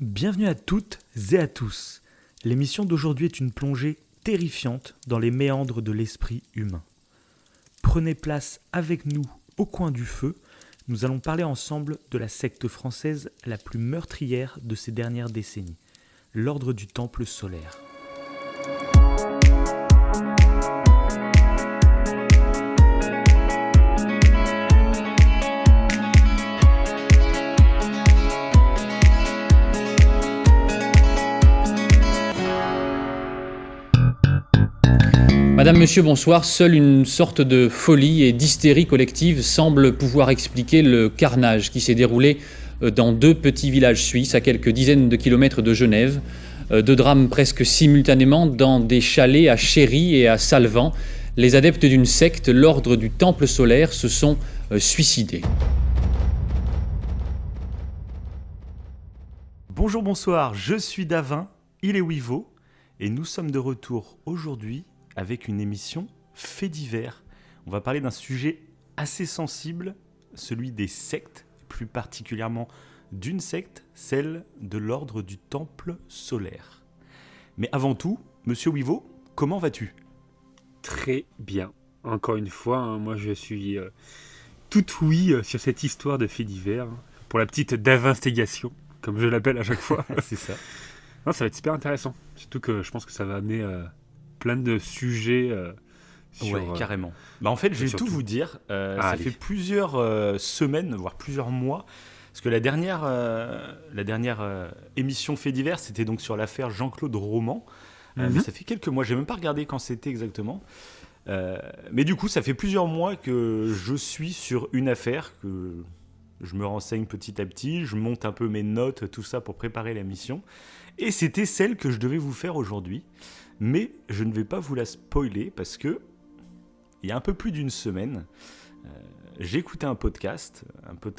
Bienvenue à toutes et à tous. L'émission d'aujourd'hui est une plongée terrifiante dans les méandres de l'esprit humain. Prenez place avec nous au coin du feu. Nous allons parler ensemble de la secte française la plus meurtrière de ces dernières décennies, l'Ordre du Temple solaire. Madame, Monsieur, bonsoir. Seule une sorte de folie et d'hystérie collective semble pouvoir expliquer le carnage qui s'est déroulé dans deux petits villages suisses à quelques dizaines de kilomètres de Genève. Deux drames presque simultanément dans des chalets à Chéry et à Salvan. Les adeptes d'une secte, l'Ordre du Temple solaire, se sont suicidés. Bonjour, bonsoir, je suis Davin, il est Wivo, et nous sommes de retour aujourd'hui avec une émission Faits divers. On va parler d'un sujet assez sensible, celui des sectes, plus particulièrement d'une secte, celle de l'Ordre du Temple solaire. Mais avant tout, Monsieur Wivo, comment vas-tu ? Très bien. Encore une fois, moi je suis tout oui sur cette histoire de faits divers, pour la petite davinstigation, comme je l'appelle à chaque fois. C'est ça. Non, ça va être super intéressant. Surtout que je pense que ça va amener plein de sujets sur... Ouais, carrément. En fait, je vais tout vous dire. Ça fait plusieurs semaines, voire plusieurs mois, parce que la dernière émission Faits divers, c'était donc sur l'affaire Jean-Claude Roman. Mais ça fait quelques mois, j'ai même pas regardé quand c'était exactement. Mais du coup, ça fait plusieurs mois que je suis sur une affaire, que je me renseigne petit à petit, je monte un peu mes notes, tout ça pour préparer la mission. Et c'était celle que je devais vous faire aujourd'hui. Mais je ne vais pas vous la spoiler parce que il y a un peu plus d'une semaine, j'ai écouté un podcast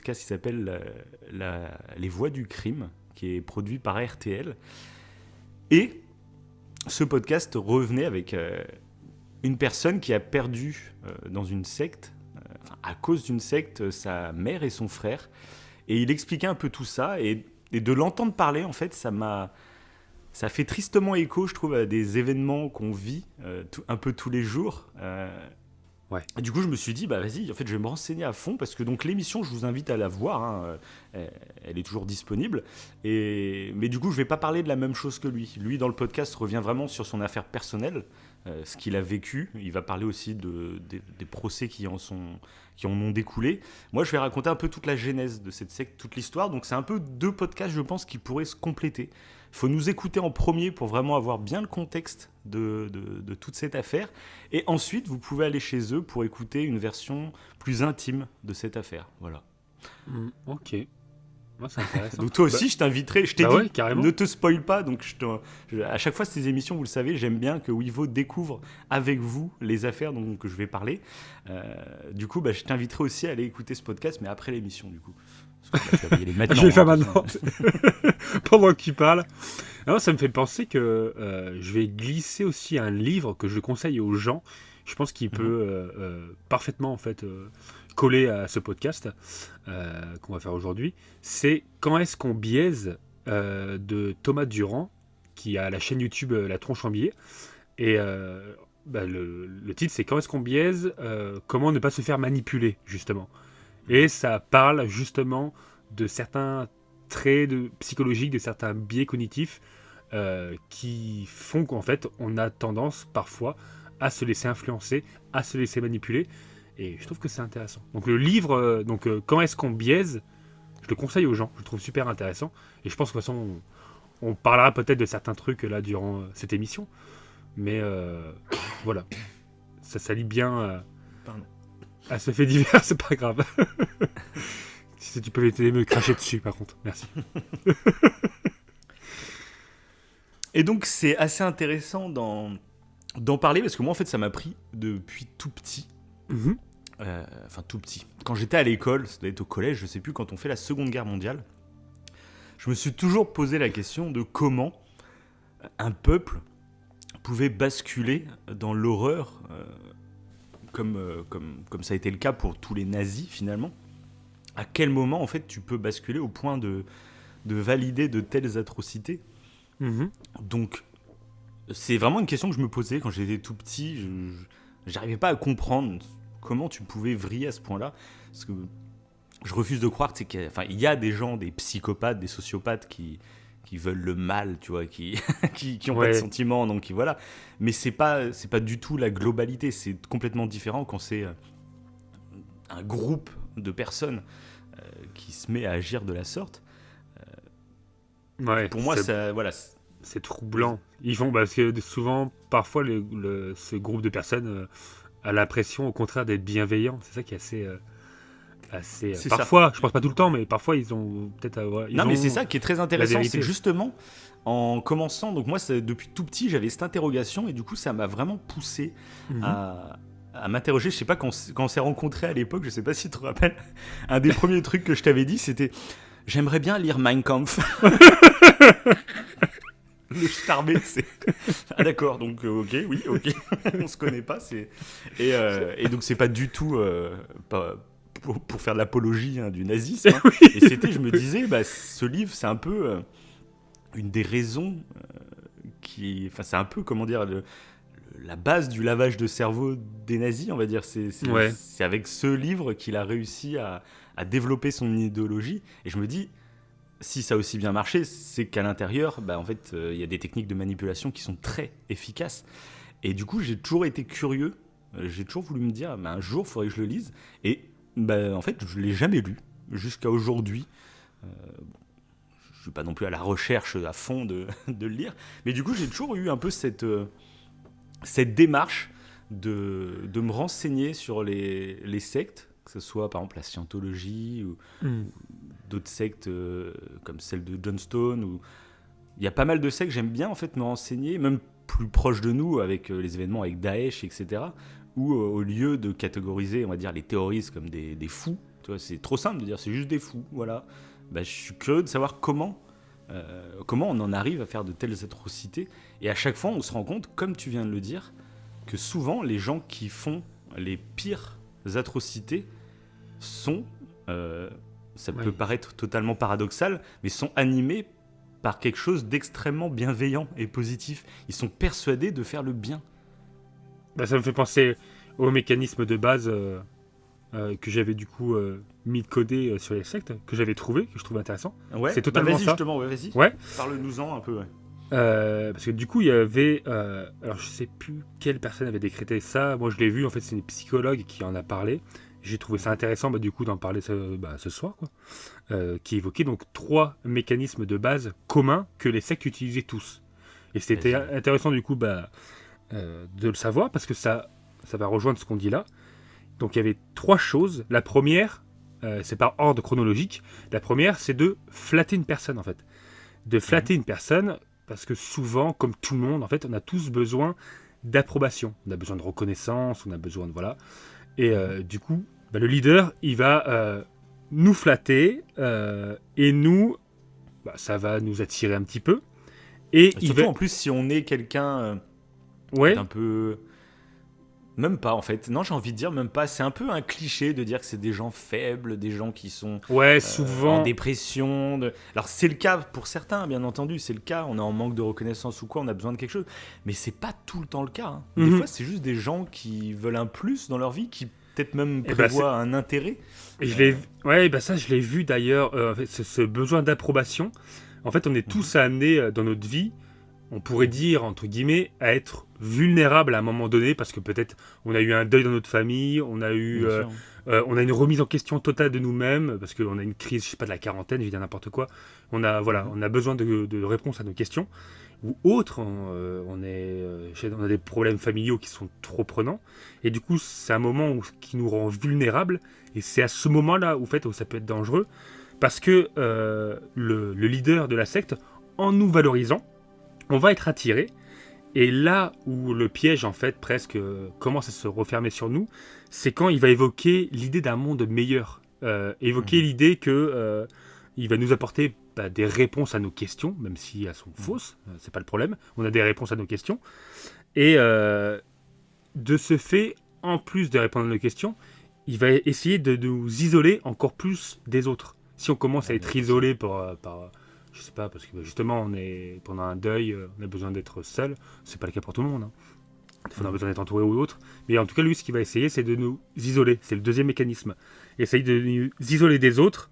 qui s'appelle Les Voix du crime, qui est produit par RTL. Et ce podcast revenait avec une personne qui a perdu dans une secte, à cause d'une secte, sa mère et son frère. Et il expliquait un peu tout ça. Et de l'entendre parler, en fait, ça fait tristement écho, je trouve, à des événements qu'on vit un peu tous les jours. Ouais. Et du coup, je me suis dit, vas-y, en fait, je vais me renseigner à fond parce que donc l'émission, je vous invite à la voir. Elle est toujours disponible. Mais du coup, je vais pas parler de la même chose que lui. Lui, dans le podcast, revient vraiment sur son affaire personnelle, ce qu'il a vécu. Il va parler aussi des procès qui en ont découlé. Moi, je vais raconter un peu toute la genèse de cette secte, toute l'histoire. Donc, c'est un peu deux podcasts, je pense, qui pourraient se compléter. Il faut nous écouter en premier pour vraiment avoir bien le contexte de toute cette affaire. Et ensuite, vous pouvez aller chez eux pour écouter une version plus intime de cette affaire. Voilà. Ok. Moi, c'est intéressant. Donc toi aussi, je t'inviterai. Je t'ai dit, carrément. ne te spoil pas. Donc à chaque fois, ces émissions, vous le savez, j'aime bien que Wivo découvre avec vous les affaires dont je vais parler. Du coup, je t'inviterai aussi à aller écouter ce podcast, mais après l'émission, du coup. Je vais y aller maintenant. Je vais le faire maintenant. Pendant que tu parles. Alors, ça me fait penser que je vais glisser aussi un livre que je conseille aux gens. Je pense qu'il peut parfaitement en fait coller à ce podcast qu'on va faire aujourd'hui. C'est Quand est-ce qu'on biaise de Thomas Durand, qui a la chaîne YouTube La Tronche en Biais. Et le titre, c'est Quand est-ce qu'on biaise, comment ne pas se faire manipuler, justement. Et ça parle justement de certains traits psychologiques, de certains biais cognitifs qui font qu'en fait, on a tendance parfois à se laisser influencer, à se laisser manipuler. Et je trouve que c'est intéressant. Donc le livre, Quand est-ce qu'on biaise, je le conseille aux gens. Je le trouve super intéressant. Et je pense que de toute façon, on parlera peut-être de certains trucs là durant cette émission. Mais voilà. Ça s'allie bien à ce fait divers, c'est pas grave. Si tu peux éviter de me cracher dessus, par contre. Merci. Et donc, c'est assez intéressant d'en parler parce que moi, en fait, ça m'a pris depuis tout petit. Tout petit. Quand j'étais à l'école, ça doit être au collège, je sais plus, quand on fait la Seconde Guerre mondiale, je me suis toujours posé la question de comment un peuple pouvait basculer dans l'horreur, comme ça a été le cas pour tous les nazis finalement. À quel moment en fait tu peux basculer au point de de valider de telles atrocités. Mhm. Donc, c'est vraiment une question que je me posais quand j'étais tout petit. J'arrivais pas à comprendre comment tu pouvais vriller à ce point-là. Parce que je refuse de croire qu'il y a des gens, des psychopathes, des sociopathes qui veulent le mal, tu vois, qui ont pas de sentiments, donc voilà. Mais c'est pas du tout la globalité. C'est complètement différent quand c'est un groupe de personnes qui se met à agir de la sorte. Pour moi, c'est troublant. Ils font parce que souvent, parfois, ce groupe de personnes a l'impression, au contraire, d'être bienveillant. C'est ça qui est assez. Parfois, je pense pas tout le temps, mais parfois ils ont peut-être. Mais c'est ça qui est très intéressant, c'est que justement, en commençant, donc moi, depuis tout petit, j'avais cette interrogation et du coup, ça m'a vraiment poussé à m'interroger. Je sais pas, quand on s'est rencontrés à l'époque, je sais pas si tu te rappelles, un des premiers trucs que je t'avais dit, c'était j'aimerais bien lire Mein Kampf. Le charmé, c'est. Ah d'accord, donc ok, on se connaît pas, et donc c'est pas du tout pour faire de l'apologie du nazisme. Hein. Et je me disais, ce livre, c'est un peu une des raisons c'est un peu, comment dire, la base du lavage de cerveau des nazis, on va dire. C'est avec ce livre qu'il a réussi à développer son idéologie. Et je me dis, si ça a aussi bien marché, c'est qu'à l'intérieur, en fait, il y a des techniques de manipulation qui sont très efficaces. Et du coup, j'ai toujours été curieux. J'ai toujours voulu me dire, un jour, il faudrait que je le lise. Et en fait, je ne l'ai jamais lu jusqu'à aujourd'hui. Je ne suis pas non plus à la recherche à fond de le lire. Mais du coup, j'ai toujours eu un peu cette démarche de me renseigner sur les sectes, que ce soit par exemple la scientologie ou d'autres sectes comme celle de John Stone. Il y a pas mal de sectes que j'aime bien en fait me renseigner, même plus proche de nous avec les événements avec Daesh, etc. Où au lieu de catégoriser, on va dire, les terroristes comme des fous, tu vois, c'est trop simple de dire c'est juste des fous, voilà. Je suis curieux de savoir comment on en arrive à faire de telles atrocités. Et à chaque fois, on se rend compte, comme tu viens de le dire, que souvent, les gens qui font les pires atrocités sont, ça peut paraître totalement paradoxal, mais sont animés par quelque chose d'extrêmement bienveillant et positif. Ils sont persuadés de faire le bien. Ça me fait penser au mécanisme de base que j'avais du coup mis de coder sur les sectes, que j'avais trouvé, que je trouvais intéressant. Ouais, c'est totalement vas-y, ça. Justement, vas-y. Ouais. Parle-nous-en un peu, ouais. Parce que du coup, il y avait... alors, je sais plus quelle personne avait décrété ça. Moi, je l'ai vu. En fait, c'est une psychologue qui en a parlé. J'ai trouvé ça intéressant, du coup, d'en parler ce soir, quoi. Qui évoquait donc 3 mécanismes de base communs que les sectes utilisaient tous. Et c'était intéressant, du coup, de le savoir, parce que ça va rejoindre ce qu'on dit là. Donc, il y avait 3 choses. La première, c'est par ordre chronologique. La première, c'est de flatter une personne, en fait. De flatter une personne... Parce que souvent, comme tout le monde, en fait, on a tous besoin d'approbation. On a besoin de reconnaissance, on a besoin de... Voilà. Et du coup, le leader, il va nous flatter et nous... ça va nous attirer un petit peu. Et surtout, en plus, si on est quelqu'un d'un peu... Même pas, en fait. Non, j'ai envie de dire même pas. C'est un peu un cliché de dire que c'est des gens faibles, des gens qui sont souvent en dépression. Alors, c'est le cas pour certains, bien entendu. C'est le cas. On est en manque de reconnaissance ou quoi. On a besoin de quelque chose. Mais c'est pas tout le temps le cas. Hein. Des fois, c'est juste des gens qui veulent un plus dans leur vie, qui peut-être même prévoient un intérêt. Et je l'ai vu d'ailleurs. En fait, ce besoin d'approbation. En fait, on est tous amenés dans notre vie, on pourrait dire, entre guillemets, à être vulnérable à un moment donné, parce que peut-être on a eu un deuil dans notre famille, on a eu on a une remise en question totale de nous-mêmes, parce qu'on a une crise, je sais pas, de la quarantaine, je vais dire n'importe quoi. On a besoin de réponses à nos questions. Ou autre, on a des problèmes familiaux qui sont trop prenants. Et du coup, c'est un moment qui nous rend vulnérables. Et c'est à ce moment-là où ça peut être dangereux. Parce que le leader de la secte, en nous valorisant, on va être attiré. Et là où le piège, en fait, presque commence à se refermer sur nous, c'est quand il va évoquer l'idée d'un monde meilleur. Évoquer l'idée que il va nous apporter des réponses à nos questions, même si elles sont fausses, c'est pas le problème. On a des réponses à nos questions. Et de ce fait, en plus de répondre à nos questions, il va essayer de nous isoler encore plus des autres. Si on commence à être isolé par je sais pas, parce que justement, on est pendant un deuil, on a besoin d'être seul. C'est pas le cas pour tout le monde. Hein. Des fois, on a besoin d'être entouré ou autre. Mais en tout cas, lui, ce qu'il va essayer, c'est de nous isoler. C'est le deuxième mécanisme. Essayer de nous isoler des autres.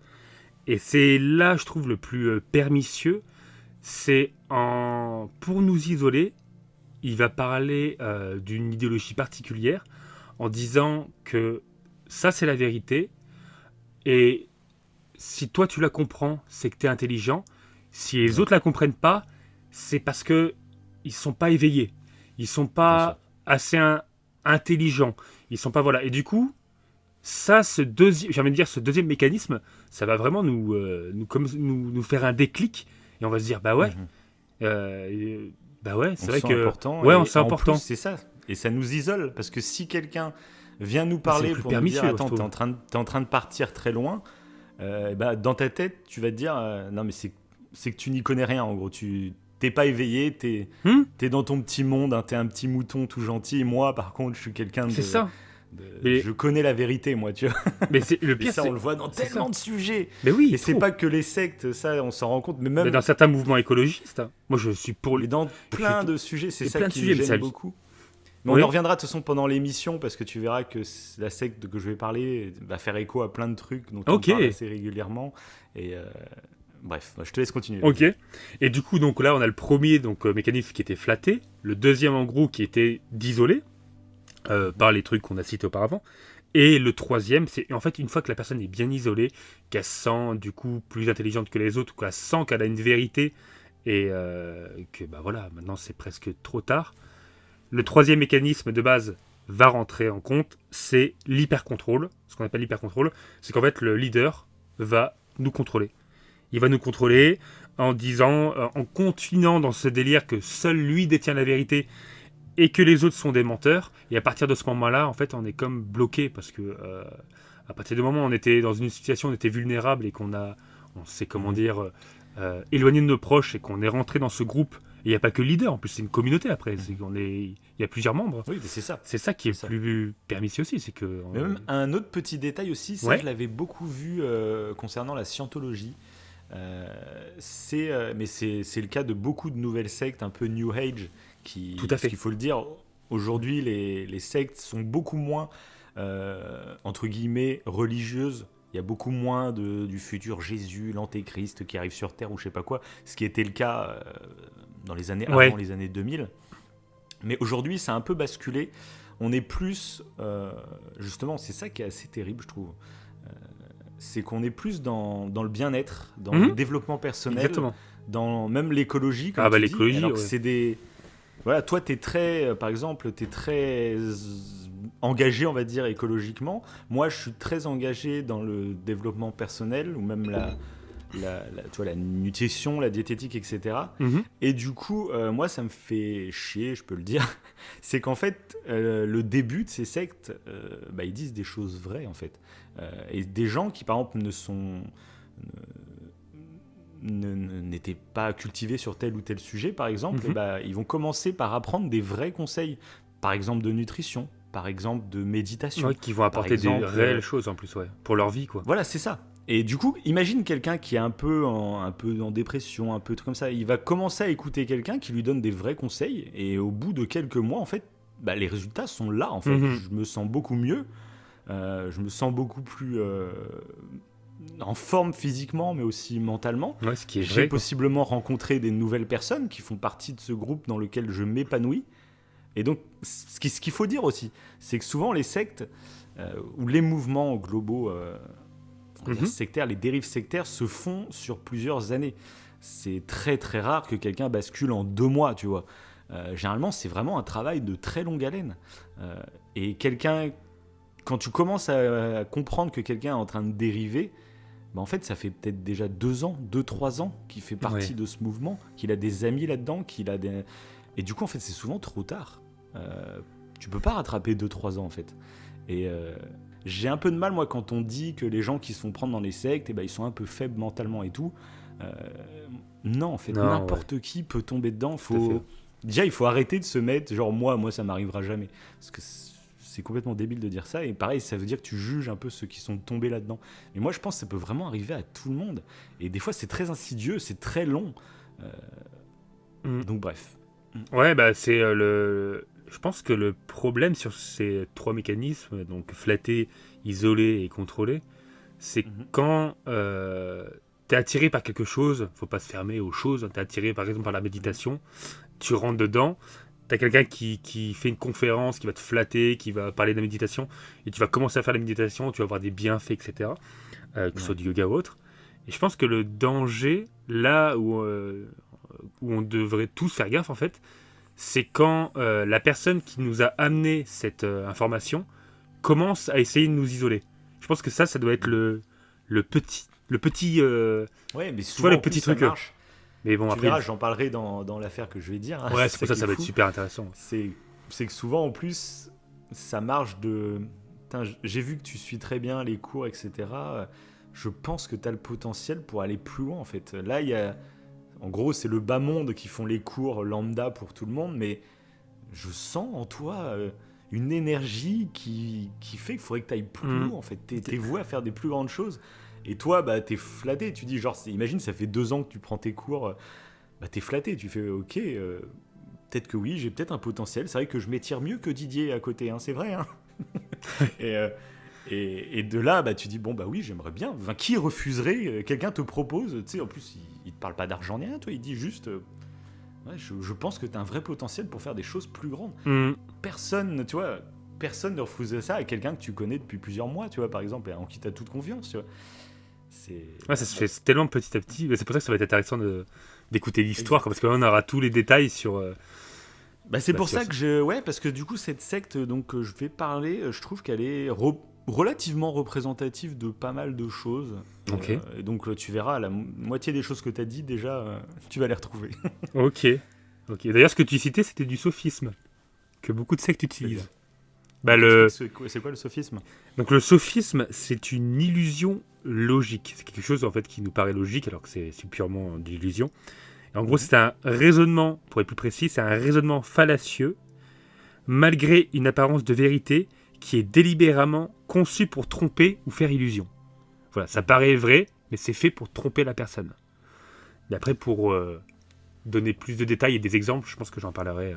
Et c'est là, je trouve, le plus pernicieux. C'est pour nous isoler, il va parler d'une idéologie particulière en disant que ça, c'est la vérité. Et si toi, tu la comprends, c'est que tu es intelligent. Si les autres la comprennent pas, c'est parce que ils sont pas éveillés. Ils sont pas assez intelligents. Ils sont pas, voilà. Et du coup, ça, ce deuxième mécanisme, ça va vraiment nous faire un déclic. Et on va se dire, bah ouais, c'est vrai que... Important, ouais, on sent important. Plus, c'est ça. Et ça nous isole, parce que si quelqu'un vient nous parler pour nous dire, attends, t'es en train de partir très loin, dans ta tête, tu vas te dire, non mais c'est que tu n'y connais rien, en gros, t'es pas éveillé, t'es dans ton petit monde, hein, t'es un petit mouton tout gentil, et moi, par contre, je suis quelqu'un de... C'est ça. Je connais la vérité, moi, tu vois. Mais le pire, ça, on le voit dans tellement de sujets. Mais oui. Et c'est pas que les sectes, ça, on s'en rend compte. Mais même dans certains mouvements écologistes, hein. Moi, je suis pour. Mais dans plein de sujets, c'est ça qui me gêne beaucoup. Mais on y reviendra de toute façon pendant l'émission, parce que tu verras que la secte que je vais parler va faire écho à plein de trucs dont on parle assez régulièrement. Et bref, je te laisse continuer. Ok. Et du coup, donc là, on a le premier mécanisme qui était flatté, le deuxième en gros qui était d'isoler. Par les trucs qu'on a cités auparavant. Et le troisième, c'est en fait une fois que la personne est bien isolée, qu'elle se sent du coup plus intelligente que les autres, qu'elle sent qu'elle a une vérité et que voilà, maintenant c'est presque trop tard. Le troisième mécanisme de base va rentrer en compte, c'est l'hypercontrôle. Ce qu'on appelle l'hypercontrôle, c'est qu'en fait le leader va nous contrôler. Il va nous contrôler en disant, en continuant dans ce délire que seul lui détient la vérité et que les autres sont des menteurs, et à partir de ce moment-là, en fait, on est comme bloqué, parce que à partir du moment où on était dans une situation où on était vulnérable et on s'est, éloigné de nos proches et qu'on est rentré dans ce groupe, et il n'y a pas que le leader, en plus c'est une communauté après, il y a plusieurs membres. Oui, mais c'est ça. C'est ça qui est plus pernicieux aussi, c'est que... Mais même un autre petit détail aussi, ça je l'avais beaucoup vu concernant la scientologie. Mais c'est le cas de beaucoup de nouvelles sectes un peu New Age, tout à fait. Parce qu'il faut le dire, aujourd'hui les sectes sont beaucoup moins entre guillemets religieuses. Il y a beaucoup moins du futur Jésus, l'antéchrist qui arrive sur Terre ou je sais pas quoi, ce qui était le cas dans les années avant les années 2000. Mais aujourd'hui, ça a un peu basculé. On est plus justement, c'est ça qui est assez terrible, je trouve. C'est qu'on est plus dans le bien-être, dans le développement personnel, exactement. Dans même l'écologie. Comme l'écologie, alors que c'est des... Voilà, toi, par exemple, t'es très engagé, on va dire, écologiquement. Moi, je suis très engagé dans le développement personnel, ou même la nutrition, la diététique, etc. Et du coup, moi, ça me fait chier, je peux le dire. C'est qu'en fait, le début de ces sectes, ils disent des choses vraies, en fait. Et des gens qui, par exemple, n'étaient pas cultivés sur tel ou tel sujet, par exemple, ils vont commencer par apprendre des vrais conseils, par exemple de nutrition, par exemple de méditation. Qui vont apporter des réelles choses en plus, pour leur vie, quoi. Voilà, c'est ça. Et du coup, imagine quelqu'un qui est un peu en dépression, un peu comme ça, il va commencer à écouter quelqu'un qui lui donne des vrais conseils, et au bout de quelques mois, en fait, les résultats sont là, en fait. Je me sens beaucoup mieux, je me sens beaucoup plus... en forme physiquement, mais aussi mentalement. Ce qui est J'ai possiblement rencontré des nouvelles personnes qui font partie de ce groupe dans lequel je m'épanouis. Et donc, ce qu'il faut dire aussi, c'est que souvent les sectes ou les mouvements globaux sectaires, les dérives sectaires se font sur plusieurs années. C'est très très rare que quelqu'un bascule en 2 mois, tu vois. Généralement, c'est vraiment un travail de très longue haleine. Et quand tu commences à comprendre que quelqu'un est en train de dériver, en fait, ça fait peut-être déjà 2-3 ans qu'il fait partie de ce mouvement, qu'il a des amis là-dedans, et du coup, en fait, c'est souvent trop tard. Tu peux pas rattraper 2-3 ans, en fait. Et j'ai un peu de mal, moi, quand on dit que les gens qui se font prendre dans les sectes, ils sont un peu faibles mentalement et tout. Non, en fait, n'importe qui peut tomber dedans. Déjà, il faut arrêter de se mettre, genre moi, ça m'arrivera jamais. Parce que c'est complètement débile de dire ça. Et pareil, ça veut dire que tu juges un peu ceux qui sont tombés là-dedans. Mais moi, je pense que ça peut vraiment arriver à tout le monde. Et des fois, c'est très insidieux, c'est très long. Donc bref. Ouais, bah c'est je pense que le problème sur ces 3 mécanismes, donc flatter, isoler et contrôler, c'est quand t'es attiré par quelque chose, faut pas se fermer aux choses, t'es attiré par exemple par la méditation, tu rentres dedans, t'as quelqu'un qui fait une conférence, qui va te flatter, qui va parler de la méditation, et tu vas commencer à faire la méditation, tu vas avoir des bienfaits, etc., que ce soit du yoga ou autre. Et je pense que le danger, là où on devrait tous faire gaffe en fait, c'est quand la personne qui nous a amené cette information commence à essayer de nous isoler. Je pense que ça doit être le petit ouais, mais souvent, le petit truc. Mais bon, tu après, verras, j'en parlerai dans l'affaire que je vais dire. Ouais, c'est pour ça va être super intéressant. C'est que souvent, en plus, ça marche de... Putain, j'ai vu que tu suis très bien les cours, etc. Je pense que tu as le potentiel pour aller plus loin, en fait. Là, il y a... En gros, c'est le bas monde qui font les cours lambda pour tout le monde, mais je sens en toi une énergie qui fait qu'il faudrait que tu ailles plus loin, en fait. T'es voué à faire des plus grandes choses. Et toi, bah, t'es flatté. Tu dis, genre, imagine, ça fait 2 ans que tu prends tes cours. Bah, t'es flatté. Tu fais, ok, peut-être que oui, j'ai peut-être un potentiel. C'est vrai que je m'étire mieux que Didier à côté, hein, c'est vrai. Hein. et de là, bah, tu dis, bon, bah oui, j'aimerais bien. Enfin, qui refuserait quelqu'un te propose, tu sais, en plus, il te parle pas d'argent ni rien, toi. Il dit juste, ouais, je pense que t'as un vrai potentiel pour faire des choses plus grandes. Personne, tu vois, personne ne refuserait ça à quelqu'un que tu connais depuis plusieurs mois, tu vois, par exemple, et en qui t'as toute confiance, tu vois. Ouais, ça se fait tellement petit à petit. C'est pour ça que ça va être intéressant d'écouter l'histoire, parce qu'on aura tous les détails sur. C'est pour ça que ouais, parce que du coup cette secte dont je vais parler, je trouve qu'elle est relativement représentative de pas mal de choses. Ok. Et donc tu verras, la moitié des choses que tu as dit déjà, tu vas les retrouver. Ok. D'ailleurs, ce que tu citais, c'était du sophisme que beaucoup de sectes utilisent. C'est quoi le sophisme ? Donc le sophisme, c'est une illusion logique. C'est quelque chose en fait qui nous paraît logique alors que c'est purement de l'illusion. Et en gros, c'est un raisonnement, pour être plus précis, c'est un raisonnement fallacieux, malgré une apparence de vérité qui est délibérément conçu pour tromper ou faire illusion. Voilà, ça paraît vrai, mais c'est fait pour tromper la personne. Mais après, pour donner plus de détails et des exemples, je pense que j'en parlerai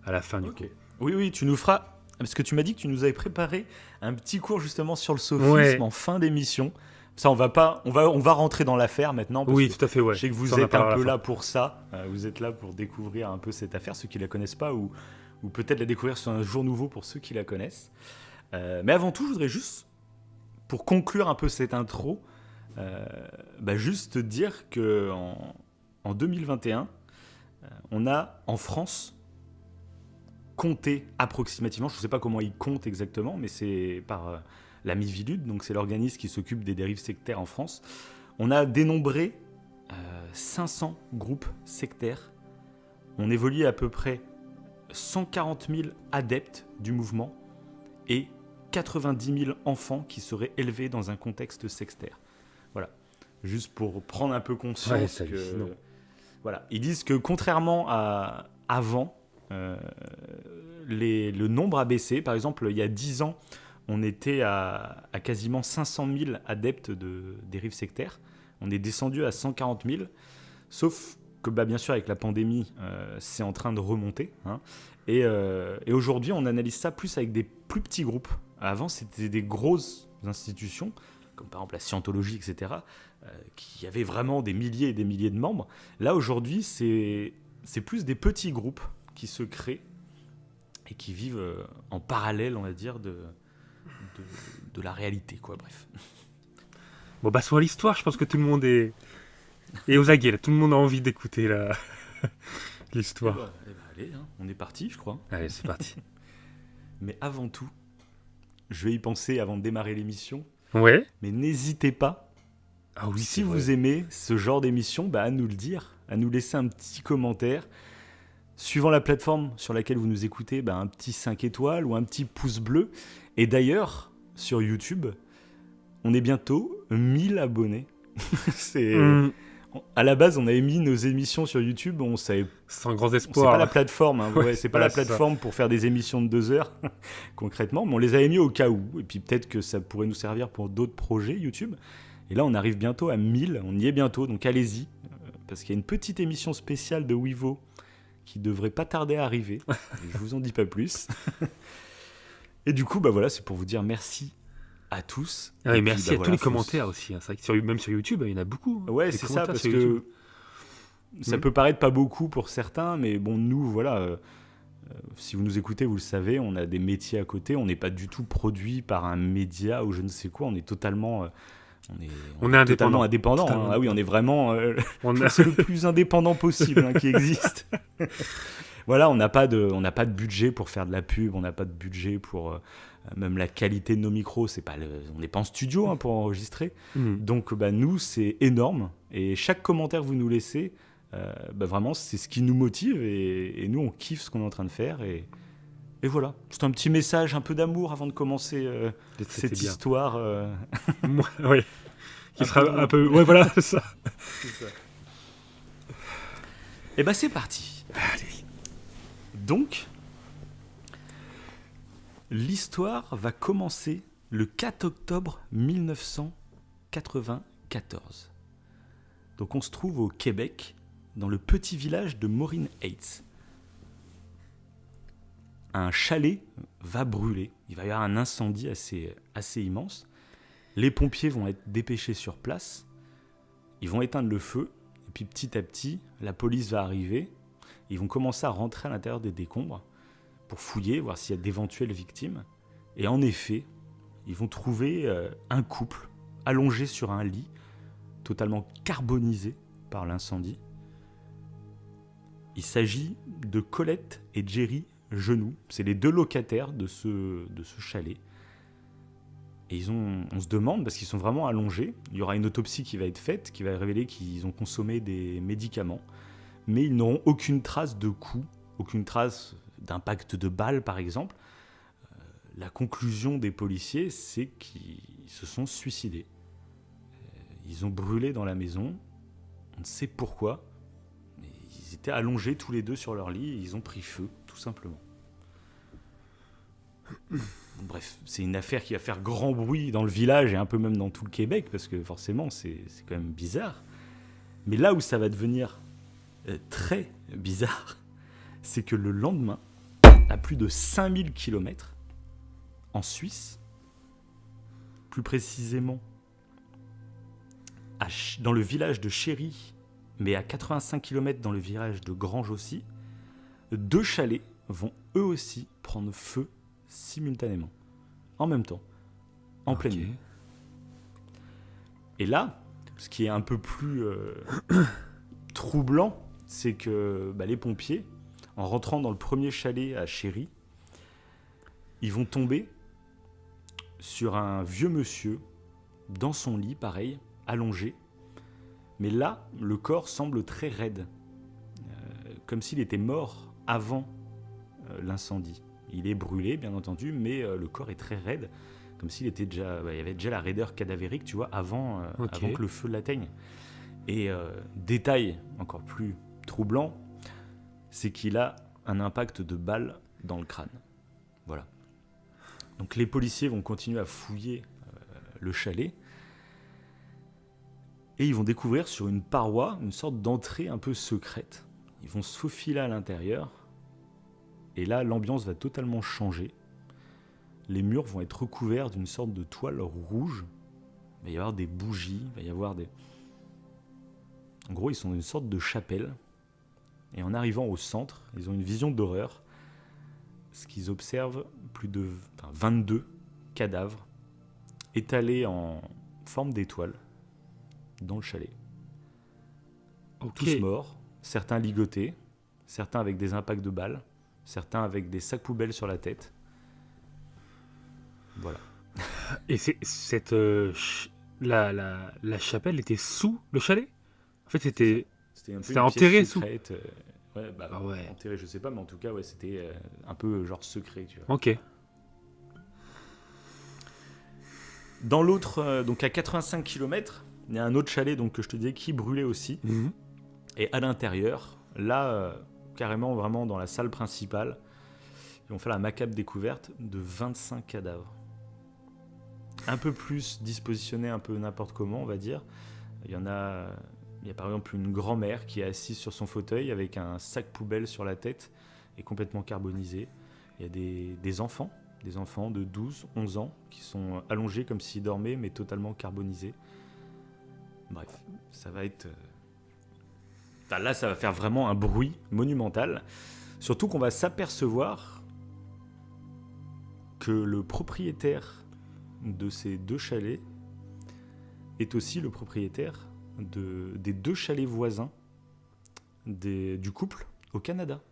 à la fin du coup. Oui, tu nous feras... Parce que tu m'as dit que tu nous avais préparé un petit cours justement sur le sophisme en fin d'émission. Ça, on va rentrer dans l'affaire maintenant. Oui, tout à fait, ouais. Je sais que vous êtes un peu là pour ça. Vous êtes là pour découvrir un peu cette affaire, ceux qui la connaissent pas, ou peut-être la découvrir sur un jour nouveau pour ceux qui la connaissent. Mais avant tout, je voudrais juste, pour conclure un peu cette intro, juste te dire que en 2021, on a en France compté approximativement, je ne sais pas comment ils comptent exactement, mais c'est par la Miviludes, donc c'est l'organisme qui s'occupe des dérives sectaires en France. On a dénombré 500 groupes sectaires. On évolue à peu près 140 000 adeptes du mouvement et 90 000 enfants qui seraient élevés dans un contexte sectaire. Voilà, juste pour prendre un peu conscience que... Voilà, ils disent que contrairement à avant, le nombre a baissé. Par exemple, il y a 10 ans, on était à quasiment 500 000 adeptes de dérives sectaires. On est descendu à 140 000. Sauf que, bien sûr, avec la pandémie, c'est en train de remonter. Hein. Et aujourd'hui, on analyse ça plus avec des plus petits groupes. Avant, c'était des grosses institutions, comme par exemple la Scientologie, etc., qui avaient vraiment des milliers et des milliers de membres. Là, aujourd'hui, c'est plus des petits groupes qui se créent et qui vivent en parallèle, on va dire, de la réalité, quoi. Bref. Bon, sur l'histoire, je pense que tout le monde est aux aguets, là. Tout le monde a envie d'écouter l'histoire. Allez, hein, on est parti, je crois. Allez, c'est parti. Mais avant tout, je vais y penser avant de démarrer l'émission. Ouais. Mais n'hésitez pas, si vous aimez ce genre d'émission, à nous le dire, à nous laisser un petit commentaire. Suivant la plateforme sur laquelle vous nous écoutez, un petit 5 étoiles ou un petit pouce bleu. Et d'ailleurs, sur YouTube, on est bientôt 1000 abonnés. À la base, on avait mis nos émissions sur YouTube, on savait. Sans grands C'est espoirs. pas la plateforme, hein, Ouais, c'est pas ouais, la c'est ça. plateforme pour faire des émissions de 2 heures, concrètement, mais on les avait mis au cas où. Et puis peut-être que ça pourrait nous servir pour d'autres projets YouTube. Et là, on arrive bientôt à 1000, on y est bientôt, donc allez-y. Parce qu'il y a une petite émission spéciale de Wivo qui devrait pas tarder à arriver. Et je vous en dis pas plus. Et du coup, bah voilà, c'est pour vous dire merci à tous. Ah, et Et puis, merci bah à voilà, tous les faut commentaires aussi. Hein. C'est vrai que même sur YouTube, il y en a beaucoup. Ouais, les c'est ça, commentaires parce sur que YouTube. ça Mhm. peut paraître pas beaucoup pour certains, mais bon, nous, voilà, si vous nous écoutez, vous le savez, on a des métiers à côté, on n'est pas du tout produit par un média ou je ne sais quoi, on est totalement, On est totalement indépendant. indépendant. Hein. Totalement Ah oui, on est vraiment, On a- c'est le plus indépendant possible hein, qui existe. Voilà, on n'a pas de budget pour faire de la pub, on n'a pas de budget pour même la qualité de nos micros, on n'est pas en studio hein, pour enregistrer. Mhm. Donc bah, nous, c'est énorme. Et chaque commentaire que vous nous laissez, bah, vraiment, c'est ce qui nous motive. Et nous, on kiffe ce qu'on est en train de faire. Et voilà. C'est un petit message, un peu d'amour avant de commencer C'était cette bien. histoire. Ouais. Qui Un sera peu- un peu. Ouais, voilà, c'est ça. Et bah c'est parti. Allez. Donc, l'histoire va commencer le 4 octobre 1994. Donc on se trouve au Québec, dans le petit village de Maureen Heights. Un chalet va brûler. Il va y avoir un incendie assez immense. Les pompiers vont être dépêchés sur place. Ils vont éteindre le feu. Et puis petit à petit, la police va arriver. Ils vont commencer à rentrer à l'intérieur des décombres pour fouiller, voir s'il y a d'éventuelles victimes. Et en effet, ils vont trouver un couple allongé sur un lit, totalement carbonisé par l'incendie. Il s'agit de Colette et Jerry Genoux. C'est les 2 locataires de ce chalet. Et on se demande, parce qu'ils sont vraiment allongés, il y aura une autopsie qui va être faite, qui va révéler qu'ils ont consommé des médicaments, mais ils n'auront aucune trace de coup, aucune trace d'impact de balle, par exemple. La conclusion des policiers, c'est qu'ils se sont suicidés. Ils ont brûlé dans la maison, on ne sait pourquoi, mais ils étaient allongés tous les 2 sur leur lit et ils ont pris feu, tout simplement. Bref, c'est une affaire qui va faire grand bruit dans le village et un peu même dans tout le Québec, parce que forcément, c'est quand même bizarre. Mais là où ça va devenir très bizarre, c'est que le lendemain, à plus de 5000 km, en Suisse, plus précisément dans le village de Chéry, mais à 85 km dans le village de Grange aussi, 2 chalets vont eux aussi prendre feu simultanément, en même temps, en pleine nuit. Et là, ce qui est un peu plus troublant, c'est que les pompiers, en rentrant dans le premier chalet à Chéry, ils vont tomber sur un vieux monsieur dans son lit, pareil, allongé. Mais là, le corps semble très raide, comme s'il était mort avant l'incendie. Il est brûlé, bien entendu, mais le corps est très raide, comme s'il était déjà, il y avait déjà la raideur cadavérique, tu vois, avant que le feu l'atteigne. Et détail encore plus troublant, c'est qu'il a un impact de balle dans le crâne. Voilà. Donc les policiers vont continuer à fouiller le chalet et ils vont découvrir sur une paroi une sorte d'entrée un peu secrète. Ils vont se faufiler à l'intérieur et là l'ambiance va totalement changer. Les murs vont être recouverts d'une sorte de toile rouge. Il va y avoir des bougies, il va y avoir des... En gros, ils sont dans une sorte de chapelle. Et en arrivant au centre, ils ont une vision d'horreur. Ce qu'ils observent, plus de 22 cadavres étalés en forme d'étoile dans le chalet. Tous morts, certains ligotés, certains avec des impacts de balles, certains avec des sacs poubelles sur la tête. Voilà. Et la chapelle était sous le chalet ? En fait, c'était enterré sous. Enterré, je sais pas, mais en tout cas, ouais, c'était un peu genre secret, tu vois. Ok. Dans l'autre, donc à 85 km, il y a un autre chalet donc, que je te disais qui brûlait aussi. Et à l'intérieur, là, carrément vraiment dans la salle principale, ils vont faire la macabre découverte de 25 cadavres. Un peu plus dispositionnés un peu n'importe comment, on va dire. Il y a par exemple une grand-mère qui est assise sur son fauteuil avec un sac poubelle sur la tête et complètement carbonisé. Il y a des enfants de 12, 11 ans qui sont allongés comme s'ils dormaient mais totalement carbonisés. Bref, ça va être... Là, ça va faire vraiment un bruit monumental. Surtout qu'on va s'apercevoir que le propriétaire de ces 2 chalets est aussi le propriétaire des 2 chalets voisins du couple au Canada.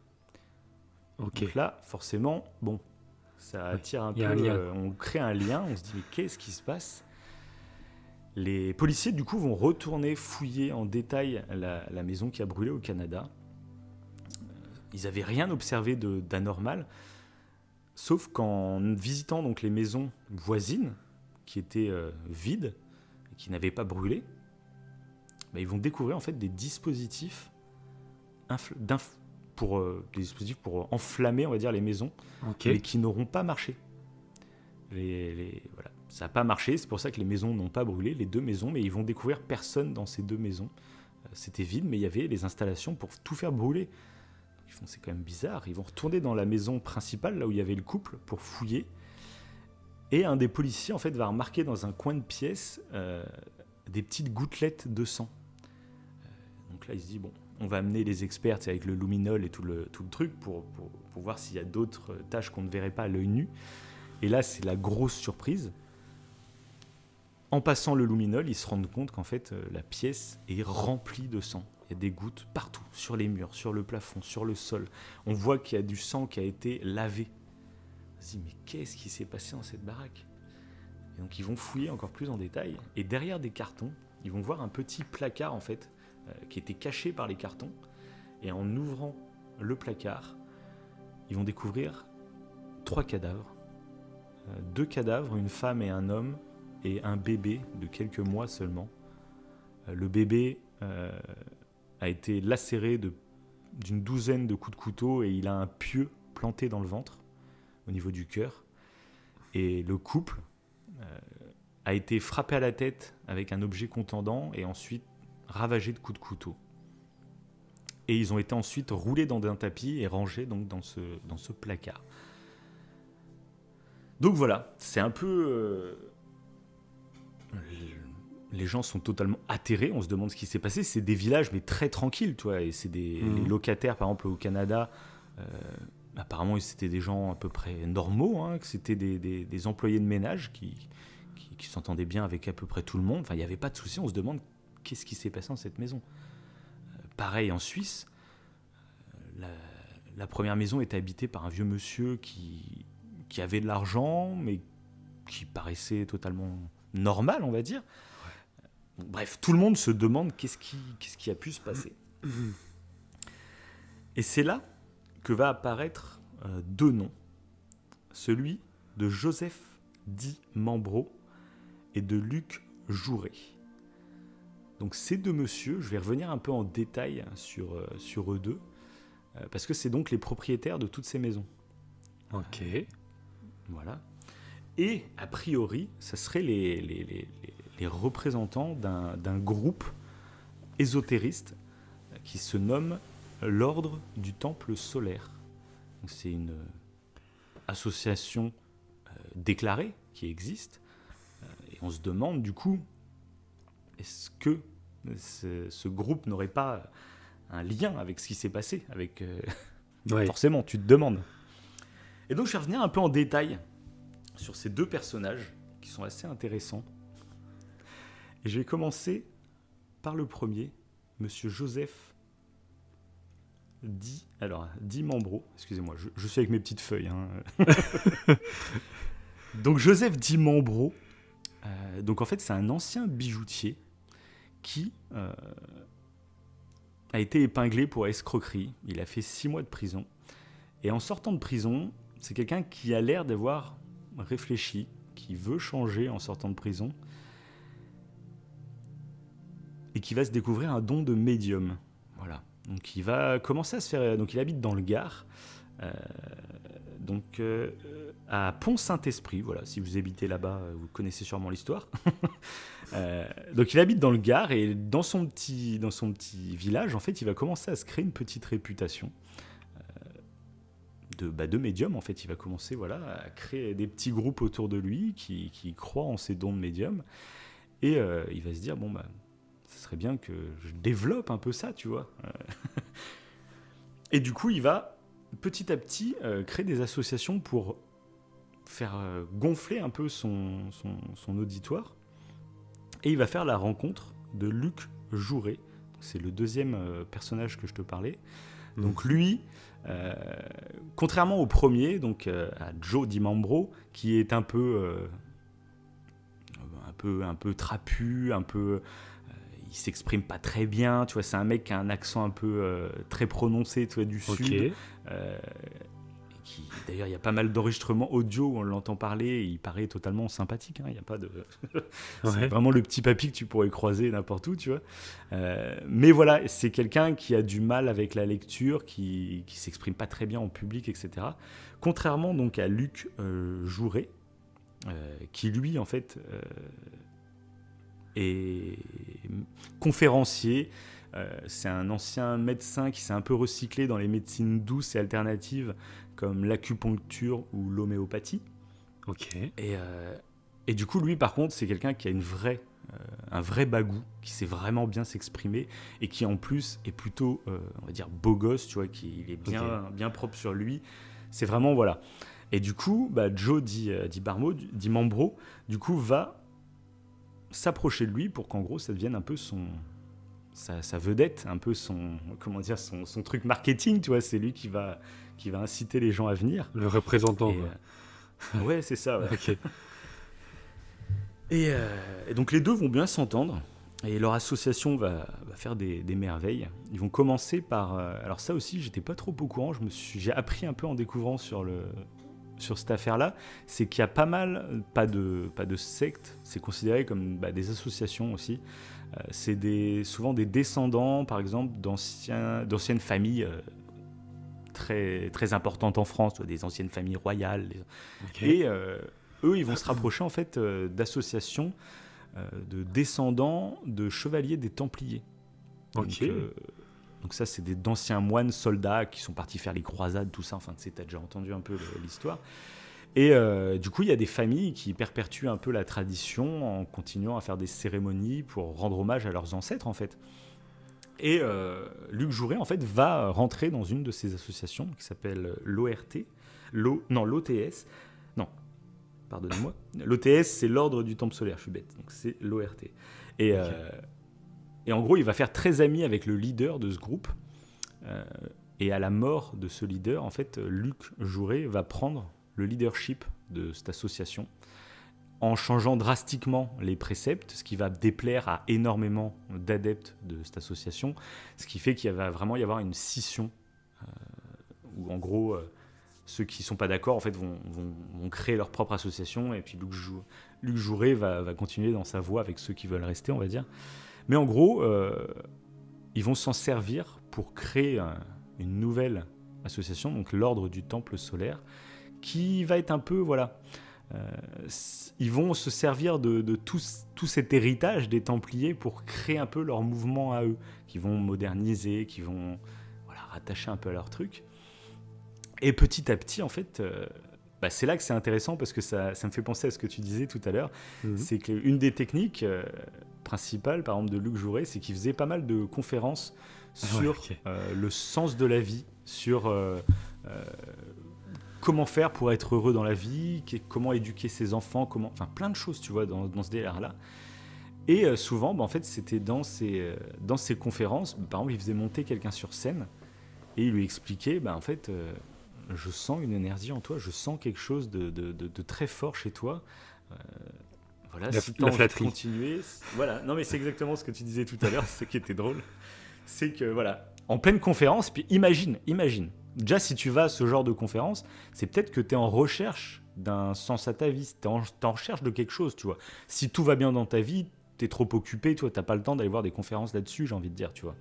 Ok. Donc là, forcément, bon, ça attire un peu. On crée un lien, on se dit mais qu'est-ce qui se passe ? Les policiers, du coup, vont retourner fouiller en détail la maison qui a brûlé au Canada. Ils n'avaient rien observé d'anormal, sauf qu'en visitant donc les maisons voisines, qui étaient vides, et qui n'avaient pas brûlé, ils vont découvrir en fait des dispositifs pour enflammer, on va dire, les maisons, mais qui n'auront pas marché. Voilà. Ça n'a pas marché, c'est pour ça que les maisons n'ont pas brûlé, les 2 maisons, mais ils vont découvrir personne dans ces 2 maisons. C'était vide, mais il y avait les installations pour tout faire brûler. Ils font, c'est quand même bizarre. Ils vont retourner dans la maison principale, là où il y avait le couple, pour fouiller. Et un des policiers, en fait, va remarquer dans un coin de pièce des petites gouttelettes de sang. Donc là, il se dit, bon, on va amener les experts avec le luminol et tout le truc pour voir s'il y a d'autres tâches qu'on ne verrait pas à l'œil nu. Et là, c'est la grosse surprise. En passant le luminol, ils se rendent compte qu'en fait, la pièce est remplie de sang. Il y a des gouttes partout, sur les murs, sur le plafond, sur le sol. On voit qu'il y a du sang qui a été lavé. On se dit, mais qu'est-ce qui s'est passé dans cette baraque ? Et donc, ils vont fouiller encore plus en détail. Et derrière des cartons, ils vont voir un petit placard, en fait, qui était caché par les cartons. Et en ouvrant le placard, ils vont découvrir 3 cadavres. 2 cadavres, une femme et un homme, et un bébé de quelques mois seulement. Le bébé a été lacéré d'une douzaine de coups de couteau et il a un pieu planté dans le ventre, au niveau du cœur. Et le couple a été frappé à la tête avec un objet contendant et ensuite ravagé de coups de couteau. Et ils ont été ensuite roulés dans un tapis et rangés donc dans ce placard. Donc voilà, c'est un peu... les gens sont totalement atterrés, on se demande ce qui s'est passé. C'est des villages, mais très tranquilles, tu vois. Et c'est les locataires, par exemple, au Canada, apparemment, c'était des gens à peu près normaux, hein, que c'était des employés de ménage qui s'entendaient bien avec à peu près tout le monde. Enfin, il n'y avait pas de souci, on se demande qu'est-ce qui s'est passé dans cette maison. Pareil en Suisse, la première maison était habitée par un vieux monsieur qui avait de l'argent, mais qui paraissait totalement normal, on va dire. Ouais. Bref, tout le monde se demande qu'est-ce qui a pu se passer. Et c'est là que va apparaître 2 noms. Celui de Joseph Di Mambro et de Luc Jouret. Donc ces 2 messieurs, je vais revenir un peu en détail sur eux deux, parce que c'est donc les propriétaires de toutes ces maisons. Ok. Voilà. Et a priori, ça serait les représentants d'un groupe ésotériste qui se nomme l'Ordre du Temple Solaire. Donc, c'est une association déclarée qui existe. Et on se demande du coup, est-ce que ce groupe n'aurait pas un lien avec ce qui s'est passé avec, Ouais. Forcément, tu te demandes. Et donc, je vais revenir un peu en détail sur ces 2 personnages qui sont assez intéressants. Et je vais commencer par le premier, Monsieur Joseph Di Mambro. Excusez-moi, je suis avec mes petites feuilles. Hein. Donc, Joseph Di Mambro, donc en fait, c'est un ancien bijoutier qui a été épinglé pour escroquerie. Il a fait 6 mois de prison. Et en sortant de prison, c'est quelqu'un qui a l'air d'avoir réfléchi, qui veut changer en sortant de prison. et qui va se découvrir un don de médium. Voilà. Donc il va commencer à se faire... Donc il habite dans le Gard, à Pont-Saint-Esprit. Voilà, si vous habitez là-bas, vous connaissez sûrement l'histoire. Donc il habite dans le Gard et dans son petit village, en fait, il va commencer à se créer une petite réputation de médium. En fait, il va commencer à créer des petits groupes autour de lui qui croient en ses dons de médium. Et il va se dire, ça serait bien que je développe un peu ça, tu vois. Et du coup, il va petit à petit créer des associations pour faire gonfler un peu son auditoire. Et il va faire la rencontre de Luc Jouret. C'est le deuxième personnage que je te parlais. Donc lui, contrairement au premier, donc à Joe DiMambro, qui est un peu trapu, il s'exprime pas très bien, tu vois, c'est un mec qui a un accent un peu très prononcé, tu vois, du sud. D'ailleurs, il y a pas mal d'enregistrements audio où on l'entend parler et il paraît totalement sympathique. Il y a pas de... C'est vraiment le petit papy que tu pourrais croiser n'importe où, tu vois. Mais voilà, c'est quelqu'un qui a du mal avec la lecture, qui s'exprime pas très bien en public, etc. Contrairement donc à Luc Jouret, qui lui, en fait, est conférencier. C'est un ancien médecin qui s'est un peu recyclé dans les médecines douces et alternatives comme l'acupuncture ou l'homéopathie. Ok. Et du coup, lui, par contre, c'est quelqu'un qui a un vrai bagou, qui sait vraiment bien s'exprimer et qui, en plus, est plutôt, on va dire, beau gosse, tu vois, il est bien propre sur lui. C'est vraiment, voilà. Et du coup, Joe DiMambro, du coup, va s'approcher de lui pour qu'en gros, ça devienne un peu sa vedette, un peu son truc marketing, tu vois, c'est lui qui va inciter les gens à venir. Le représentant. Ouais, c'est ça. Ouais. Ok. Et donc les deux vont bien s'entendre et leur association va faire des merveilles. Ils vont commencer par... alors ça aussi, j'étais pas trop au courant, j'ai appris un peu en découvrant sur cette affaire-là, c'est qu'il y a pas de sectes, c'est considéré comme des associations aussi. C'est souvent des descendants, par exemple, d'anciennes familles très, très importantes en France, des anciennes familles royales. Okay. Et eux, ils vont se rapprocher en fait d'associations de descendants de chevaliers des Templiers. Okay. Donc ça, c'est d'anciens moines soldats qui sont partis faire les croisades, tout ça. Enfin, tu sais, t'as déjà entendu un peu l'histoire. Et du coup, il y a des familles qui perpétuent un peu la tradition en continuant à faire des cérémonies pour rendre hommage à leurs ancêtres, en fait. Et Luc Jouret, en fait, va rentrer dans une de ces associations qui s'appelle l'ORT. L'OTS. Non, pardonnez-moi. L'OTS, c'est l'Ordre du Temple Solaire, je suis bête. Donc c'est l'ORT. Et, okay. Et en gros, il va faire très ami avec le leader de ce groupe. Et à la mort de ce leader, en fait, Luc Jouret va prendre le leadership de cette association en changeant drastiquement les préceptes, ce qui va déplaire à énormément d'adeptes de cette association, ce qui fait qu'il va vraiment y avoir une scission où en gros ceux qui ne sont pas d'accord en fait, vont créer leur propre association et puis Luc Jouret va continuer dans sa voie avec ceux qui veulent rester, on va dire. Mais en gros, ils vont s'en servir pour créer une nouvelle association, donc l'Ordre du Temple Solaire, qui va être un peu, voilà, ils vont se servir de tout cet héritage des Templiers pour créer un peu leur mouvement à eux, qui vont moderniser, qui vont rattacher un peu à leur truc. Et petit à petit, en fait, c'est là que c'est intéressant parce que ça me fait penser à ce que tu disais tout à l'heure. C'est qu'une des techniques principales, par exemple, de Luc Jouret, c'est qu'il faisait pas mal de conférences sur le sens de la vie, sur comment faire pour être heureux dans la vie, comment éduquer ses enfants, enfin plein de choses, tu vois, dans ce délire-là. Et souvent, en fait, c'était dans ces conférences, par exemple, il faisait monter quelqu'un sur scène et il lui expliquait, en fait, je sens une énergie en toi, je sens quelque chose de très fort chez toi. Voilà, si tu as envie de continuer, voilà. Non, mais c'est exactement ce que tu disais tout à l'heure, c'est ce qui était drôle. C'est que, voilà, en pleine conférence, puis imagine. Déjà, si tu vas à ce genre de conférence, c'est peut-être que tu es en recherche d'un sens à ta vie, tu es en recherche de quelque chose, tu vois. Si tout va bien dans ta vie, t'es trop occupé, toi, t'as pas le temps d'aller voir des conférences là-dessus, j'ai envie de dire, tu vois.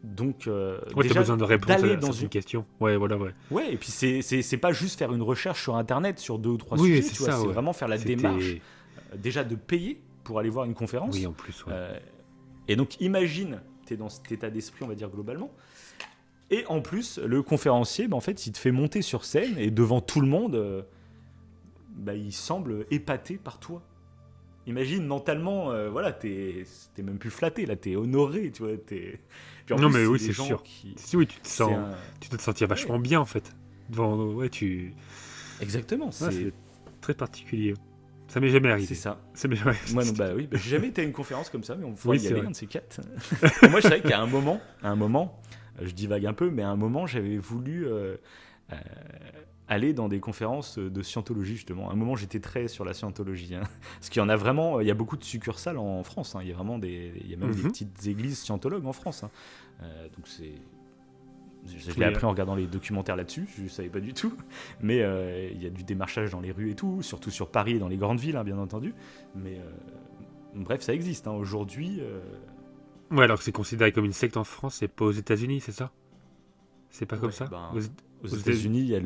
Donc, Ouais, déjà, t'as besoin de réponse d'aller à dans une question. Ouais, voilà, ouais. Ouais, et puis c'est pas juste faire une recherche sur Internet sur 2 ou 3 Oui, sujets, c'est tu vois, ça, c'est ouais. vraiment faire la C'était- démarche, déjà de payer pour aller voir une conférence. Oui, en plus, ouais. Et donc, imagine, t'es dans cet état d'esprit, on va dire globalement. Et en plus, le conférencier, en fait, il te fait monter sur scène et devant tout le monde, il semble épaté par toi. Imagine, mentalement, voilà, t'es même plus flatté, là, t'es honoré, tu vois. Puis en Non, plus, mais oui, des c'est gens sûr. qui... Si, oui, tu c'est un- dois te sentir vachement Ouais. bien, en fait. Ouais, tu... Exactement, Ouais, c'est très particulier. Ça m'est jamais arrivé. c'est ça. Ça m'est jamais arrivé. Moi, non, oui, j'ai jamais été à une conférence comme ça, mais on pourrait Oui, y c'est aller, vrai. un de ces quatre. Moi, je savais qu'à un moment, je divague un peu, mais à un moment, j'avais voulu aller dans des conférences de scientologie, justement. À un moment, j'étais très sur la scientologie. Parce qu'il y en a vraiment, il y a beaucoup de succursales en France. Il y a vraiment il y a même des petites églises scientologues en France. Donc je l'ai appris en regardant les documentaires là-dessus, je ne savais pas du tout. Mais il y a du démarchage dans les rues et tout, surtout sur Paris et dans les grandes villes, bien entendu. Mais bref, ça existe. Aujourd'hui, Ouais, alors que c'est considéré comme une secte en France, c'est pas aux États-Unis, c'est ça? C'est pas comme ouais, ça? aux États-Unis, il y a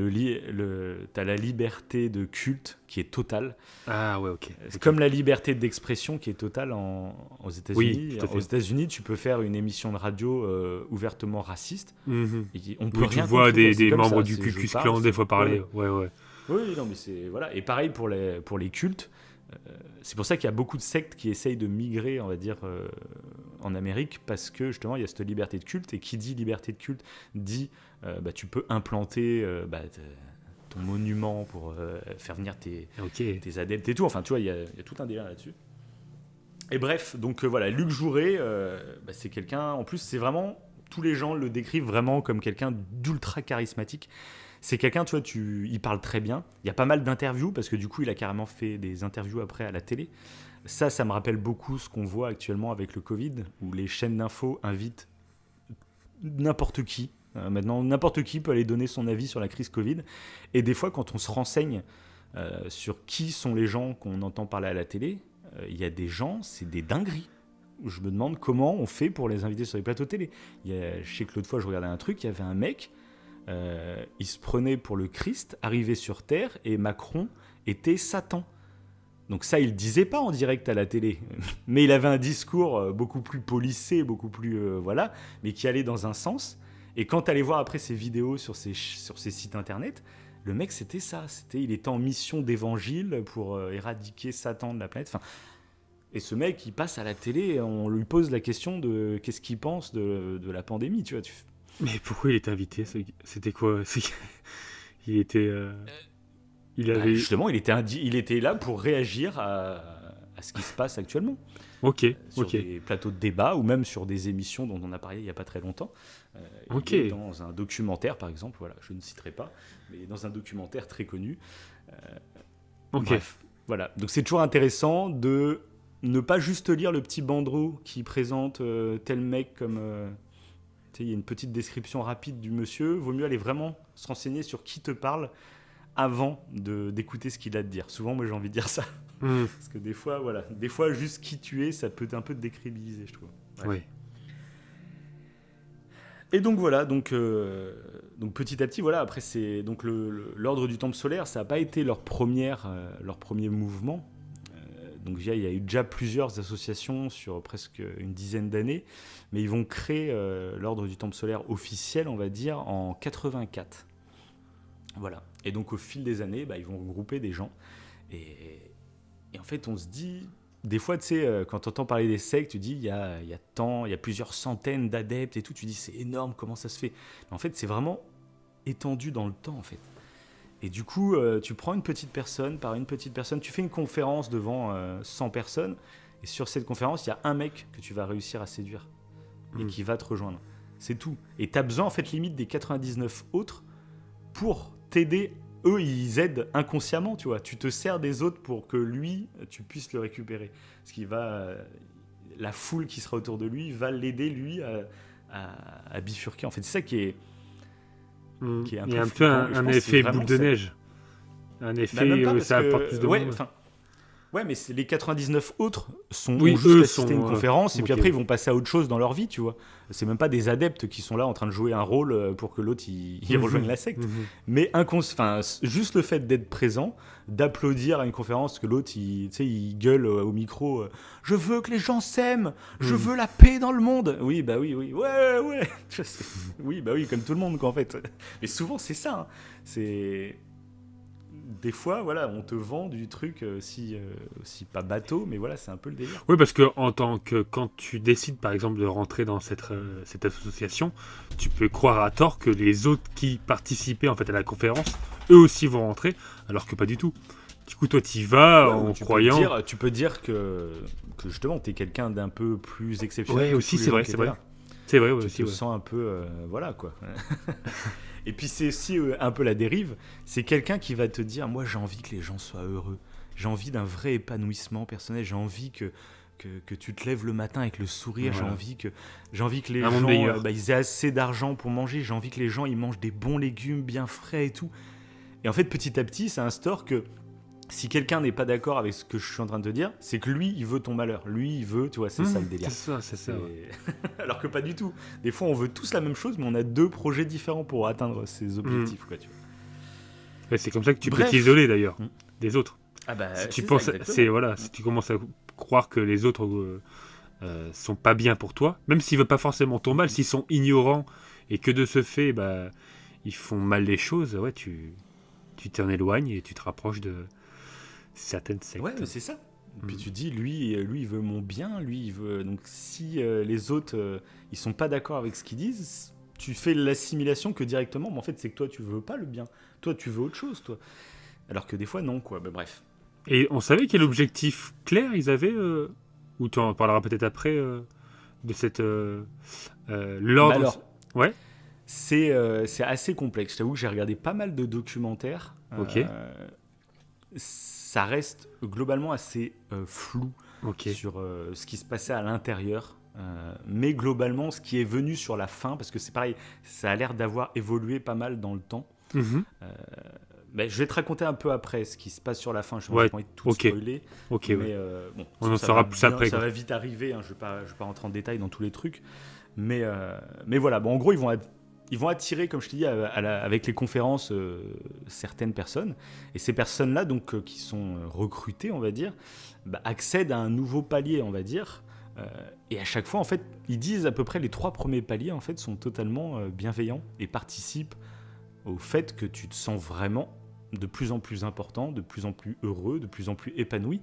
t'as la liberté de culte qui est totale. Ah ouais, ok. C'est comme la liberté d'expression qui est totale aux États-Unis. Oui, tout à fait. Aux États-Unis, tu peux faire une émission de radio ouvertement raciste. Mhm. Et on peut Oui, tu rien vois contre, c'est des comme membres ça, du c'est Ku je Klux parle, Klan des c'est- fois parler. ouais. Ouais, ouais. Oui, non, mais c'est voilà. Et pareil pour les cultes. C'est pour ça qu'il y a beaucoup de sectes qui essayent de migrer, on va dire, en Amérique, parce que justement, il y a cette liberté de culte. Et qui dit liberté de culte dit, tu peux implanter ton monument pour faire venir tes adeptes et tout. Enfin, tu vois, il y a tout un délire là-dessus. Et bref, donc voilà, Luc Jouret, c'est quelqu'un. En plus, c'est vraiment. Tous les gens le décrivent vraiment comme quelqu'un d'ultra charismatique. C'est quelqu'un, tu vois, il parle très bien. Il y a pas mal d'interviews, parce que du coup, il a carrément fait des interviews après à la télé. Ça me rappelle beaucoup ce qu'on voit actuellement avec le Covid, où les chaînes d'infos invitent n'importe qui. Maintenant, n'importe qui peut aller donner son avis sur la crise Covid. Et des fois, quand on se renseigne sur qui sont les gens qu'on entend parler à la télé, il y a des gens, c'est des dingueries. Je me demande comment on fait pour les inviter sur les plateaux télé. Je sais que l'autre fois, je regardais un truc, il y avait un mec, il se prenait pour le Christ, arrivé sur Terre, et Macron était Satan. Donc ça, il le disait pas en direct à la télé, mais il avait un discours beaucoup plus policé, beaucoup plus voilà, mais qui allait dans un sens. Et quand tu allais voir après ses vidéos sur ses sites internet, le mec c'était ça, il était en mission d'évangile pour éradiquer Satan de la planète. Enfin, et ce mec, il passe à la télé, et on lui pose la question de qu'est-ce qu'il pense de la pandémie, tu vois. Mais pourquoi il était invité? C'était quoi? Il était... Il avait... Justement, il était là pour réagir à ce qui se passe actuellement. Ok, Sur ok. des plateaux de débat ou même sur des émissions dont on a parlé il n'y a pas très longtemps. Ok. Il est dans un documentaire, par exemple, voilà, je ne citerai pas, mais dans un documentaire très connu. Ok. Bref, voilà. Donc c'est toujours intéressant de ne pas juste lire le petit bandeau qui présente tel mec comme... il y a une petite description rapide du monsieur. Vaut mieux aller vraiment se renseigner sur qui te parle avant d'écouter ce qu'il a à te dire. Souvent, moi, j'ai envie de dire ça. Parce que des fois, juste qui tu es, ça peut un peu te décrédibiliser, je trouve. Bref. Oui. Et donc voilà, donc petit à petit, voilà. Après, c'est donc l'ordre du Temple solaire, ça n'a pas été leur premier mouvement. Donc il y a eu déjà plusieurs associations sur presque une dizaine d'années, mais ils vont créer l'ordre du Temple solaire officiel, on va dire, en 84. Voilà. Et donc au fil des années, ils vont regrouper des gens. Et en fait, on se dit, des fois, tu sais, quand tu entends parler des sectes, tu dis, il y a plusieurs centaines d'adeptes et tout, tu dis, c'est énorme, comment ça se fait? Mais en fait, c'est vraiment étendu dans le temps, en fait. Et du coup, tu prends une petite personne, tu fais une conférence devant 100 personnes, et sur cette conférence, il y a un mec que tu vas réussir à séduire, et qui va te rejoindre. C'est tout. Et tu as besoin, en fait, limite des 99 autres pour t'aider. Eux, ils aident inconsciemment, tu vois. Tu te sers des autres pour que lui, tu puisses le récupérer. Parce qu'il va... la foule qui sera autour de lui va l'aider, lui, à bifurquer. En fait, c'est ça qui est un Il y a peu un peu un effet boule de neige. Un effet même pas, où ça parce que- apporte plus de ouais, monde. enfin, Ouais, mais les 99 autres ont Oui, juste eux assisté à une sont, conférence et puis ok. après ils vont passer à autre chose dans leur vie, tu vois. C'est même pas des adeptes qui sont là en train de jouer un rôle pour que l'autre il rejoigne la secte. Mais juste le fait d'être présent, d'applaudir à une conférence que l'autre tu sais, il gueule au micro je veux que les gens s'aiment, je veux la paix dans le monde. Oui, bah oui, ouais. Oui, bah oui, comme tout le monde quoi en fait. Mais souvent c'est ça. Hein. C'est des fois, voilà, on te vend du truc aussi pas bateau, mais voilà, c'est un peu le délire. Oui, parce que quand tu décides par exemple de rentrer dans cette association, tu peux croire à tort que les autres qui participaient en fait à la conférence, eux aussi vont rentrer, alors que pas du tout. Du coup, toi, tu y vas en croyant. Tu peux dire que justement, tu es quelqu'un d'un peu plus exceptionnel. Ouais, que aussi, tous les c'est gens vrai, qui c'est étaient vrai. là. C'est vrai, ouais, Tu aussi. te Ouais. sens un peu, voilà quoi. Et puis c'est aussi un peu la dérive. C'est quelqu'un qui va te dire, moi j'ai envie que les gens soient heureux. J'ai envie d'un vrai épanouissement personnel. J'ai envie que tu te lèves le matin avec le sourire. Voilà. J'ai envie que les Un monde gens meilleur. ils aient assez d'argent pour manger. J'ai envie que les gens ils mangent des bons légumes bien frais et tout. Et en fait, petit à petit, ça instaure que si quelqu'un n'est pas d'accord avec ce que je suis en train de te dire, c'est que lui, il veut ton malheur. Lui, il veut, tu vois, c'est ça le délire. C'est ça. Ouais. Alors que pas du tout. Des fois, on veut tous la même chose, mais on a deux projets différents pour atteindre ces objectifs, quoi, tu vois. Ouais, c'est comme ça que tu Bref. peux t'isoler d'ailleurs Mm. des autres. Ah bah, Si tu c'est penses, ça, exactement. si tu commences à croire que les autres sont pas bien pour toi, même s'ils veulent pas forcément ton mal, s'ils sont ignorants et que de ce fait, bah, ils font mal les choses, ouais, tu t'en éloignes et tu te rapproches de certaines sectes. Ouais, mais c'est ça. Puis Mm. tu dis, lui, il veut mon bien, lui, il veut. Donc si les autres, ils sont pas d'accord avec ce qu'ils disent, tu fais l'assimilation que directement, mais en fait, c'est que toi, tu veux pas le bien. Toi, tu veux autre chose, toi. Alors que des fois, non, quoi. Bah, bref. Et on savait quel objectif clair ils avaient, ou tu en parleras peut-être après, de cette l'ordre. Mais alors, Ouais. c'est assez complexe. Je t'avoue que j'ai regardé pas mal de documentaires. Ok. Ça reste globalement assez flou Ok. sur ce qui se passait à l'intérieur. Mais globalement, ce qui est venu sur la fin, parce que c'est pareil, ça a l'air d'avoir évolué pas mal dans le temps. Mhm. Mais je vais te raconter un peu après ce qui se passe sur la fin. Je n'ai Ouais, pas envie de tout ok. spoiler. Ok. Mais Ouais. bon, On en ça saura va plus bien- après, Ça quoi. va vite arriver. Hein, je ne vais pas rentrer en détail dans tous les trucs. Mais voilà. Bon, en gros, ils vont attirer, comme je te dis, avec les conférences, certaines personnes. Et ces personnes-là, donc, qui sont recrutées, on va dire, accèdent à un nouveau palier, on va dire. Et à chaque fois, en fait, ils disent à peu près les 3 premiers paliers, en fait, sont totalement bienveillants et participent au fait que tu te sens vraiment de plus en plus important, de plus en plus heureux, de plus en plus épanoui.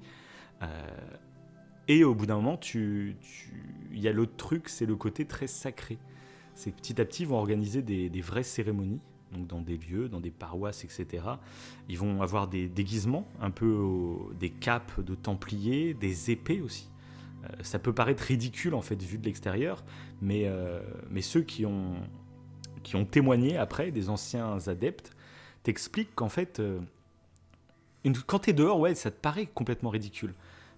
Et au bout d'un moment, il y a l'autre truc, c'est le côté très sacré. C'est que petit à petit, ils vont organiser des vraies cérémonies, donc dans des lieux, dans des paroisses, etc. Ils vont avoir des déguisements, un peu des capes de templiers, des épées aussi. Ça peut paraître ridicule en fait vu de l'extérieur, mais ceux qui ont témoigné après, des anciens adeptes, t'expliquent qu'en fait, quand t'es dehors, ouais, ça te paraît complètement ridicule.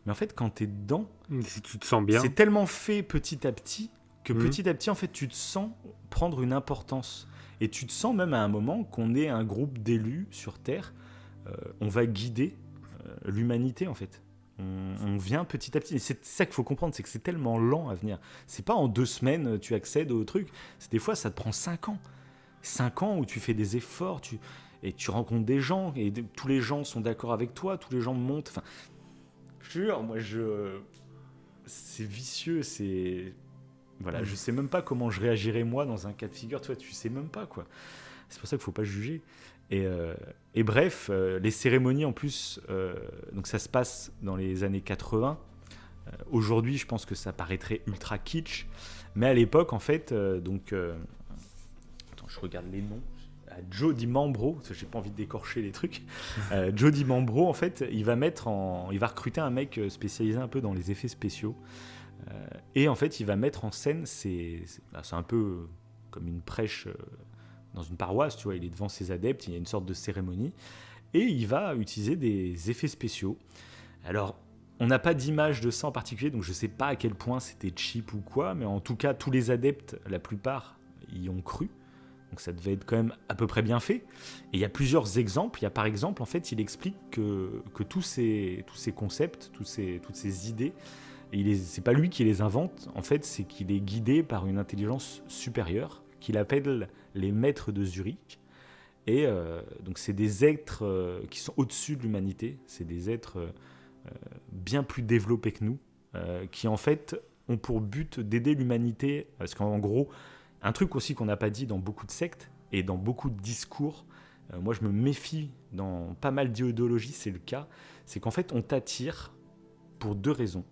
Mais en fait, quand t'es dedans, Si tu te sens bien. c'est tellement fait petit à petit que Mhm. petit à petit, en fait, tu te sens prendre une importance. Et tu te sens même à un moment qu'on est un groupe d'élus sur Terre. On va guider l'humanité, en fait. On vient petit à petit. Et c'est ça qu'il faut comprendre, c'est que c'est tellement lent à venir. C'est pas en 2 semaines tu accèdes au truc. Des fois, ça te prend 5 ans. 5 ans où tu fais des efforts, et tu rencontres des gens, et tous les gens sont d'accord avec toi, tous les gens montent. Enfin, je te jure, moi, c'est vicieux, c'est... Voilà, je sais même pas comment je réagirais moi dans un cas de figure. Toi, tu sais même pas, quoi. C'est pour ça qu'il faut pas juger. Et bref, les cérémonies en plus, donc ça se passe dans les années 80. Aujourd'hui, je pense que ça paraîtrait ultra kitsch, mais à l'époque, en fait, attends, je regarde les noms. Joe DiMambro, j'ai pas envie de décorcher les trucs. Joe DiMambro, en fait, il va recruter un mec spécialisé un peu dans les effets spéciaux. Et en fait, il va mettre en scène, c'est un peu comme une prêche dans une paroisse, tu vois, il est devant ses adeptes, il y a une sorte de cérémonie, et il va utiliser des effets spéciaux. Alors, on n'a pas d'image de ça en particulier, donc je sais pas à quel point c'était cheap ou quoi, mais en tout cas, tous les adeptes, la plupart, y ont cru. Donc ça devait être quand même à peu près bien fait. Et il y a plusieurs exemples. Il y a par exemple, en fait, il explique que tous ces concepts, toutes ces idées, c'est pas lui qui les invente. En fait, c'est qu'il est guidé par une intelligence supérieure qu'il appelle les maîtres de Zurich. Et donc c'est des êtres qui sont au-dessus de l'humanité. C'est des êtres bien plus développés que nous, qui en fait ont pour but d'aider l'humanité. Parce qu'en gros, un truc aussi qu'on n'a pas dit dans beaucoup de sectes et dans beaucoup de discours, moi je me méfie dans pas mal d'idéologies, c'est le cas, c'est qu'en fait on t'attire pour deux raisons.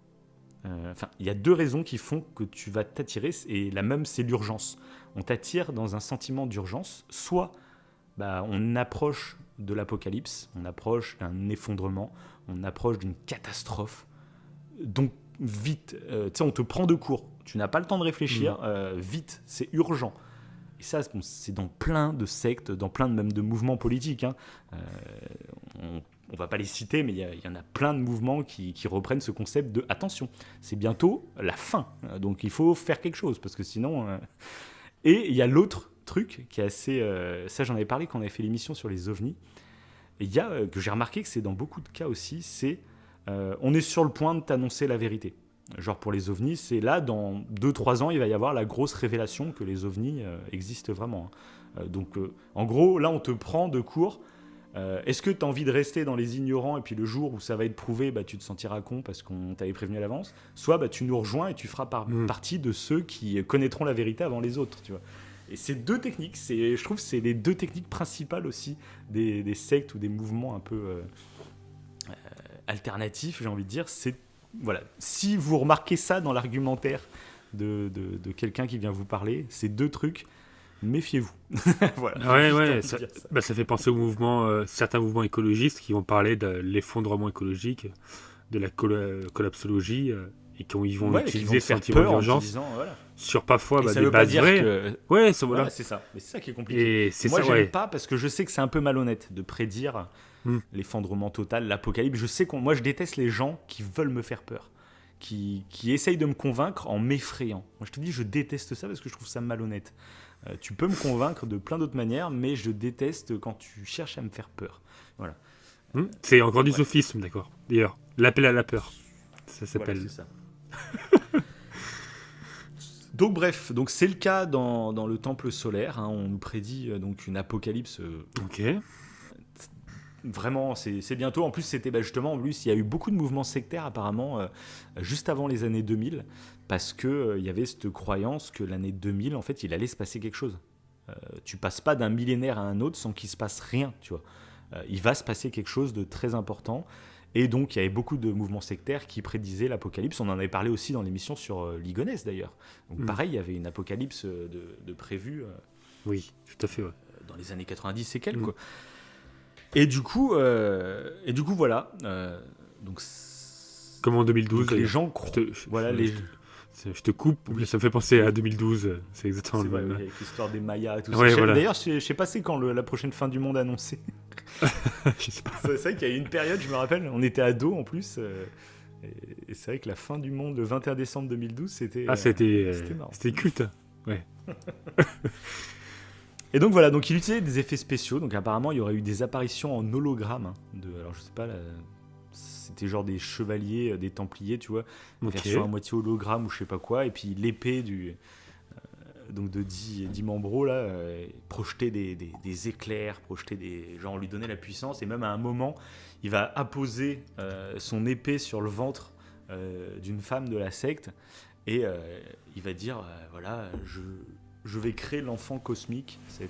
Il y a deux raisons qui font que tu vas t'attirer, et la même c'est l'urgence. On t'attire dans un sentiment d'urgence, soit on approche de l'apocalypse, on approche d'un effondrement, on approche d'une catastrophe, donc vite, on te prend de court, tu n'as pas le temps de réfléchir, vite, c'est urgent. Et ça, c'est dans plein de sectes, dans plein même de mouvements politiques, hein. On va pas les citer, mais il y en a plein de mouvements qui reprennent ce concept de attention, c'est bientôt la fin, donc il faut faire quelque chose, parce que sinon... Et il y a l'autre truc qui est assez... ça, j'en avais parlé quand on avait fait l'émission sur les ovnis, et il y a, que j'ai remarqué que c'est dans beaucoup de cas aussi, c'est on est sur le point de t'annoncer la vérité. Genre pour les ovnis, c'est là, dans 2-3 ans, il va y avoir la grosse révélation que les ovnis existent vraiment, hein. Donc en gros, là, on te prend de court. Est-ce que tu as envie de rester dans les ignorants et puis le jour où ça va être prouvé, tu te sentiras con parce qu'on t'avait prévenu à l'avance, soit tu nous rejoins et tu feras partie de ceux qui connaîtront la vérité avant les autres, tu vois. Et ces deux techniques, je trouve que c'est les deux techniques principales aussi des sectes ou des mouvements un peu alternatifs, j'ai envie de dire. Voilà. Si vous remarquez ça dans l'argumentaire de quelqu'un qui vient vous parler, ces deux trucs, méfiez-vous. Voilà. Ouais, ça fait penser aux mouvements, certains mouvements écologistes qui vont parler de l'effondrement écologique, de la collapsologie, et ils vont utiliser ce sentiment d'urgence sur parfois des bases vraies. Voilà, c'est ça. Mais c'est ça qui est compliqué. Moi, j'aime pas parce que je sais que c'est un peu malhonnête de prédire l'effondrement total, l'apocalypse. Je sais moi, je déteste les gens qui veulent me faire peur, qui essayent de me convaincre en m'effrayant. Moi, je te dis, je déteste ça parce que je trouve ça malhonnête. Tu peux me convaincre de plein d'autres manières, mais je déteste quand tu cherches à me faire peur. Voilà. C'est encore du sophisme, d'accord. D'ailleurs, l'appel à la peur, ça s'appelle. Voilà, c'est ça. Donc bref, c'est le cas dans le temple solaire, hein. On nous prédit donc une apocalypse. Vraiment, c'est bientôt. En plus, c'était justement, il y a eu beaucoup de mouvements sectaires apparemment juste avant les années 2000, parce que il y avait cette croyance que l'année 2000, en fait, il allait se passer quelque chose. Tu passes pas d'un millénaire à un autre sans qu'il se passe rien, tu vois. Il va se passer quelque chose de très important. Et donc, il y avait beaucoup de mouvements sectaires qui prédisaient l'apocalypse. On en avait parlé aussi dans l'émission sur Ligonesse, d'ailleurs. Donc, pareil, il y avait une apocalypse de prévue. Oui, tout à fait, ouais. Dans les années 90 et quelques, quoi. Et du coup, voilà. Comme en 2012. Les gens croient. Je te coupe, ça me fait penser à 2012. C'est exactement le même. Avec l'histoire des Mayas et tout ça. Voilà. D'ailleurs, je sais pas c'est quand la prochaine fin du monde annoncée. Je sais pas. C'est vrai qu'il y a eu une période, je me rappelle, on était ados en plus. Et c'est vrai que la fin du monde, le 21 décembre 2012, c'était. C'était marrant. C'était culte. Ouais. Et donc voilà, il utilisait des effets spéciaux. Donc apparemment, il y aurait eu des apparitions en hologramme. Alors je sais pas, c'était genre des chevaliers, des templiers, tu vois, version à moitié hologramme ou je sais pas quoi. Et puis l'épée de Di Mambro là, projetait des éclairs, genre on lui donnait la puissance. Et même à un moment, il va apposer son épée sur le ventre d'une femme de la secte et il va dire voilà, je vais créer l'enfant cosmique. C'est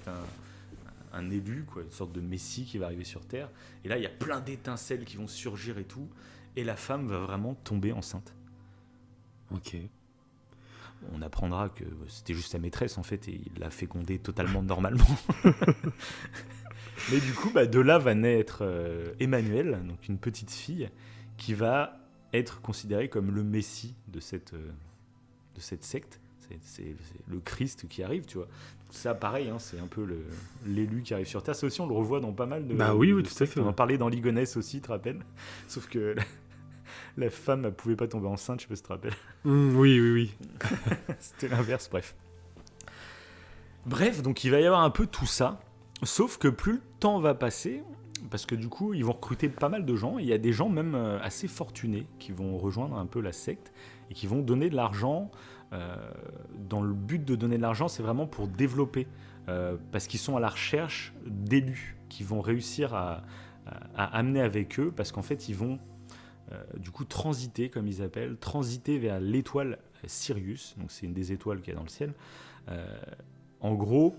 un élu, quoi, une sorte de messie qui va arriver sur Terre. Et là, il y a plein d'étincelles qui vont surgir et tout. Et la femme va vraiment tomber enceinte. Ok. On apprendra que c'était juste sa maîtresse, en fait, et il l'a fécondée totalement normalement. Mais du coup, de là va naître Emmanuel, donc une petite fille, qui va être considérée comme le messie de cette secte. C'est le Christ qui arrive, tu vois. Ça, pareil, hein, c'est un peu l'élu qui arrive sur Terre. Ça aussi, on le revoit dans pas mal de... oui, tout à fait. On en parlait dans Ligonesse aussi, tu te rappelles. Sauf que la femme ne pouvait pas tomber enceinte, je sais pas si tu te rappelles. Oui. C'était l'inverse, bref. Bref, donc il va y avoir un peu tout ça, sauf que plus le temps va passer, parce que du coup, ils vont recruter pas mal de gens, et il y a des gens même assez fortunés qui vont rejoindre un peu la secte, et qui vont donner de l'argent. Dans le but de donner de l'argent, c'est vraiment pour développer, parce qu'ils sont à la recherche d'élus qui vont réussir à amener avec eux, parce qu'en fait, ils vont du coup transiter, comme ils appellent, transiter vers l'étoile Sirius, donc c'est une des étoiles qu'il y a dans le ciel. En gros,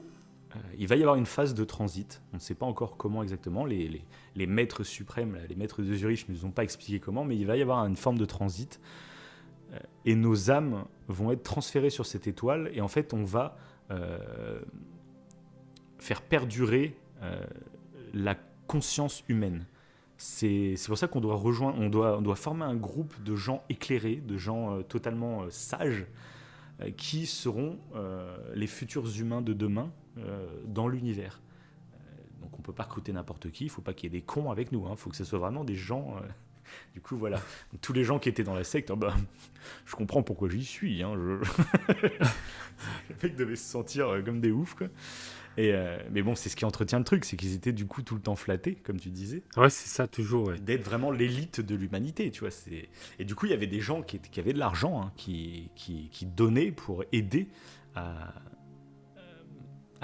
il va y avoir une phase de transit. On ne sait pas encore comment exactement. Les maîtres suprêmes, là, les maîtres de Zurich, ne nous ont pas expliqué comment, mais il va y avoir une forme de transit. Et nos âmes vont être transférées sur cette étoile. Et en fait, on va faire perdurer la conscience humaine. C'est pour ça qu'on doit rejoindre, on doit former un groupe de gens éclairés, de gens totalement sages, qui seront les futurs humains de demain dans l'univers. Donc on ne peut pas recruter n'importe qui, il ne faut pas qu'il y ait des cons avec nous, il faut que ce soit vraiment des gens... Du coup, voilà. Donc, tous les gens qui étaient dans la secte, je comprends pourquoi j'y suis. Le mec devait se sentir comme des oufs, quoi. Mais bon, c'est ce qui entretient le truc, c'est qu'ils étaient du coup tout le temps flattés, comme tu disais. Ouais, c'est ça, toujours. Ouais. D'être vraiment l'élite de l'humanité, tu vois. Et du coup, il y avait des gens qui avaient de l'argent, qui donnaient pour aider à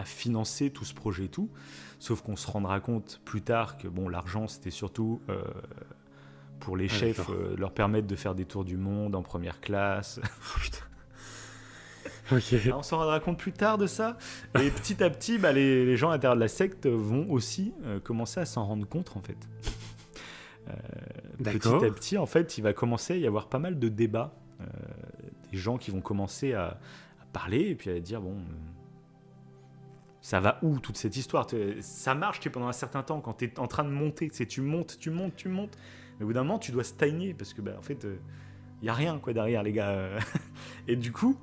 financer tout ce projet et tout. Sauf qu'on se rendra compte plus tard que bon, l'argent, c'était surtout pour les chefs, leur permettre de faire des tours du monde en première classe. Oh, putain. Okay. On s'en rendra compte plus tard de ça. Et petit à petit, les gens à l'intérieur de la secte vont aussi commencer à s'en rendre compte, en fait. Petit à petit, en fait, il va commencer à y avoir pas mal de débats. Des gens qui vont commencer à parler et puis à dire, bon, ça va où toute cette histoire? Ça marche pendant un certain temps quand tu es en train de monter. Tu montes. Mais au bout d'un moment, tu dois stagner parce que, en fait, il n'y a rien quoi, derrière, les gars. Et du coup...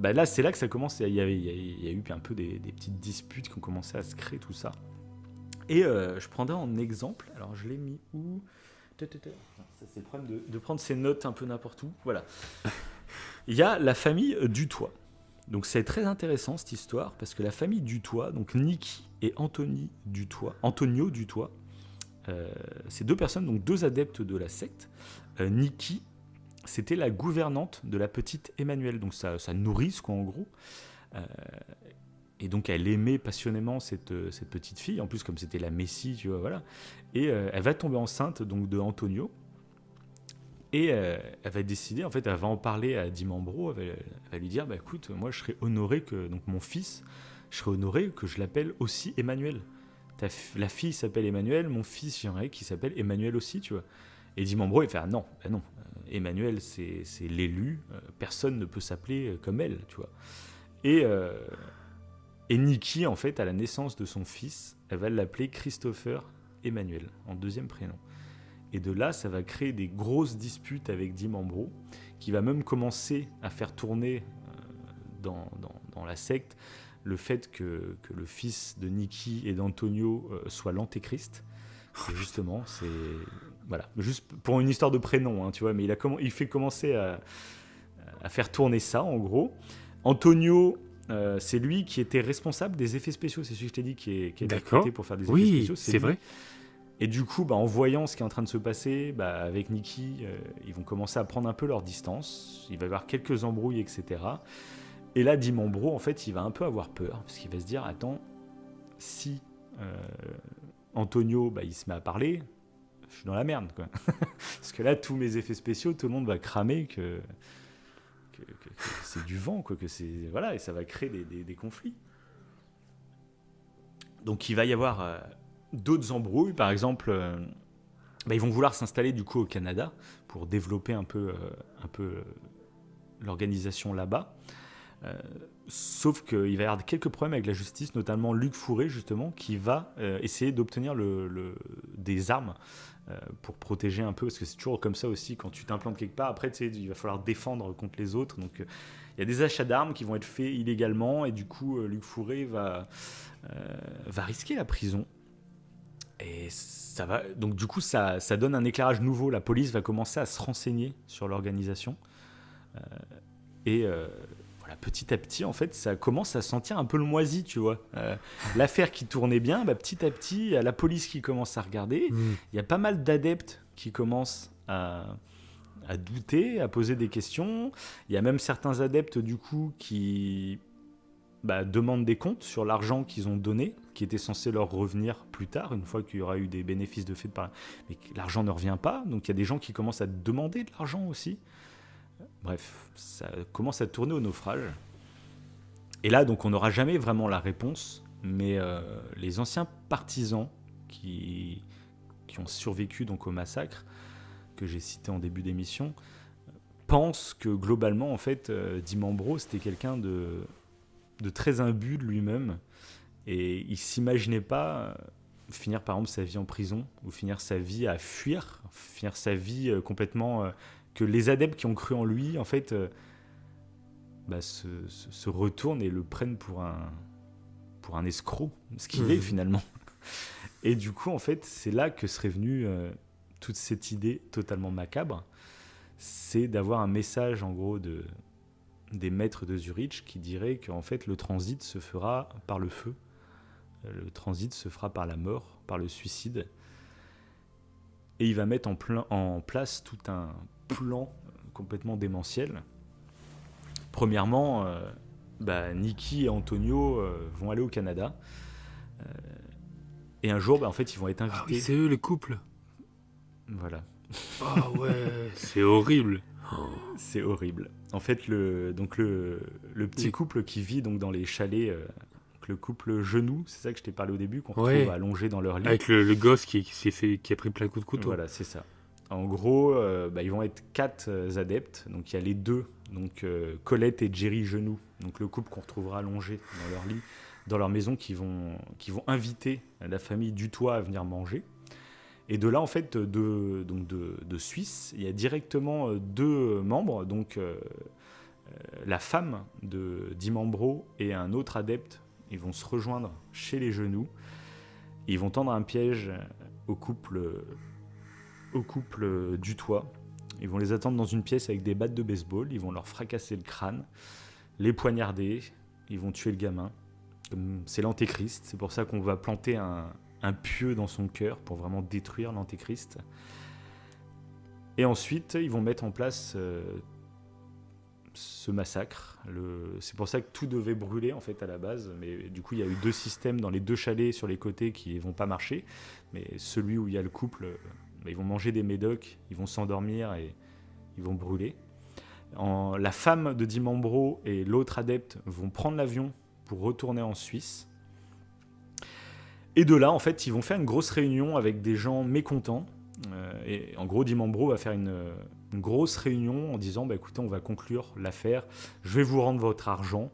là, c'est là que ça commence. Il y a eu un peu des petites disputes qui ont commencé à se créer, tout ça. Et je prendrais en exemple. Alors, je l'ai mis où? Ça, c'est le problème de prendre ses notes un peu n'importe où. Voilà. Il y a la famille Dutoit. Donc, c'est très intéressant cette histoire parce que la famille Dutoit, donc Niki et Antonio Dutoit, c'est deux personnes, donc deux adeptes de la secte. Niki, c'était la gouvernante de la petite Emmanuelle, donc sa nourrice, quoi, en gros. Et donc, elle aimait passionnément cette petite fille, en plus, comme c'était la Messie, tu vois, voilà. Et elle va tomber enceinte, donc, de Antonio. Et elle va décider, en fait, elle va en parler à Dimambro, elle va lui dire, écoute, moi, je serais honoré que, donc, mon fils, je serais honoré que je l'appelle aussi Emmanuel. La fille s'appelle Emmanuel, mon fils, j'aimerais qu'il s'appelle Emmanuel aussi, tu vois. Et Dimambro, il fait, non. Emmanuel, c'est l'élu, personne ne peut s'appeler comme elle, tu vois. Et Niki, en fait, à la naissance de son fils, elle va l'appeler Christopher Emmanuel, en deuxième prénom. Et de là, ça va créer des grosses disputes avec Dimambro, qui va même commencer à faire tourner dans la secte le fait que le fils de Niki et d'Antonio soit l'antéchrist. Et justement, c'est... Voilà, juste pour une histoire de prénom, tu vois, mais il fait commencer à faire tourner ça, en gros. Antonio, c'est lui qui était responsable des effets spéciaux, c'est celui que je t'ai dit qui est recruté pour faire des effets spéciaux. C'est vrai. Et du coup, en voyant ce qui est en train de se passer, avec Niki, ils vont commencer à prendre un peu leur distance. Il va y avoir quelques embrouilles, etc. Et là, Dimambro, en fait, il va un peu avoir peur, parce qu'il va se dire, attends, si Antonio, il se met à parler... je suis dans la merde, quoi. Parce que là, tous mes effets spéciaux, tout le monde va cramer que c'est du vent, quoi, que c'est... Voilà, et ça va créer des conflits. Donc, il va y avoir d'autres embrouilles. Par exemple, ils vont vouloir s'installer, du coup, au Canada pour développer un peu l'organisation là-bas. Sauf qu'il va y avoir quelques problèmes avec la justice, notamment Luc Fourré, justement, qui va essayer d'obtenir des armes pour protéger un peu, parce que c'est toujours comme ça aussi, quand tu t'implantes quelque part, après, il va falloir défendre contre les autres. Donc, il y a des achats d'armes qui vont être faits illégalement, et du coup, Luc Fourré va risquer la prison. Et donc, du coup, ça donne un éclairage nouveau. La police va commencer à se renseigner sur l'organisation. voilà, petit à petit, en fait, ça commence à sentir un peu le moisi, tu vois. L'affaire qui tournait bien, petit à petit, il y a la police qui commence à regarder. Il y a pas mal d'adeptes qui commencent à douter, à poser des questions. Il y a même certains adeptes, du coup, qui demandent des comptes sur l'argent qu'ils ont donné, qui était censé leur revenir plus tard, une fois qu'il y aura eu des bénéfices de fait mais l'argent ne revient pas. Donc il y a des gens qui commencent à demander de l'argent aussi. Bref, ça commence à tourner au naufrage. Et là, donc, on n'aura jamais vraiment la réponse, mais les anciens partisans qui ont survécu donc au massacre que j'ai cité en début d'émission pensent que globalement, en fait, Dimambro, c'était quelqu'un de très imbu de lui-même, et il s'imaginait pas finir par exemple sa vie en prison, ou finir sa vie à fuir, finir sa vie complètement... que les adeptes qui ont cru en lui, en fait, se retournent et le prennent pour un escroc, ce qu'il est finalement. Et du coup, en fait, c'est là que serait venue toute cette idée totalement macabre, c'est d'avoir un message, en gros, des maîtres de Zurich qui dirait qu'en fait, le transit se fera par le feu, le transit se fera par la mort, par le suicide, et il va mettre en place tout un plan complètement démentiel. Premièrement, Nikki et Antonio vont aller au Canada, et un jour, en fait, ils vont être invités. Ah oui, c'est eux le couple. Voilà. Ah ouais, c'est horrible. C'est horrible. En fait, le petit couple qui vit donc dans les chalets, le couple Genoux, c'est ça que je t'ai parlé au début, qu'on retrouve allongé dans leur lit. Avec le gosse qui a pris plein de coups de couteau. Voilà, c'est ça. En gros, ils vont être 4 adeptes. Donc il y a les deux, donc Colette et Jerry Genoux, donc le couple qu'on retrouvera allongé dans leur lit, dans leur maison, qui vont inviter la famille Dutoit à venir manger. Et de là, en fait, de Suisse, il y a directement 2 membres, donc la femme de Dimambro et un autre adepte. Ils vont se rejoindre chez les Genoux. Ils vont tendre un piège au couple Dutoit. Ils vont les attendre dans une pièce avec des battes de baseball. Ils vont leur fracasser le crâne, les poignarder. Ils vont tuer le gamin. C'est l'antéchrist. C'est pour ça qu'on va planter un pieu dans son cœur pour vraiment détruire l'antéchrist. Et ensuite, ils vont mettre en place ce massacre. C'est pour ça que tout devait brûler en fait à la base. Mais du coup, il y a eu 2 systèmes dans les 2 chalets sur les côtés qui ne vont pas marcher. Mais celui où il y a le couple, ils vont manger des médocs, ils vont s'endormir et ils vont brûler. La femme de Dimambro et l'autre adepte vont prendre l'avion pour retourner en Suisse. Et de là, en fait, ils vont faire une grosse réunion avec des gens mécontents. Et en gros, Dimambro va faire une grosse réunion en disant écoutez, on va conclure l'affaire, je vais vous rendre votre argent,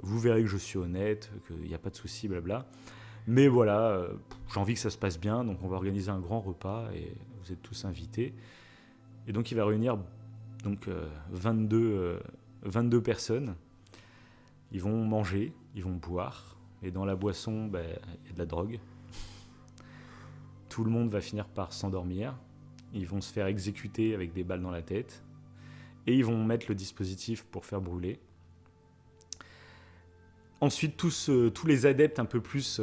vous verrez que je suis honnête, qu'il n'y a pas de souci, blabla. Mais voilà, j'ai envie que ça se passe bien, donc on va organiser un grand repas et vous êtes tous invités. Et donc il va réunir 22 personnes. Ils vont manger, ils vont boire. Et dans la boisson, il y a de la drogue. Tout le monde va finir par s'endormir. Ils vont se faire exécuter avec des balles dans la tête. Et ils vont mettre le dispositif pour faire brûler. Ensuite, tous les adeptes un peu plus...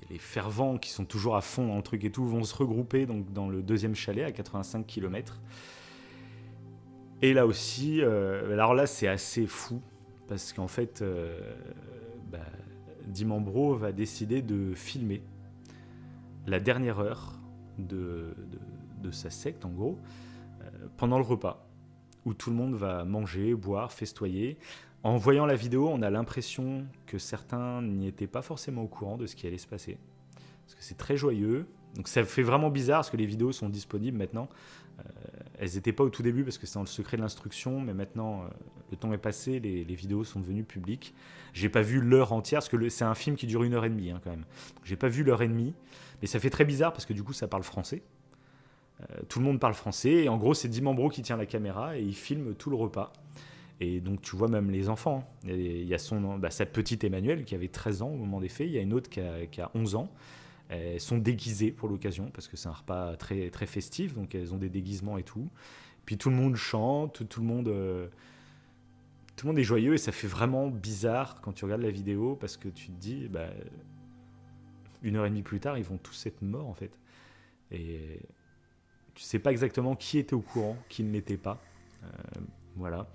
les fervents qui sont toujours à fond dans le truc et tout, vont se regrouper donc, dans le 2e chalet à 85 km. Et là aussi, alors là, c'est assez fou. Parce qu'en fait... Dimambro va décider de filmer la dernière heure de sa secte, en gros, pendant le repas, où tout le monde va manger, boire, festoyer. En voyant la vidéo, on a l'impression que certains n'y étaient pas forcément au courant de ce qui allait se passer. Parce que c'est très joyeux. Donc ça fait vraiment bizarre, parce que les vidéos sont disponibles maintenant. Elles n'étaient pas au tout début, parce que c'était dans le secret de l'instruction, mais maintenant, le temps est passé, les vidéos sont devenues publiques. J'ai pas vu l'heure entière, parce que c'est un film qui dure 1h30 quand même. J'ai pas vu l'heure et demie, mais ça fait très bizarre, parce que du coup, ça parle français. Tout le monde parle français, et en gros, c'est Dimambro qui tient la caméra, et il filme tout le repas. Et donc, tu vois même les enfants. Il y a sa petite Emmanuelle, qui avait 13 ans au moment des faits. Il y a une autre qui a 11 ans. Elles sont déguisées pour l'occasion, parce que c'est un repas très, très festif, donc elles ont des déguisements et tout. Puis tout le monde chante, tout le monde tout le monde est joyeux et ça fait vraiment bizarre quand tu regardes la vidéo parce que tu te dis, 1h30 plus tard, ils vont tous être morts en fait. Et tu sais pas exactement qui était au courant, qui ne l'était pas. Voilà.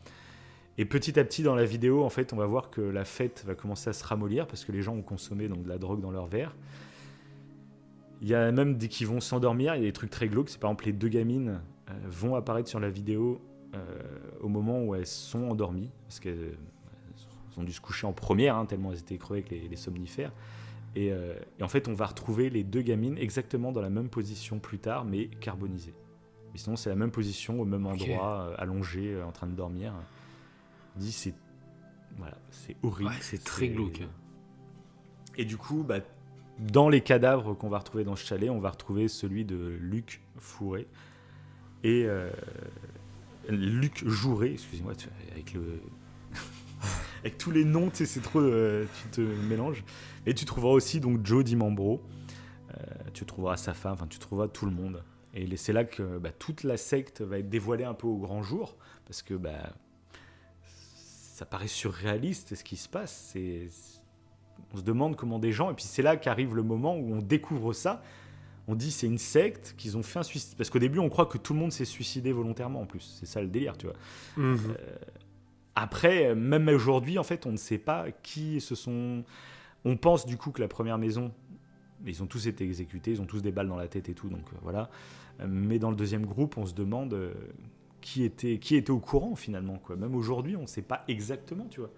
Et petit à petit dans la vidéo, en fait, on va voir que la fête va commencer à se ramollir parce que les gens ont consommé donc de la drogue dans leur verre. Il y a même dès qu'ils vont s'endormir, il y a des trucs très glauques. C'est par exemple les 2 gamines vont apparaître sur la vidéo au moment où elles sont endormies parce qu'elles ont dû se coucher en première tellement elles étaient crevées avec les somnifères. Et en fait, on va retrouver les 2 gamines exactement dans la même position plus tard, mais carbonisées. Mais sinon, c'est la même position, au même endroit, allongées, en train de dormir. On dit, c'est horrible. Ouais, c'est très glauque. Et du coup, dans les cadavres qu'on va retrouver dans ce chalet, on va retrouver celui de Luc Fourré et Luc Jouret, excusez-moi, avec tous les noms, tu sais, c'est trop, tu te mélanges. Et tu trouveras aussi donc Joe Dimambro, tu trouveras sa femme, enfin tu trouveras tout le monde. Et c'est là que toute la secte va être dévoilée un peu au grand jour, parce que ça paraît surréaliste ce qui se passe. On se demande comment des gens, et puis c'est là qu'arrive le moment où on découvre ça. On dit c'est une secte, qu'ils ont fait un suicide. Parce qu'au début, on croit que tout le monde s'est suicidé volontairement en plus. C'est ça le délire, tu vois. Après, même aujourd'hui, en fait, on ne sait pas qui ce sont. On pense du coup que la première maison, ils ont tous été exécutés, ils ont tous des balles dans la tête et tout, donc voilà. Mais dans le deuxième groupe, on se demande qui était au courant finalement, quoi. Même aujourd'hui, on ne sait pas exactement, tu vois.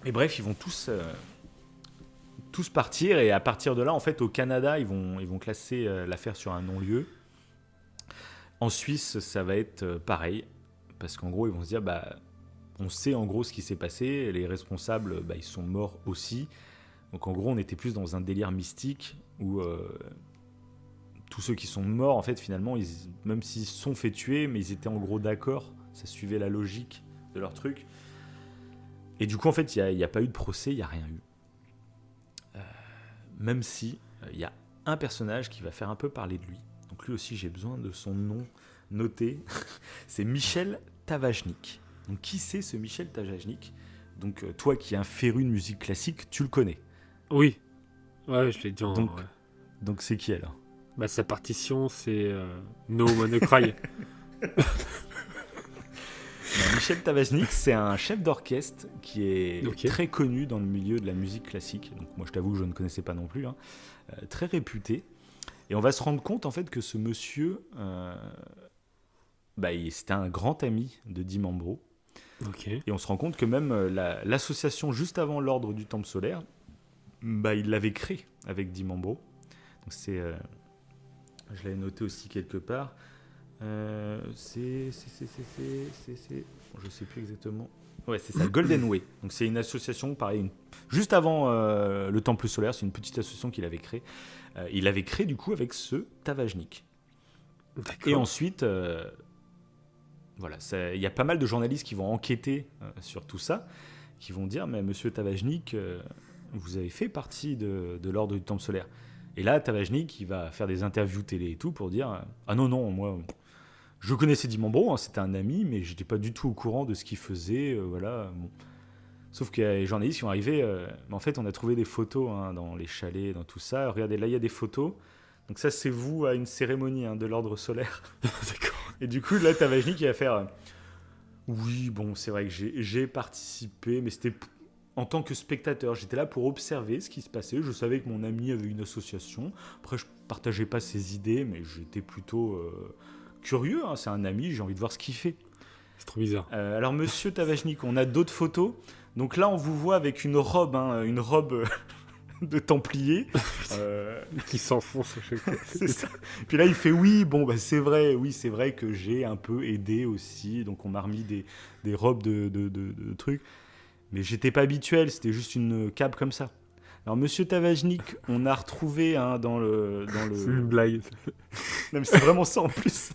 Et bref, ils vont tous partir, et à partir de là, en fait, au Canada, ils vont classer l'affaire sur un non-lieu. En Suisse, ça va être pareil, parce qu'en gros, ils vont se dire, on sait en gros ce qui s'est passé, les responsables, ils sont morts aussi. Donc en gros, on était plus dans un délire mystique où tous ceux qui sont morts, en fait, finalement, même s'ils se sont fait tuer, mais ils étaient en gros d'accord, ça suivait la logique de leur truc. Et du coup, en fait, il n'y a pas eu de procès, il n'y a rien eu. Même si il y a un personnage qui va faire un peu parler de lui. Donc lui aussi, j'ai besoin de son nom noté. C'est Michel Tavajnik. Donc qui c'est ce Michel Tavajnik ? Donc toi qui es un féru de musique classique, tu le connais. Oui. Ouais, je l'ai dit. Donc c'est qui alors ? Sa partition, c'est No One Cry. Michel Tavajnik, c'est un chef d'orchestre qui est très connu dans le milieu de la musique classique. Donc moi, je t'avoue que je ne connaissais pas non plus. Très réputé. Et on va se rendre compte en fait que ce monsieur, c'était un grand ami de Dimambro. Et on se rend compte que même l'association juste avant l'ordre du Temple solaire, il l'avait créée avec Dimambro. Donc c'est, je l'avais noté aussi quelque part. Je sais plus exactement. Ouais, c'est ça, Golden Way. Donc c'est une association, pareil, juste avant le Temple solaire, c'est une petite association qu'il avait créée. Il l'avait créée du coup avec ce Tavajnik. D'accord. Et ensuite, il y a pas mal de journalistes qui vont enquêter sur tout ça, qui vont dire, mais monsieur Tavajnik, vous avez fait partie de l'ordre du Temple solaire. Et là, Tavajnik, il va faire des interviews télé et tout pour dire, ah non, moi... Je connaissais Dimambro, c'était un ami, mais je n'étais pas du tout au courant de ce qu'il faisait. Voilà. Bon. Sauf qu'il y a les journalistes qui vont arriver. Mais en fait, on a trouvé des photos dans les chalets, dans tout ça. Regardez, là, il y a des photos. Donc ça, c'est vous à une cérémonie de l'ordre solaire. D'accord. Et du coup, là, Tavajnik, il va faire... oui, bon, c'est vrai que j'ai participé, mais c'était en tant que spectateur. J'étais là pour observer ce qui se passait. Je savais que mon ami avait une association. Après, je ne partageais pas ses idées, mais j'étais plutôt... curieux, c'est un ami, j'ai envie de voir ce qu'il fait. C'est trop bizarre. Alors, monsieur Tavajnik, on a d'autres photos. Donc là, on vous voit avec une robe de Templier. Qui s'enfonce à chaque fois. C'est ça. Puis là, il fait oui, c'est vrai que j'ai un peu aidé aussi. Donc on m'a remis des robes de trucs. Mais j'étais pas habituel, c'était juste une cape comme ça. Alors, monsieur Tavajnik, on a retrouvé dans le... C'est une blague. Non, mais c'est vraiment ça en plus.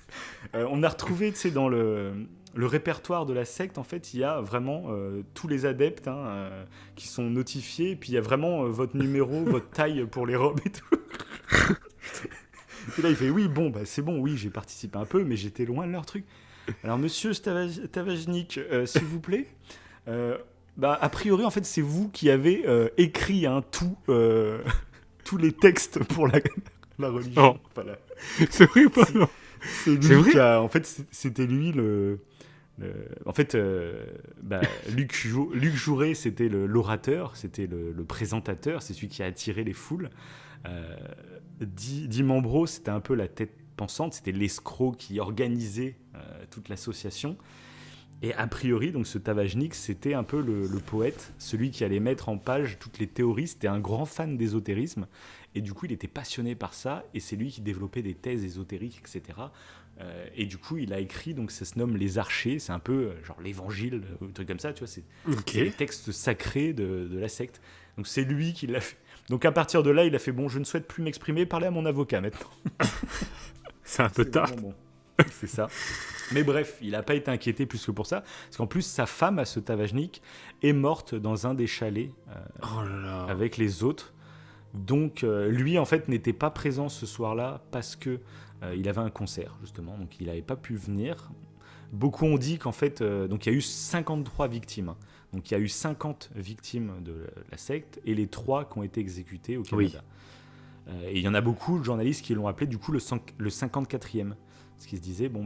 On a retrouvé, tu sais, dans le répertoire de la secte, en fait, il y a vraiment tous les adeptes qui sont notifiés. Et puis, il y a vraiment votre numéro, votre taille pour les robes et tout. Et là, il fait oui, c'est bon, oui, j'ai participé un peu, mais j'étais loin de leur truc. Alors, monsieur Tavajnik, s'il vous plaît, a priori, en fait, c'est vous qui avez écrit tous les textes pour la religion. Oh. Voilà. C'est vrai ou pas? Non. C'est lui C'est vrai qui a, en fait, c'était lui en fait, Luc Jouret, c'était l'orateur, c'était le présentateur, c'est celui qui a attiré les foules. Di Mambro, c'était un peu la tête pensante, c'était l'escroc qui organisait toute l'association. Et a priori, donc ce Tavajnik, c'était un peu le poète, celui qui allait mettre en page toutes les théories. C'était un grand fan d'ésotérisme. Et du coup, il était passionné par ça. Et c'est lui qui développait des thèses ésotériques, etc. Et du coup, il a écrit, donc ça se nomme Les Archers. C'est un peu genre l'évangile, ou un truc comme ça, tu vois. C'est les textes sacrés de la secte. Donc c'est lui qui l'a fait. Donc à partir de là, il a fait, bon, je ne souhaite plus m'exprimer, parlez à mon avocat maintenant. C'est un peu tard. Bon. C'est ça. Mais bref, il n'a pas été inquiété plus que pour ça, parce qu'en plus, sa femme, à ce Tavajnik, est morte dans un des chalets avec les autres. Donc, lui, en fait, n'était pas présent ce soir-là parce que il avait un concert, justement. Donc, il n'avait pas pu venir. Beaucoup ont dit qu'en fait, donc il y a eu 53 victimes. Donc, il y a eu 50 victimes de la secte et les 3 qui ont été exécutées au Canada. Oui. Et il y en a beaucoup de journalistes qui l'ont appelé, du coup, le 54e. Parce qu'ils se disaient, bon,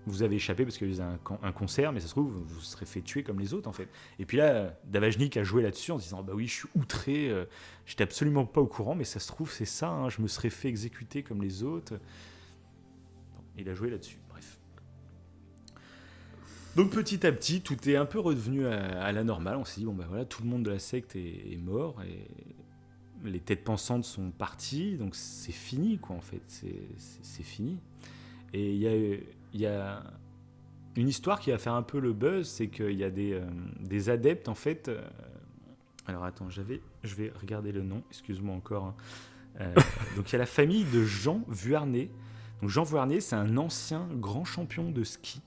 vous avez échappé parce qu'il y a eu un concert, mais ça se trouve, vous serez fait tuer comme les autres, en fait. Et puis là, Tavajnik a joué là-dessus en se disant, oui, je suis outré, j'étais absolument pas au courant, mais ça se trouve, c'est ça, hein, je me serais fait exécuter comme les autres. Bon, il a joué là-dessus, bref. Donc petit à petit, tout est un peu redevenu à la normale. On s'est dit, voilà, tout le monde de la secte est mort, et les têtes pensantes sont parties, donc c'est fini, quoi, en fait, c'est fini. Et il y a une histoire qui va faire un peu le buzz, c'est qu'il y a des adeptes, en fait. Alors attends, je vais regarder le nom, excuse-moi encore. Hein. Donc il y a la famille de Jean Vuarnet. Donc Jean Vuarnet, c'est un ancien grand champion de ski,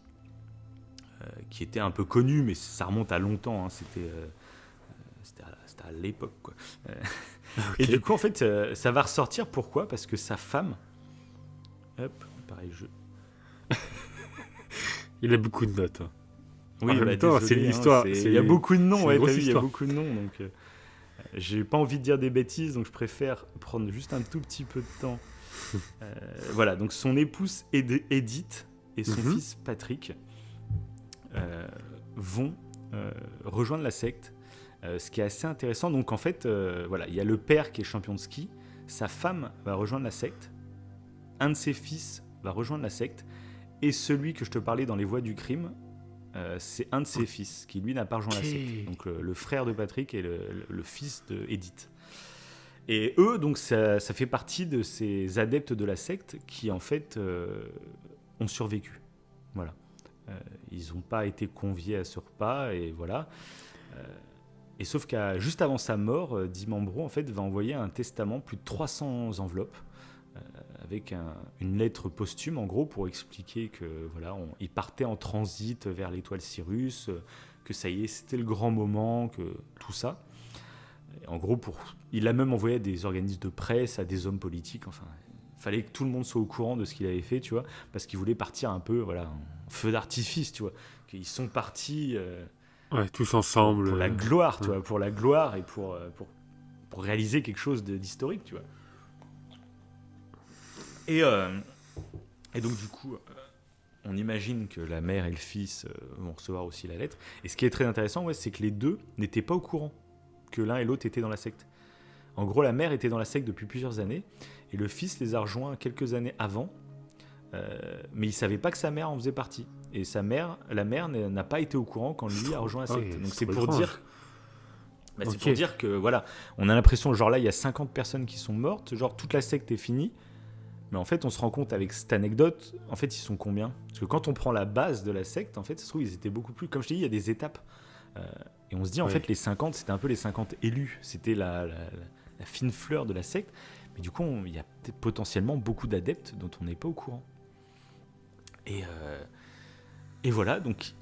qui était un peu connu, mais ça remonte à longtemps. Hein. C'était à l'époque, quoi. Okay. Et du coup, en fait, ça va ressortir. Pourquoi ? Parce que sa femme... Hop, pareil, Il a beaucoup de notes. Hein. Oui, en même temps, c'est l'histoire. Il y a beaucoup de noms, il y a beaucoup de noms, donc j'ai pas envie de dire des bêtises, donc je préfère prendre juste un tout petit peu de temps. Voilà, donc son épouse Edith et son fils Patrick vont rejoindre la secte, ce qui est assez intéressant. Donc en fait, voilà, il y a le père qui est champion de ski, sa femme va rejoindre la secte, un de ses fils va rejoindre la secte, et celui que je te parlais dans Les Voies du crime, c'est un de ses fils qui, lui, n'a pas rejoint la secte. Donc le frère de Patrick et le fils d'Edith. Et eux, donc, ça fait partie de ces adeptes de la secte qui, en fait, ont survécu. Voilà. Ils n'ont pas été conviés à ce repas, et voilà. Et sauf qu'à juste avant sa mort, Di Mambro, en fait, va envoyer un testament, plus de 300 enveloppes, avec une lettre posthume, en gros, pour expliquer que voilà, il partait en transit vers l'étoile Sirius, que ça y est, c'était le grand moment, que tout ça. Et en gros, il a même envoyé à des organismes de presse, à des hommes politiques. Enfin, il fallait que tout le monde soit au courant de ce qu'il avait fait, tu vois, parce qu'il voulait partir un peu, voilà, en feu d'artifice, tu vois. Qu'ils sont partis. Ouais, tous ensemble. Pour la gloire, tu vois, pour la gloire et pour réaliser quelque chose d'historique, tu vois. Et donc du coup, on imagine que la mère et le fils vont recevoir aussi la lettre. Et ce qui est très intéressant, c'est que les deux n'étaient pas au courant que l'un et l'autre étaient dans la secte. En gros, la mère était dans la secte depuis plusieurs années, et le fils les a rejoints quelques années avant, mais il ne savait pas que sa mère en faisait partie. Et la mère n'a pas été au courant quand lui a rejoint la secte. Donc c'est pour dire... c'est pour dire que, voilà, on a l'impression, genre là, il y a 50 personnes qui sont mortes, genre toute la secte est finie. Mais en fait, on se rend compte avec cette anecdote, en fait, ils sont combien ? Parce que quand on prend la base de la secte, en fait, ça se trouve, ils étaient beaucoup plus... Comme je t'ai dit, il y a des étapes. Et on se dit, en fait, les 50, c'était un peu les 50 élus. C'était la fine fleur de la secte. Mais du coup, il y a potentiellement beaucoup d'adeptes dont on n'est pas au courant. Et voilà, donc...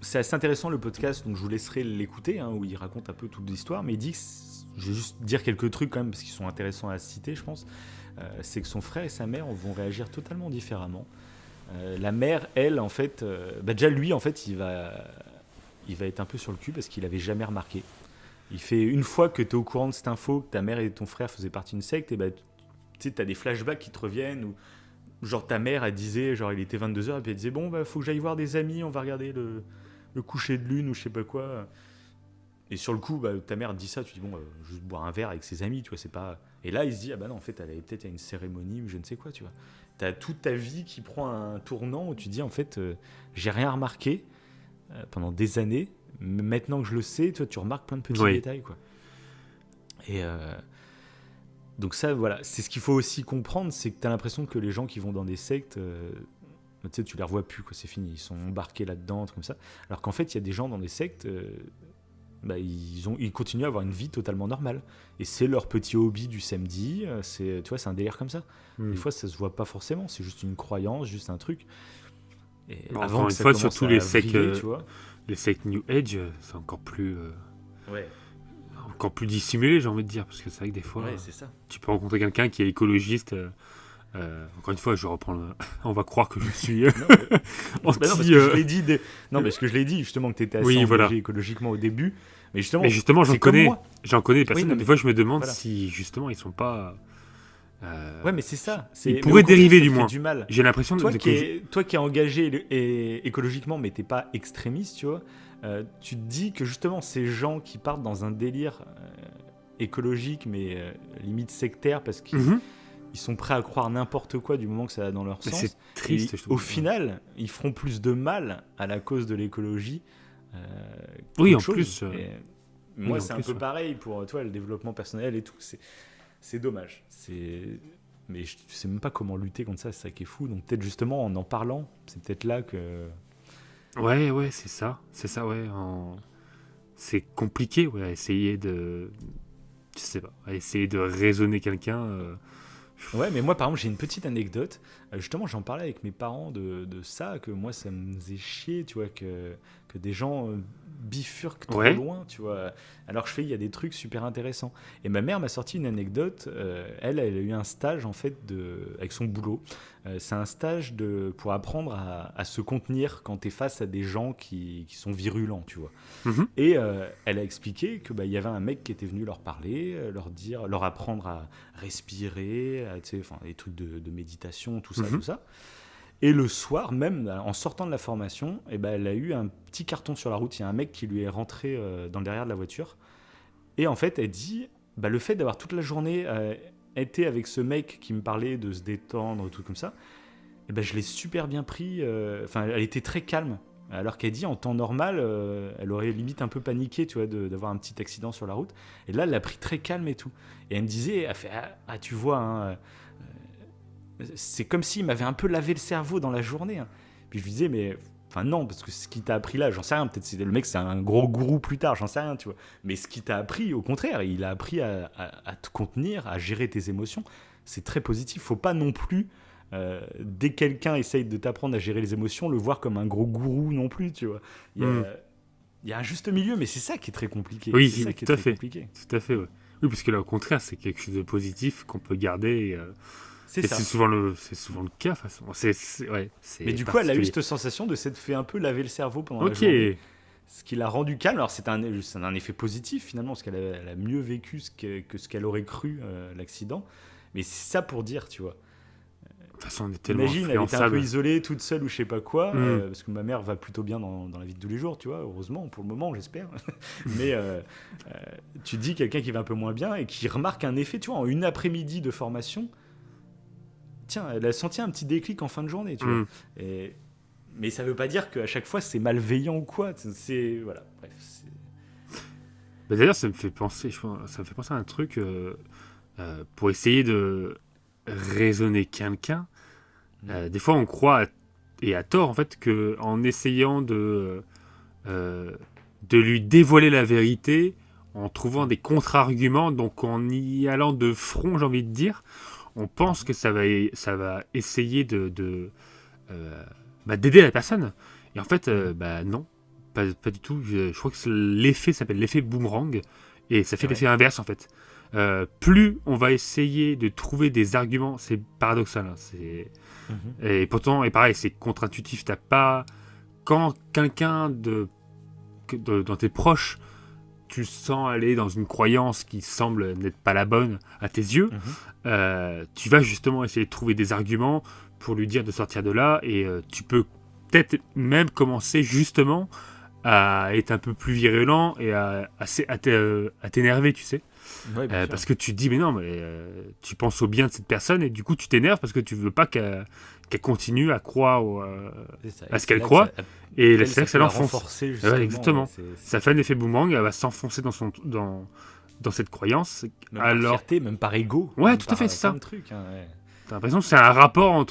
C'est assez intéressant, le podcast, donc je vous laisserai l'écouter, où il raconte un peu toute l'histoire. Mais il dit... Je vais juste dire quelques trucs quand même, parce qu'ils sont intéressants à citer, je pense. C'est que son frère et sa mère vont réagir totalement différemment. La mère, elle, en fait, déjà lui, en fait, il va être un peu sur le cul parce qu'il avait jamais remarqué. Il fait une fois que tu es au courant de cette info, que ta mère et ton frère faisaient partie d'une secte, et tu sais, t'as des flashbacks qui te reviennent, ou genre ta mère, elle disait, genre il était 22h, et puis elle disait, bon, faut que j'aille voir des amis, on va regarder le coucher de lune, ou je sais pas quoi. Et sur le coup, ta mère dit ça, tu dis, bon, juste boire un verre avec ses amis, tu vois, c'est pas... Et là, il se dit, ah bah non, en fait, elle allait peut-être à une cérémonie, ou je ne sais quoi, tu vois. T'as toute ta vie qui prend un tournant, où tu dis, en fait, j'ai rien remarqué pendant des années, mais maintenant que je le sais, toi, tu remarques plein de petits détails, quoi. Et donc ça, voilà, c'est ce qu'il faut aussi comprendre, c'est que tu as l'impression que les gens qui vont dans des sectes, tu sais, tu les revois plus, quoi, c'est fini, ils sont embarqués là-dedans, comme ça. Alors qu'en fait, il y a des gens dans des sectes, ils continuent à avoir une vie totalement normale. Et c'est leur petit hobby du samedi, tu vois, c'est un délire comme ça. Des fois, ça se voit pas forcément, c'est juste une croyance, juste un truc. Et bon, avant une fois, surtout les sectes New Age, c'est encore plus... encore plus dissimulé, j'ai envie de dire, parce que c'est vrai que des fois, c'est ça. Tu peux rencontrer quelqu'un qui est écologiste. Encore une fois, je reprends. On va croire que je suis parce que je l'ai dit. Parce que je l'ai dit justement que tu étais assez engagé écologiquement au début. Mais justement, j'en connais des personnes. Des fois, je me demande si justement ils sont pas. Ouais, mais c'est ça. Ils pourraient dériver du moins. Du mal. J'ai l'impression toi qui es engagé écologiquement, mais t'es pas extrémiste, tu vois. Tu te dis que justement ces gens qui partent dans un délire écologique mais limite sectaire parce qu'ils sont prêts à croire n'importe quoi du moment que ça va dans leur sens, c'est triste, au final ils feront plus de mal à la cause de l'écologie en plus moi c'est un peu pareil pour toi, le développement personnel et tout, c'est dommage, mais je sais même pas comment lutter contre ça, c'est ça qui est fou. Donc peut-être justement en parlant, c'est peut-être là que... Ouais, c'est ça, ouais. C'est compliqué, ouais, essayer de... Je sais pas, essayer de raisonner quelqu'un. Ouais, mais moi, par exemple, j'ai une petite anecdote. Justement, j'en parlais avec mes parents de ça, que moi, ça me faisait chier, tu vois, que des gens bifurquent trop loin, tu vois. Alors il y a des trucs super intéressants. Et ma mère m'a sorti une anecdote. Elle a eu un stage, en fait, avec son boulot. C'est un stage pour apprendre à se contenir quand tu es face à des gens qui sont virulents, tu vois. Et elle a expliqué que y avait un mec qui était venu leur parler, leur apprendre à respirer, des trucs de méditation, tout ça. Et le soir, même en sortant de la formation, elle a eu un petit carton sur la route. Il y a un mec qui lui est rentré dans le derrière de la voiture. Et en fait, elle dit, le fait d'avoir toute la journée été avec ce mec qui me parlait de se détendre, tout comme ça, je l'ai super bien pris. Elle était très calme. Alors qu'elle dit, en temps normal, elle aurait limite un peu paniqué, tu vois, d'avoir un petit accident sur la route. Et là, elle l'a pris très calme et tout. Et elle me disait, elle fait, tu vois, hein, c'est comme s'il m'avait un peu lavé le cerveau dans la journée. Hein. Puis je lui disais, mais... Enfin non, parce que ce qui t'a appris là, j'en sais rien. Peut-être le mec, c'est un gros gourou plus tard, j'en sais rien, tu vois. Mais ce qui t'a appris, au contraire, il a appris à te contenir, à gérer tes émotions. C'est très positif. Faut pas non plus... dès que quelqu'un essaye de t'apprendre à gérer les émotions, le voir comme un gros gourou non plus, tu vois. Il y a un juste milieu, mais c'est ça qui est très compliqué. Oui, c'est ça qui est très compliqué. Tout à fait, ouais. Oui, parce que là, au contraire, c'est quelque chose de positif qu'on peut garder. C'est souvent le cas, de toute façon. Mais du coup, elle a eu cette sensation de s'être fait un peu laver le cerveau pendant la journée. Ce qui l'a rendu calme. Alors, c'est un effet positif, finalement, parce qu'elle a mieux vécu que ce qu'elle aurait cru, l'accident. Mais c'est ça pour dire, tu vois. De toute façon, on est tellement imagine, elle était un peu isolée, toute seule ou je sais pas quoi, parce que ma mère va plutôt bien dans la vie de tous les jours, tu vois, heureusement, pour le moment, j'espère. Mais tu dis quelqu'un qui va un peu moins bien et qui remarque un effet, tu vois, en une après-midi de formation, tiens, elle a senti un petit déclic en fin de journée, tu vois. Mais ça veut pas dire qu'à chaque fois, c'est malveillant ou quoi. Voilà, bref. D'ailleurs, ça me fait penser à un truc, pour essayer de raisonner quelqu'un. Des fois, on croit, et à tort, en fait, qu'en essayant de lui dévoiler la vérité, en trouvant des contre-arguments, donc en y allant de front, j'ai envie de dire, on pense que ça va essayer d'aider la personne. Et en fait, non, pas du tout. Je crois que l'effet s'appelle l'effet boomerang, et ça fait l'effet inverse, en fait. Plus on va essayer de trouver des arguments, c'est paradoxal, hein, Mhm. Et pourtant, et pareil, c'est contre-intuitif. T'as pas... Quand quelqu'un dans tes proches, tu le sens aller dans une croyance qui semble n'être pas la bonne à tes yeux, tu vas justement essayer de trouver des arguments pour lui dire de sortir de là, et tu peux peut-être même commencer justement à être un peu plus virulent et à t'énerver, tu sais. Ouais, bien sûr. Parce que tu te dis, mais non, mais tu penses au bien de cette personne, et du coup tu t'énerves parce que tu veux pas qu'elle continue à croire C'est ça. à Et ce c'est qu'elle là que croit. ça- Et elle, c'est là que ça peut la l'enfonce. renforcer, Ouais, justement, exactement. ouais, Ça fait un effet boomerang, elle va s'enfoncer dans cette croyance. même par Alors, fierté, même par ego. Ouais, même tout à par, fait, c'est plein ça. de trucs, hein, ouais. t'as l'impression que c'est un rapport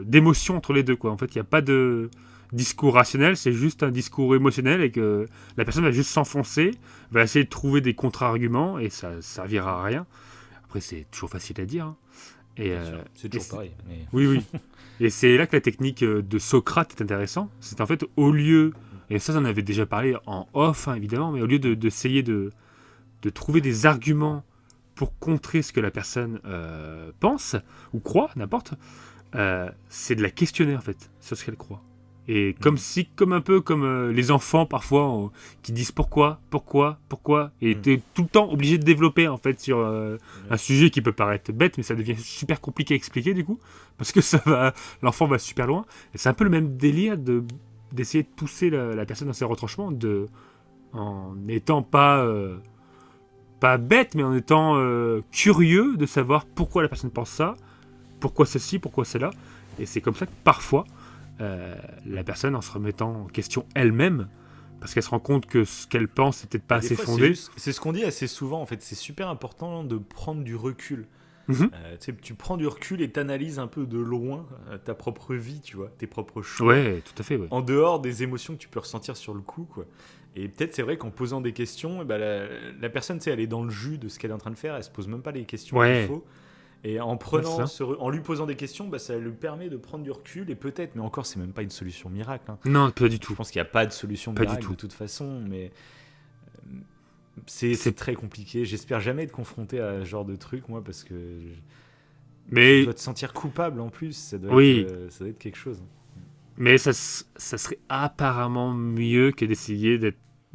d'émotion entre les deux, quoi. En fait, il n'y a pas de discours rationnel, c'est juste un discours émotionnel, et que la personne va juste s'enfoncer, va essayer de trouver des contre-arguments, et ça ne servira à rien. Après, c'est toujours facile à dire, hein. Et, Bien sûr, c'est toujours et pareil. Mais... oui, oui. Et c'est là que la technique de Socrate est intéressante. C'est en fait, au lieu, et ça, j'en avais déjà parlé en off, hein, évidemment, mais au lieu d'essayer de trouver des arguments pour contrer ce que la personne pense ou croit, n'importe, c'est de la questionner, en fait, sur ce qu'elle croit. Et comme un peu comme les enfants parfois qui disent pourquoi, et t'es tout le temps obligé de développer en fait sur un sujet qui peut paraître bête, mais ça devient super compliqué à expliquer du coup, parce que l'enfant va super loin. Et c'est un peu le même délire d'essayer de pousser la personne dans ses retranchements, en n'étant pas bête, mais en étant curieux de savoir pourquoi la personne pense ça, pourquoi ceci, pourquoi cela. Et c'est comme ça que parfois la personne, en se remettant en question elle-même, parce qu'elle se rend compte que ce qu'elle pense n'est peut-être pas Des assez fois, fondé. c'est ce qu'on dit assez souvent, en fait. C'est super important de prendre du recul. Mhm. Tu prends du recul et t'analyses un peu de loin ta propre vie, tu vois, tes propres choix. Ouais, tout à fait, ouais. En dehors des émotions que tu peux ressentir sur le coup, quoi. Et peut-être c'est vrai qu'en posant des questions, la personne, elle est dans le jus de ce qu'elle est en train de faire, elle se pose même pas les questions Ouais. qu'il faut. Et en lui posant des questions, ça lui permet de prendre du recul, et peut-être, mais encore, c'est même pas une solution miracle, hein. Non, pas du Je tout. pense qu'il n'y a pas de solution Pas du miracle tout. de toute façon, mais c'est très compliqué. J'espère jamais être confronté à ce genre de truc, moi, parce que tu Mais, dois te sentir coupable en plus. Ça doit Oui. être quelque chose. mais ça serait apparemment mieux que d'essayer de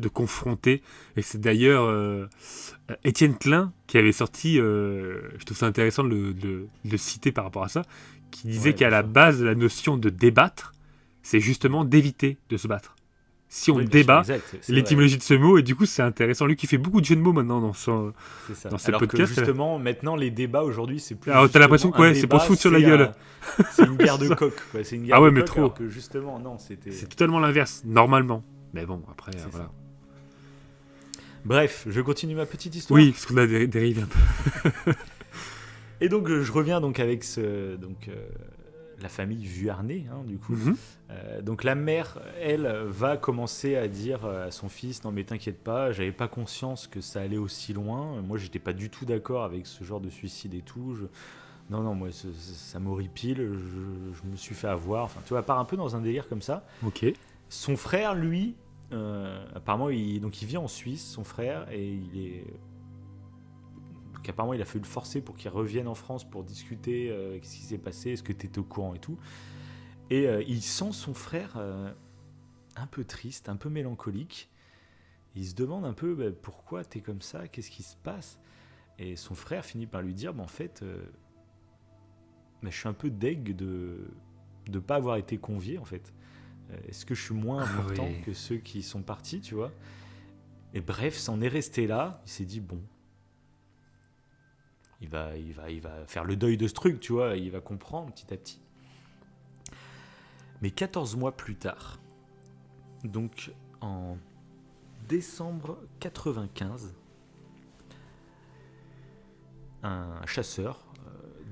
confronter. Et c'est d'ailleurs Étienne Klein qui avait sorti, je trouve ça intéressant de le citer par rapport à ça, qui disait Ouais, qu'à bien la sûr. base, la notion de débattre, c'est justement d'éviter de se battre. Si on Oui, bien débat, sûr, exact, c'est l'étymologie de ce mot, et du coup c'est intéressant. Lui qui fait beaucoup de jeux de mots maintenant vrai, c'est ça. dans ses Alors podcasts. que justement, maintenant, les débats aujourd'hui, c'est plus. Alors, t'as l'impression que justement un c'est pour se débat, foutre sur la gueule. c'est une guerre de Ça. coq, quoi. C'est une guerre Ah ouais, de mais coq, trop. alors que justement, non, c'était. C'est totalement l'inverse, normalement. Mais bon, après, C'est voilà. ça. Bref, je continue ma petite histoire. Oui, parce qu'on a dérivé un peu. Et donc, je reviens donc avec la famille Vuarnet, hein, du coup. Mhm. Donc la mère, elle, va commencer à dire à son fils, non mais t'inquiète pas, j'avais pas conscience que ça allait aussi loin. Moi, j'étais pas du tout d'accord avec ce genre de suicide et tout. Non, moi, ça m'horripile. Je me suis fait avoir. Enfin, tu vois, elle part un peu dans un délire comme ça. Ok. Son frère, lui, apparemment, il vit en Suisse, son frère, et donc, apparemment, il a fallu le forcer pour qu'il revienne en France pour discuter qu'est-ce qui s'est passé, est-ce que tu étais au courant et tout. Et il sent son frère un peu triste, un peu mélancolique. Il se demande un peu pourquoi tu es comme ça, qu'est-ce qui se passe. Et son frère finit par lui dire, en fait, je suis un peu deg de ne pas avoir été convié, en fait. Est-ce que je suis moins important que ceux qui sont partis, tu vois? Et bref, c'en est resté là. Il s'est dit, bon, il va faire le deuil de ce truc, tu vois. Il va comprendre petit à petit. Mais 14 mois plus tard, donc en décembre 95, un chasseur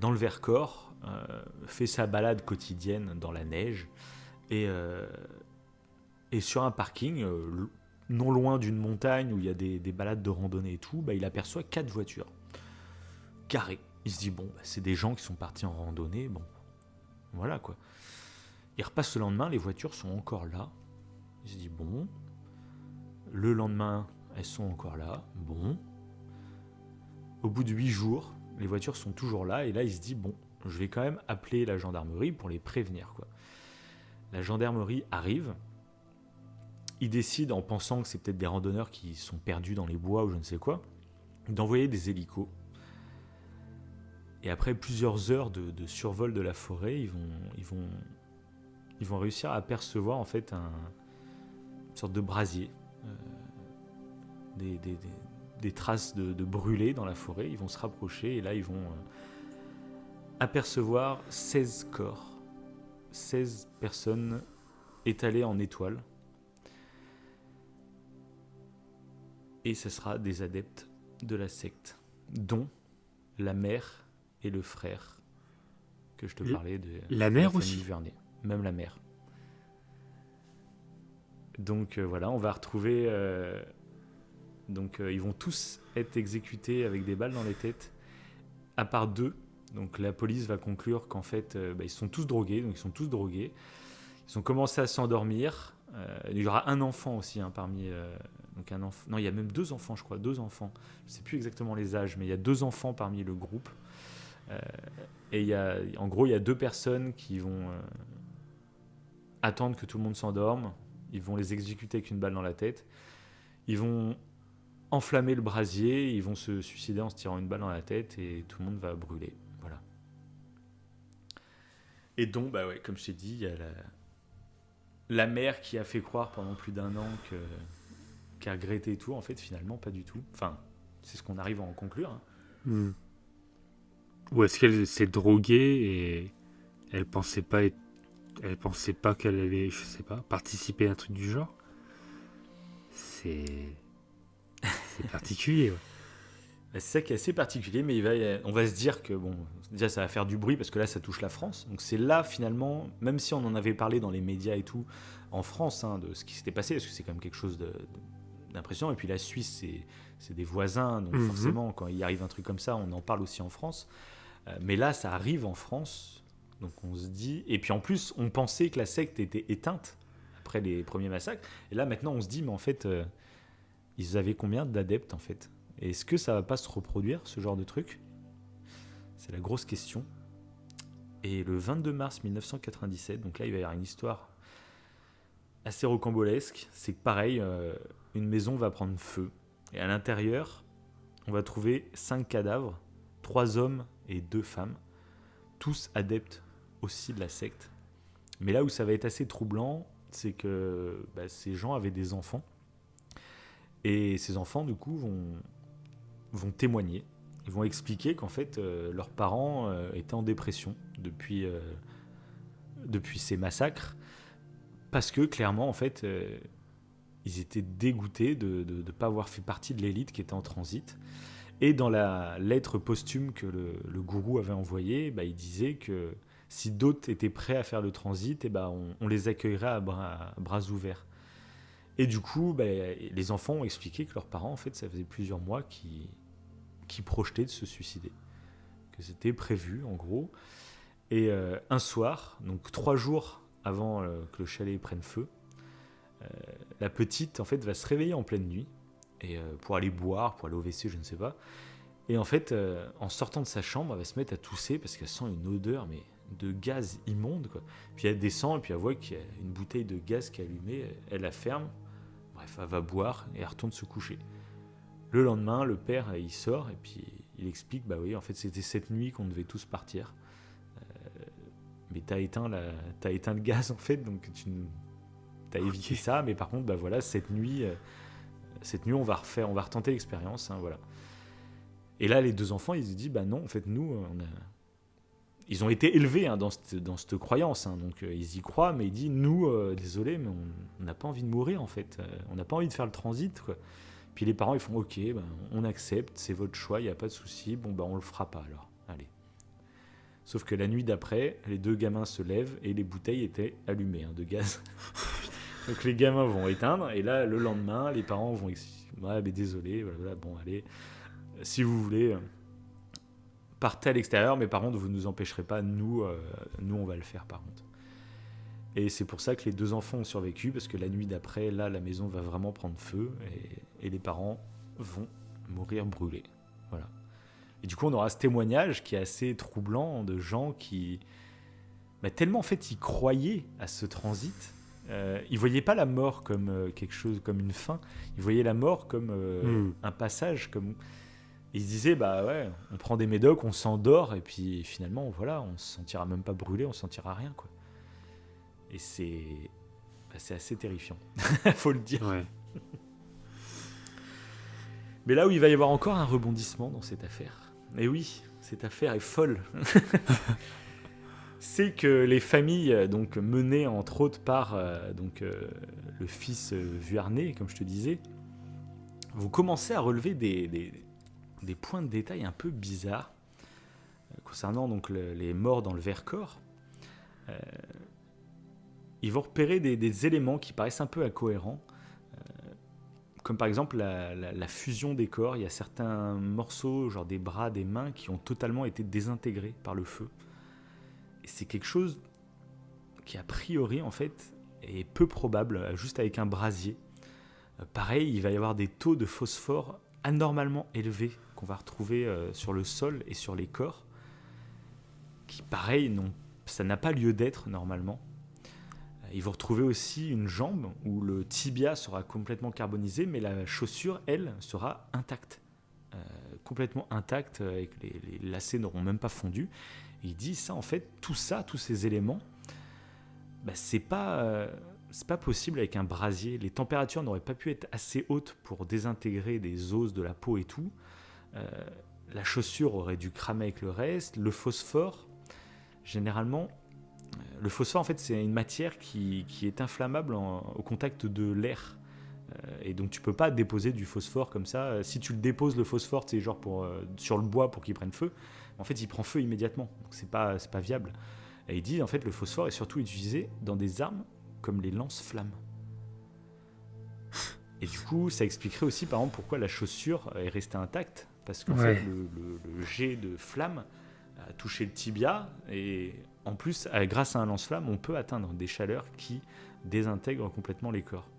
dans le Vercors fait sa balade quotidienne dans la neige et sur un parking non loin d'une montagne où il y a des balades de randonnée et tout, il aperçoit 4 voitures garées. Il se dit bon, c'est des gens qui sont partis en randonnée, bon, voilà quoi. Il repasse le lendemain, les voitures sont encore là. Il se dit bon, le lendemain, elles sont encore là, bon. Au bout de 8 jours, les voitures sont toujours là, et là il se dit bon, je vais quand même appeler la gendarmerie pour les prévenir, quoi. La gendarmerie arrive. Ils décident, en pensant que c'est peut-être des randonneurs qui sont perdus dans les bois ou je ne sais quoi, d'envoyer des hélicos. Et après plusieurs heures de survol de la forêt, ils vont réussir à apercevoir en fait une sorte de brasier, des traces de brûlés dans la forêt. Ils vont se rapprocher et là ils vont apercevoir 16 corps, 16 personnes étalées en étoiles. Et ce sera des adeptes de la secte, dont la mère et le frère que je te parlais de la de mère famille aussi. Vernet, même la mère. Donc voilà, on va retrouver. Ils vont tous être exécutés avec des balles dans les têtes, à part 2. Donc la police va conclure qu'en fait, ils sont tous drogués. Donc ils sont tous drogués. Ils ont commencé à s'endormir. Il y aura un enfant aussi parmi. Donc un enfant. Non, il y a même 2 enfants, je crois, 2 enfants. Je ne sais plus exactement les âges, mais il y a 2 enfants parmi le groupe. Et il y a 2 personnes qui vont attendre que tout le monde s'endorme. Ils vont les exécuter avec une balle dans la tête. Ils vont enflammer le brasier. Ils vont se suicider en se tirant une balle dans la tête et tout le monde va brûler. Voilà. Et donc, comme je t'ai dit, il y a la mère qui a fait croire pendant plus d'1 an qu'elle regrettait et tout. En fait, finalement, pas du tout. Enfin, c'est ce qu'on arrive à en conclure. Hein. Ou est-ce qu'elle s'est droguée et elle pensait pas qu'elle allait, je sais pas, participer à un truc du genre? C'est particulier, ouais. C'est ça qui est assez particulier, mais on va se dire que, bon, déjà ça va faire du bruit parce que là ça touche la France. Donc c'est là finalement, même si on en avait parlé dans les médias et tout, en France, de ce qui s'était passé, parce que c'est quand même quelque chose d'impressionnant. Et puis la Suisse, c'est des voisins, donc forcément quand il arrive un truc comme ça, on en parle aussi en France. Mais là ça arrive en France, donc on se dit... Et puis en plus, on pensait que la secte était éteinte après les premiers massacres. Et là maintenant on se dit, mais en fait, ils avaient combien d'adeptes en fait ? Est-ce que ça va pas se reproduire, ce genre de truc ? C'est la grosse question. Et le 22 mars 1997, donc là il va y avoir une histoire assez rocambolesque. C'est que pareil, une maison va prendre feu. Et à l'intérieur, on va trouver 5 cadavres, 3 hommes et 2 femmes, tous adeptes aussi de la secte. Mais là où ça va être assez troublant, c'est que ces gens avaient des enfants. Et ces enfants, du coup, vont témoigner. Ils vont expliquer qu'en fait, leurs parents étaient en dépression depuis ces massacres, parce que clairement, en fait, ils étaient dégoûtés de ne pas avoir fait partie de l'élite qui était en transit. Et dans la lettre posthume que le gourou avait envoyée, il disait que si d'autres étaient prêts à faire le transit, on les accueillerait à bras ouverts. Et du coup, les enfants ont expliqué que leurs parents, en fait, ça faisait plusieurs mois qui projetaient de se suicider. Que c'était prévu, en gros. Et un soir, donc 3 jours avant que le chalet prenne feu, la petite, en fait, va se réveiller en pleine nuit et pour aller boire, pour aller au WC, je ne sais pas. Et en fait, en sortant de sa chambre, elle va se mettre à tousser parce qu'elle sent une odeur de gaz immonde, quoi. Puis elle descend et puis elle voit qu'il y a une bouteille de gaz qui est allumée. Elle la ferme. Bref, elle va boire et elle retourne se coucher. Le lendemain, le père, il sort et puis il explique, en fait, c'était cette nuit qu'on devait tous partir. Mais t'as éteint le gaz, en fait, donc t'as évité ça. Mais par contre, cette nuit, on va retenter l'expérience, voilà. Et là, les 2 enfants, ils se disent, non, en fait, nous, ils ont été élevés dans cette croyance, donc ils y croient, mais ils disent, nous, désolé, mais on n'a pas envie de mourir, en fait. On n'a pas envie de faire le transit, quoi. Puis les parents, ils font, ok, on accepte, c'est votre choix, il n'y a pas de souci, on le fera pas, alors, allez. Sauf que la nuit d'après, les 2 gamins se lèvent et les bouteilles étaient allumées de gaz. Donc les gamins vont éteindre, et là, le lendemain, les parents vont désolé, voilà, bon, allez, si vous voulez... partez à l'extérieur, mais par contre, vous ne nous empêcherez pas, nous, on va le faire, par contre. Et c'est pour ça que les 2 enfants ont survécu, parce que la nuit d'après, là, la maison va vraiment prendre feu, et les parents vont mourir brûlés. Voilà. Et du coup, on aura ce témoignage qui est assez troublant de gens qui, tellement en fait, ils croyaient à ce transit. Ils voyaient pas la mort comme quelque chose, comme une fin. Ils voyaient la mort comme un passage. Ils se disaient, ouais, on prend des médocs, on s'endort, et puis finalement, voilà, on se sentira même pas brûlé, on se sentira rien, quoi. Et c'est assez terrifiant, faut le dire. Ouais. Mais là où il va y avoir encore un rebondissement dans cette affaire, et oui, cette affaire est folle, c'est que les familles donc menées entre autres par le fils Vuarnet, comme je te disais, vont commencer à relever des points de détail un peu bizarres concernant donc les morts dans le Vercors. Ils vont repérer des éléments qui paraissent un peu incohérents, comme par exemple la fusion des corps. Il y a certains morceaux, genre des bras, des mains, qui ont totalement été désintégrés par le feu. Et c'est quelque chose qui, a priori, en fait, est peu probable, juste avec un brasier. Pareil, il va y avoir des taux de phosphore anormalement élevés qu'on va retrouver sur le sol et sur les corps, qui, pareil, ça n'a pas lieu d'être normalement. Ils vont retrouver aussi une jambe où le tibia sera complètement carbonisé, mais la chaussure, elle, sera intacte. Complètement intacte, avec les lacets n'auront même pas fondu. Et il dit ça, en fait, tous ces éléments, c'est pas possible avec un brasier. Les températures n'auraient pas pu être assez hautes pour désintégrer des os de la peau et tout. La chaussure aurait dû cramer avec le reste. Le phosphore, généralement, le phosphore, en fait, c'est une matière qui est inflammable au contact de l'air. Et donc, tu peux pas déposer du phosphore comme ça. Si tu le déposes, le phosphore, c'est genre sur le bois pour qu'il prenne feu. En fait, il prend feu immédiatement. Donc, c'est pas viable. Et il dit, en fait, le phosphore est surtout utilisé dans des armes comme les lance-flammes. Et du coup, ça expliquerait aussi, par exemple, pourquoi la chaussure est restée intacte. Parce qu'en fait, le jet de flamme a touché le tibia. Et en plus, grâce à un lance-flamme, on peut atteindre des chaleurs qui désintègrent complètement les corps.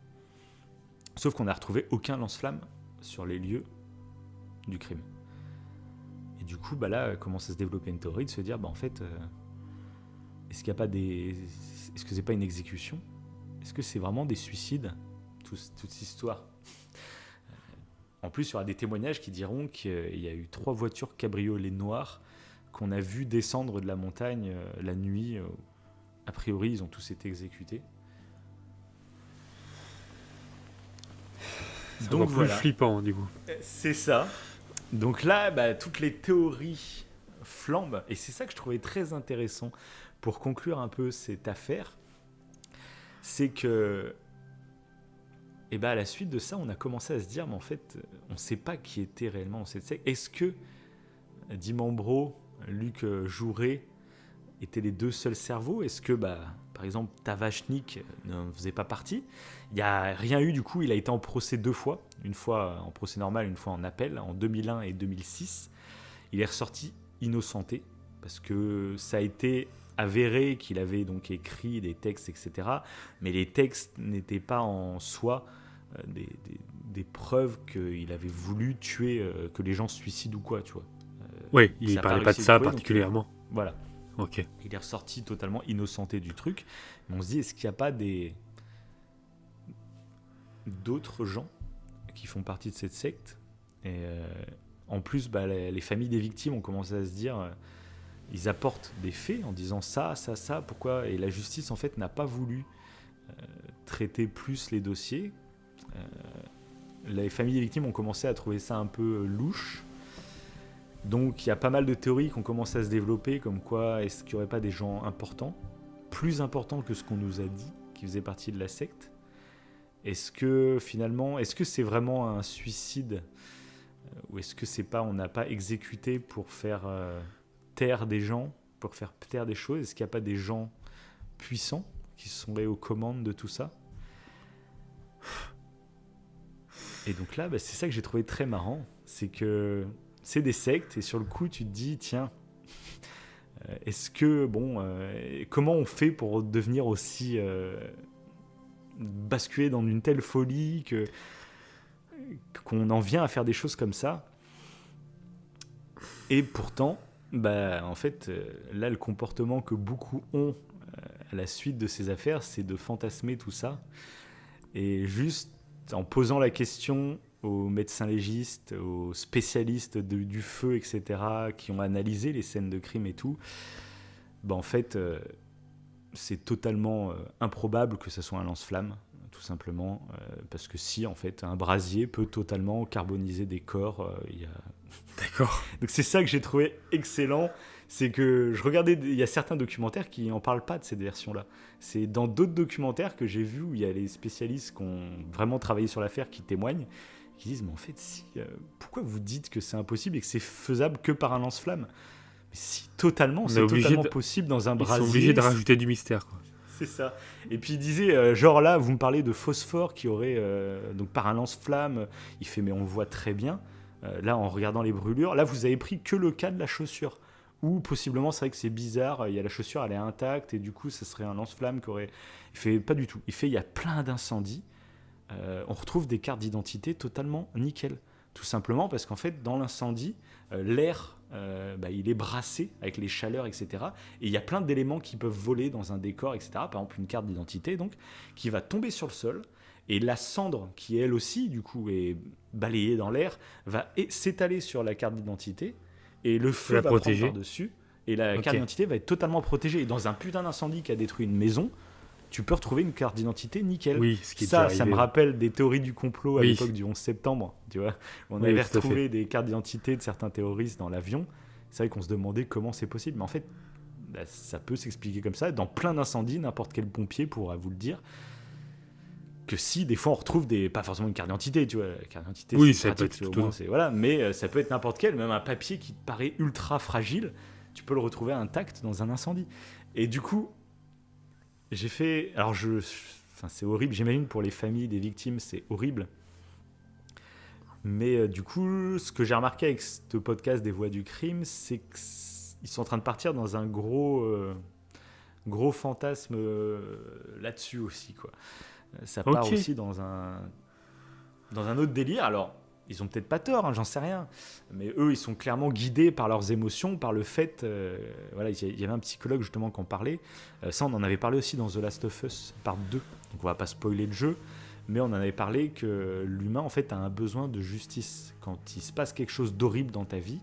Sauf qu'on n'a retrouvé aucun lance-flamme sur les lieux du crime. Et du coup, là, commence à se développer une théorie de se dire, en fait, est-ce qu'il y a pas est-ce que c'est pas une exécution ? Est-ce que c'est vraiment des suicides, toute cette histoire ? En plus, il y aura des témoignages qui diront qu'il y a eu 3 voitures cabriolets noires qu'on a vu descendre de la montagne la nuit. A priori, ils ont tous été exécutés. C'est donc plus flippant, du coup. C'est ça. Donc là, toutes les théories flambent. Et c'est ça que je trouvais très intéressant pour conclure un peu cette affaire. C'est que, à la suite de ça, on a commencé à se dire, mais en fait, on ne sait pas qui était réellement dans cette secte. Est-ce que Dimambro, Luc Jouret étaient les 2 seuls cerveaux ? Est-ce que, par exemple, Tavachnik ne faisait pas partie ? Il n'y a rien eu, du coup, il a été en procès 2 fois. Une fois en procès normal, une fois en appel, en 2001 et 2006. Il est ressorti innocenté, parce que ça a été avéré qu'il avait donc écrit des textes, etc. Mais les textes n'étaient pas en soi des preuves qu'il avait voulu tuer, que les gens se suicident ou quoi, tu vois. Oui, il ne parlait pas de ça particulièrement. Donc, voilà. Ok. Il est ressorti totalement innocenté du truc. Mais on se dit, est-ce qu'il n'y a pas d'autres gens qui font partie de cette secte ? Et en plus, les familles des victimes ont commencé à se dire, ils apportent des faits en disant ça, pourquoi ? Et la justice, en fait, n'a pas voulu traiter plus les dossiers. Les familles des victimes ont commencé à trouver ça un peu louche. Donc il y a pas mal de théories qui ont commencé à se développer, comme quoi est-ce qu'il n'y aurait pas des gens importants, plus importants que ce qu'on nous a dit, qui faisaient partie de la secte ? Est-ce que finalement, est-ce que c'est vraiment un suicide ? Ou est-ce que c'est pas, on n'a pas exécuté pour faire taire des gens, pour faire taire des choses ? Est-ce qu'il n'y a pas des gens puissants qui seraient aux commandes de tout ça ? Et donc là, c'est ça que j'ai trouvé très marrant, c'est que c'est des sectes, et sur le coup, tu te dis, tiens, est-ce que, comment on fait pour devenir aussi basculer dans une telle folie qu'on en vient à faire des choses comme ça ? Et pourtant, en fait, là, le comportement que beaucoup ont à la suite de ces affaires, c'est de fantasmer tout ça. Et juste en posant la question aux médecins légistes, aux spécialistes du feu, etc., qui ont analysé les scènes de crime et tout, en fait, c'est totalement improbable que ce soit un lance-flamme, tout simplement, parce que si, en fait, un brasier peut totalement carboniser des corps, D'accord. Donc c'est ça que j'ai trouvé excellent, c'est que je regardais, il y a certains documentaires qui n'en parlent pas de cette version-là. C'est dans d'autres documentaires que j'ai vus où il y a les spécialistes qui ont vraiment travaillé sur l'affaire qui témoignent, qui disent mais en fait si, pourquoi vous dites que c'est impossible et que c'est faisable que par un lance-flamme? Mais si, totalement, c'est totalement possible dans un brasier. Ils sont obligés de rajouter du mystère, quoi. C'est ça. Et puis il disait, genre là, vous me parlez de phosphore qui aurait, donc par un lance-flamme, il fait mais on le voit très bien. Là, en regardant les brûlures, là, vous avez pris que le cas de la chaussure. Ou possiblement, c'est vrai que c'est bizarre, il y a la chaussure, elle est intacte, et du coup, ça serait un lance-flamme qui aurait... Il fait pas du tout. Il fait, il y a plein d'incendies. On retrouve des cartes d'identité totalement nickel. Tout simplement parce qu'en fait, dans l'incendie, l'air, il est brassé avec les chaleurs, etc. Et il y a plein d'éléments qui peuvent voler dans un décor, etc. Par exemple, une carte d'identité, donc, qui va tomber sur le sol. Et la cendre, qui elle aussi, du coup, est balayée dans l'air, va s'étaler sur la carte d'identité, et le feu va prendre par-dessus, et la carte d'identité va être totalement protégée. Et dans un putain d'incendie qui a détruit une maison, tu peux retrouver une carte d'identité nickel. Oui, ça me rappelle des théories du complot à l'époque du 11 septembre. Tu vois, on avait retrouvé des cartes d'identité de certains terroristes dans l'avion. C'est vrai qu'on se demandait comment c'est possible. Mais en fait, ça peut s'expliquer comme ça. Dans plein d'incendies, n'importe quel pompier pourra vous le dire. Que si, des fois, on retrouve pas forcément une carte d'identité, tu vois. La carte d'identité, oui, c'est pratique, peut être voilà, mais ça peut être n'importe quel, même un papier qui te paraît ultra fragile, tu peux le retrouver intact dans un incendie. Et du coup, j'ai fait... Alors, c'est horrible, j'imagine, pour les familles des victimes, c'est horrible. Mais du coup, ce que j'ai remarqué avec ce podcast des Voix du crime, c'est qu'ils sont en train de partir dans un gros fantasme là-dessus aussi, quoi. Ça part aussi dans un autre délire. Alors, ils ont peut-être pas tort, j'en sais rien. Mais eux, ils sont clairement guidés par leurs émotions, par le fait... voilà, il y avait un psychologue justement qui en parlait. Ça, on en avait parlé aussi dans The Last of Us, part 2. Donc, on va pas spoiler le jeu. Mais on en avait parlé que l'humain, en fait, a un besoin de justice. Quand il se passe quelque chose d'horrible dans ta vie,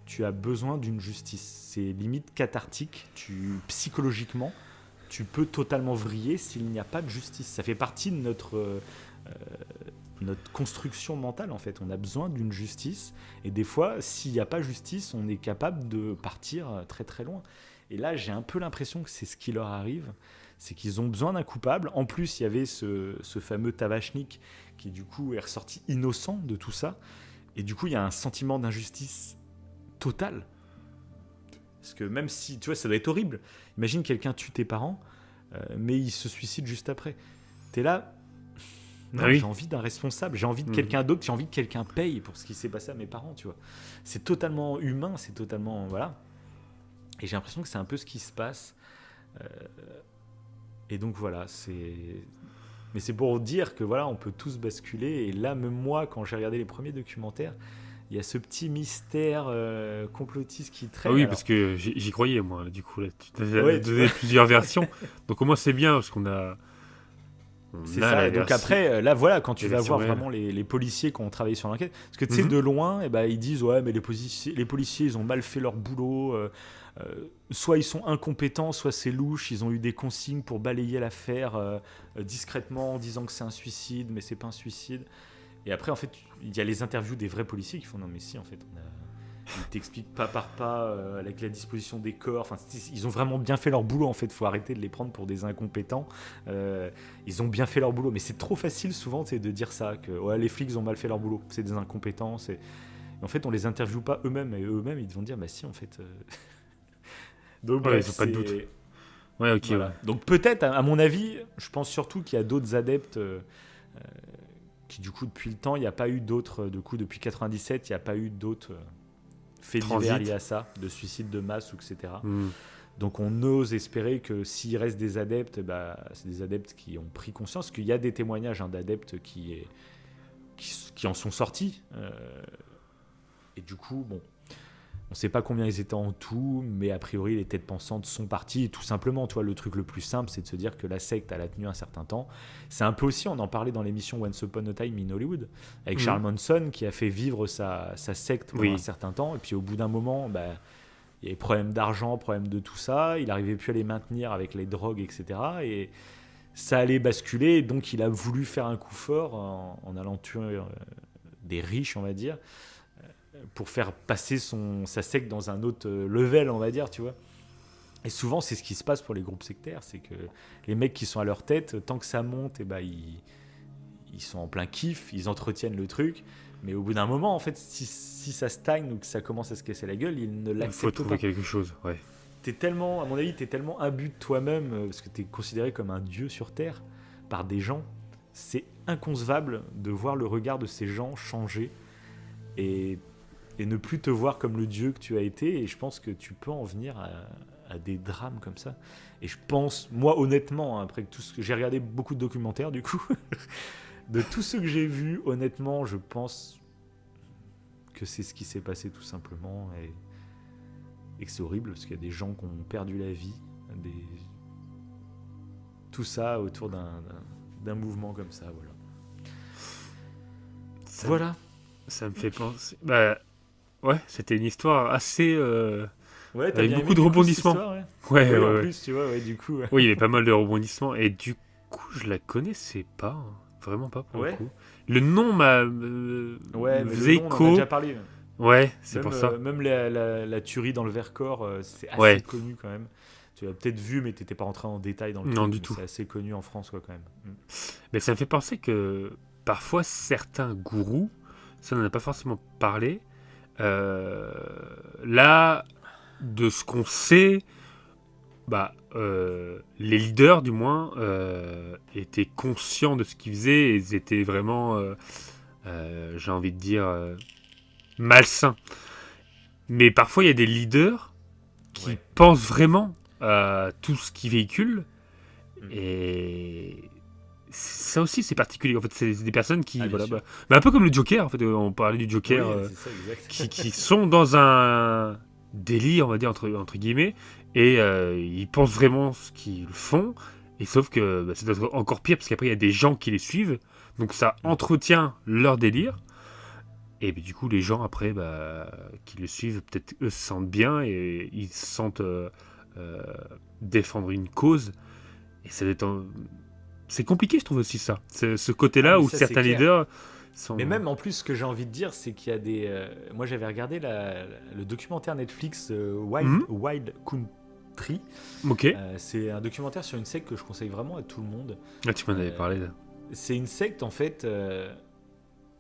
tu as besoin d'une justice. C'est limite cathartique. Psychologiquement... tu peux totalement vriller s'il n'y a pas de justice. Ça fait partie de notre construction mentale, en fait. On a besoin d'une justice. Et des fois, s'il n'y a pas justice, on est capable de partir très très loin. Et là, j'ai un peu l'impression que c'est ce qui leur arrive. C'est qu'ils ont besoin d'un coupable. En plus, il y avait ce fameux Tavachnik qui, du coup, est ressorti innocent de tout ça. Et du coup, il y a un sentiment d'injustice totale. Parce que même si, tu vois, ça doit être horrible. Imagine quelqu'un tue tes parents, mais il se suicide juste après. T'es là, non, j'ai envie d'un responsable, j'ai envie de quelqu'un d'autre, j'ai envie que quelqu'un paye pour ce qui s'est passé à mes parents, tu vois. C'est totalement humain, c'est totalement... Voilà. Et j'ai l'impression que c'est un peu ce qui se passe. Et donc voilà, Mais c'est pour dire que voilà, on peut tous basculer. Et là, même moi, quand j'ai regardé les premiers documentaires, il y a ce petit mystère complotiste qui traîne. Ah oui, parce que j'y croyais, moi, du coup. Là, tu as donné plusieurs versions. Donc au moins, c'est bien, parce qu'on a... C'est ça, et donc après, là voilà, quand tu vas voir vraiment les policiers qui ont travaillé sur l'enquête, parce que tu sais, de loin, ils disent, ouais, mais les policiers, ils ont mal fait leur boulot, soit ils sont incompétents, soit c'est louche, ils ont eu des consignes pour balayer l'affaire discrètement en disant que c'est un suicide, mais c'est pas un suicide. Et après, en fait, il y a les interviews des vrais policiers qui font, non mais si, en fait, ils t'expliquent pas par pas avec la disposition des corps. Enfin, ils ont vraiment bien fait leur boulot, en fait. Il faut arrêter de les prendre pour des incompétents. Ils ont bien fait leur boulot. Mais c'est trop facile, souvent, de dire ça, que ouais, les flics ont mal fait leur boulot. C'est des incompétents. Et en fait, on les interviewe pas eux-mêmes. Et eux-mêmes, ils vont dire, bah si, en fait... Donc, bref, ils ont pas de doute. Ouais, ok. Voilà. Ouais. Donc peut-être, à mon avis, je pense surtout qu'il y a d'autres adeptes... qui du coup depuis le temps il n'y a pas eu d'autres, du coup depuis 97 il n'y a pas eu d'autres faits divers liés à ça, de suicides de masse ou etc. Donc on ose espérer que s'il reste des adeptes, c'est des adeptes qui ont pris conscience, qu'il y a des témoignages d'adeptes qui en sont sortis, et du coup bon, On ne sait pas combien ils étaient en tout, mais a priori, les têtes pensantes sont parties. Et tout simplement, toi, le truc le plus simple, c'est de se dire que la secte, elle a tenu un certain temps. C'est un peu aussi, on en parlait dans l'émission Once Upon a Time in Hollywood, avec Charles Manson, qui a fait vivre sa secte pendant un certain temps. Et puis au bout d'un moment, il y avait problème d'argent, problème de tout ça. Il n'arrivait plus à les maintenir avec les drogues, etc. Et ça allait basculer. Donc il a voulu faire un coup fort en allant tuer des riches, on va dire, pour faire passer sa secte dans un autre level, on va dire, tu vois. Et souvent, c'est ce qui se passe pour les groupes sectaires, c'est que les mecs qui sont à leur tête, tant que ça monte, ils sont en plein kiff, ils entretiennent le truc, mais au bout d'un moment, en fait, si ça stagne ou que ça commence à se casser la gueule, ils ne l'acceptent pas. Il faut trouver quelque chose, ouais. À mon avis, t'es tellement imbu de toi-même, parce que t'es considéré comme un dieu sur Terre par des gens, c'est inconcevable de voir le regard de ces gens changer et ne plus te voir comme le dieu que tu as été. Et je pense que tu peux en venir à des drames comme ça. Et je pense, moi honnêtement, après tout ce que j'ai regardé beaucoup de documentaires du coup, de tout ce que j'ai vu, honnêtement, je pense que c'est ce qui s'est passé tout simplement et que c'est horrible parce qu'il y a des gens qui ont perdu la vie, tout ça autour d'un mouvement comme ça, voilà. Voilà. Ça me fait penser. Ouais, c'était une histoire assez. Ouais, t'as avec bien beaucoup aimé, de du coup, rebondissements. cette histoire, Ouais, en ouais. plus, tu vois, tu vois. Oui, il y avait pas mal de rebondissements. Et du coup, je la connaissais pas. Vraiment pas pour le coup. Le nom m'a. Ouais, mais faisait le nom, on en a écho. déjà parlé. Ouais, c'est Même, pour ça. Même la tuerie dans le Vercors, c'est assez connu quand même. Tu l'as peut-être vu, mais t'étais pas rentré en détail dans le Non, truc, du tout. C'est assez connu en France, quoi, quand même. Mais ça me fait penser que parfois certains gourous, ça on n'en a pas forcément parlé. Là, de ce qu'on sait, les leaders du moins étaient conscients de ce qu'ils faisaient et ils étaient vraiment, j'ai envie de dire, malsains. Mais parfois il y a des leaders qui pensent vraiment à tout ce qu'ils véhiculent et ça aussi c'est particulier. En fait, c'est des personnes qui, un peu comme le Joker. En fait, on parlait du Joker, qui sont dans un délire, on va dire entre guillemets, et ils pensent vraiment ce qu'ils font. Et sauf que c'est encore pire parce qu'après il y a des gens qui les suivent, donc ça entretient leur délire. Et du coup, les gens après qui les suivent, peut-être eux se sentent bien et ils se sentent défendre une cause. Et ça va être c'est compliqué, je trouve aussi ça. C'est ce côté-là où certains leaders sont... Mais même en plus, ce que j'ai envie de dire, c'est qu'il y a des... moi, j'avais regardé le documentaire Netflix Wild Country. Ok. C'est un documentaire sur une secte que je conseille vraiment à tout le monde. Ah, tu m'en avais parlé. C'est une secte, en fait...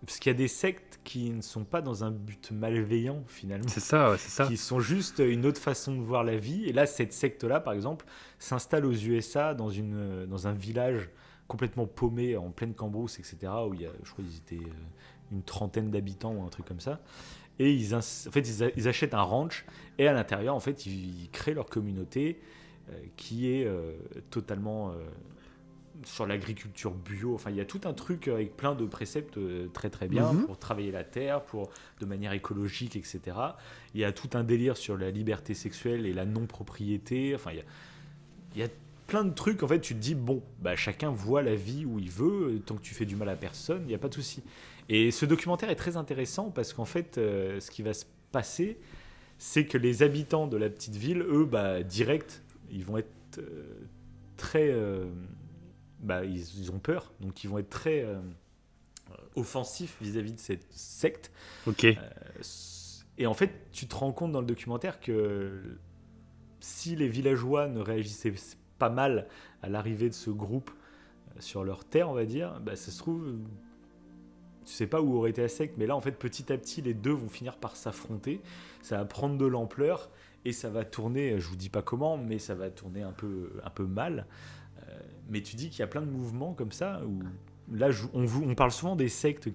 parce qu'il y a des sectes qui ne sont pas dans un but malveillant, finalement. C'est ça, c'est ça. Qui sont juste une autre façon de voir la vie. Et là, cette secte-là, par exemple, s'installe aux USA dans un village complètement paumé, en pleine cambrousse, etc., où il y a, je crois qu'ils étaient une trentaine d'habitants ou un truc comme ça. Et ils achètent un ranch, et à l'intérieur, en fait, ils créent leur communauté qui est totalement... sur l'agriculture bio, enfin il y a tout un truc avec plein de préceptes très très bien pour travailler la terre, de manière écologique, etc. Il y a tout un délire sur la liberté sexuelle et la non-propriété, enfin il y a plein de trucs, en fait tu te dis chacun voit la vie où il veut, tant que tu fais du mal à personne, il n'y a pas de souci. Et ce documentaire est très intéressant parce qu'en fait ce qui va se passer, c'est que les habitants de la petite ville, eux, direct, ils vont être très... ils ont peur, donc ils vont être très offensifs vis-à-vis de cette secte. Ok. Et en fait, tu te rends compte dans le documentaire que si les villageois ne réagissaient pas mal à l'arrivée de ce groupe sur leur terre, on va dire, ça se trouve, tu sais pas où aurait été la secte, mais là, en fait, petit à petit, les deux vont finir par s'affronter. Ça va prendre de l'ampleur et ça va tourner, je vous dis pas comment, mais ça va tourner un peu mal. Mais tu dis qu'il y a plein de mouvements comme ça où là on parle souvent des sectes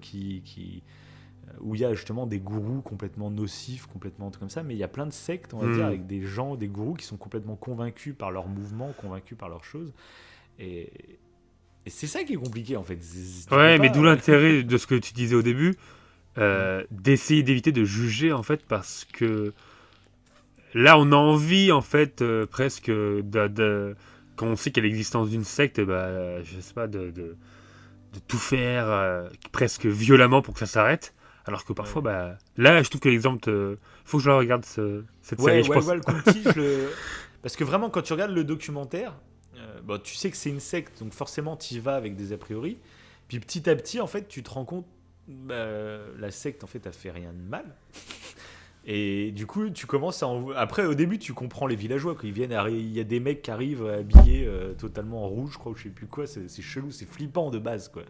où il y a justement des gourous complètement nocifs, complètement comme ça, mais il y a plein de sectes, on va dire, avec des gourous qui sont complètement convaincus par leurs mouvements, convaincus par leurs choses, et c'est ça qui est compliqué en fait. Mais d'où l'intérêt de ce que tu disais au début, d'essayer d'éviter de juger en fait, parce que là, on a envie, en fait, presque, quand on sait qu'il y a l'existence d'une secte, je sais pas, de tout faire presque violemment pour que ça s'arrête. Alors que parfois, là, je trouve que l'exemple, faut que je la regarde, cette série, je pense. Le Conti, parce que vraiment, quand tu regardes le documentaire, tu sais que c'est une secte, donc forcément, tu y vas avec des a priori. Puis petit à petit, en fait, tu te rends compte, la secte, en fait, a fait rien de mal. Et du coup, tu commences à... Après, au début, tu comprends les villageois. Quand ils viennent, il y a des mecs qui arrivent habillés totalement en rouge, je crois, ou je sais plus quoi. C'est chelou, c'est flippant de base, quoi.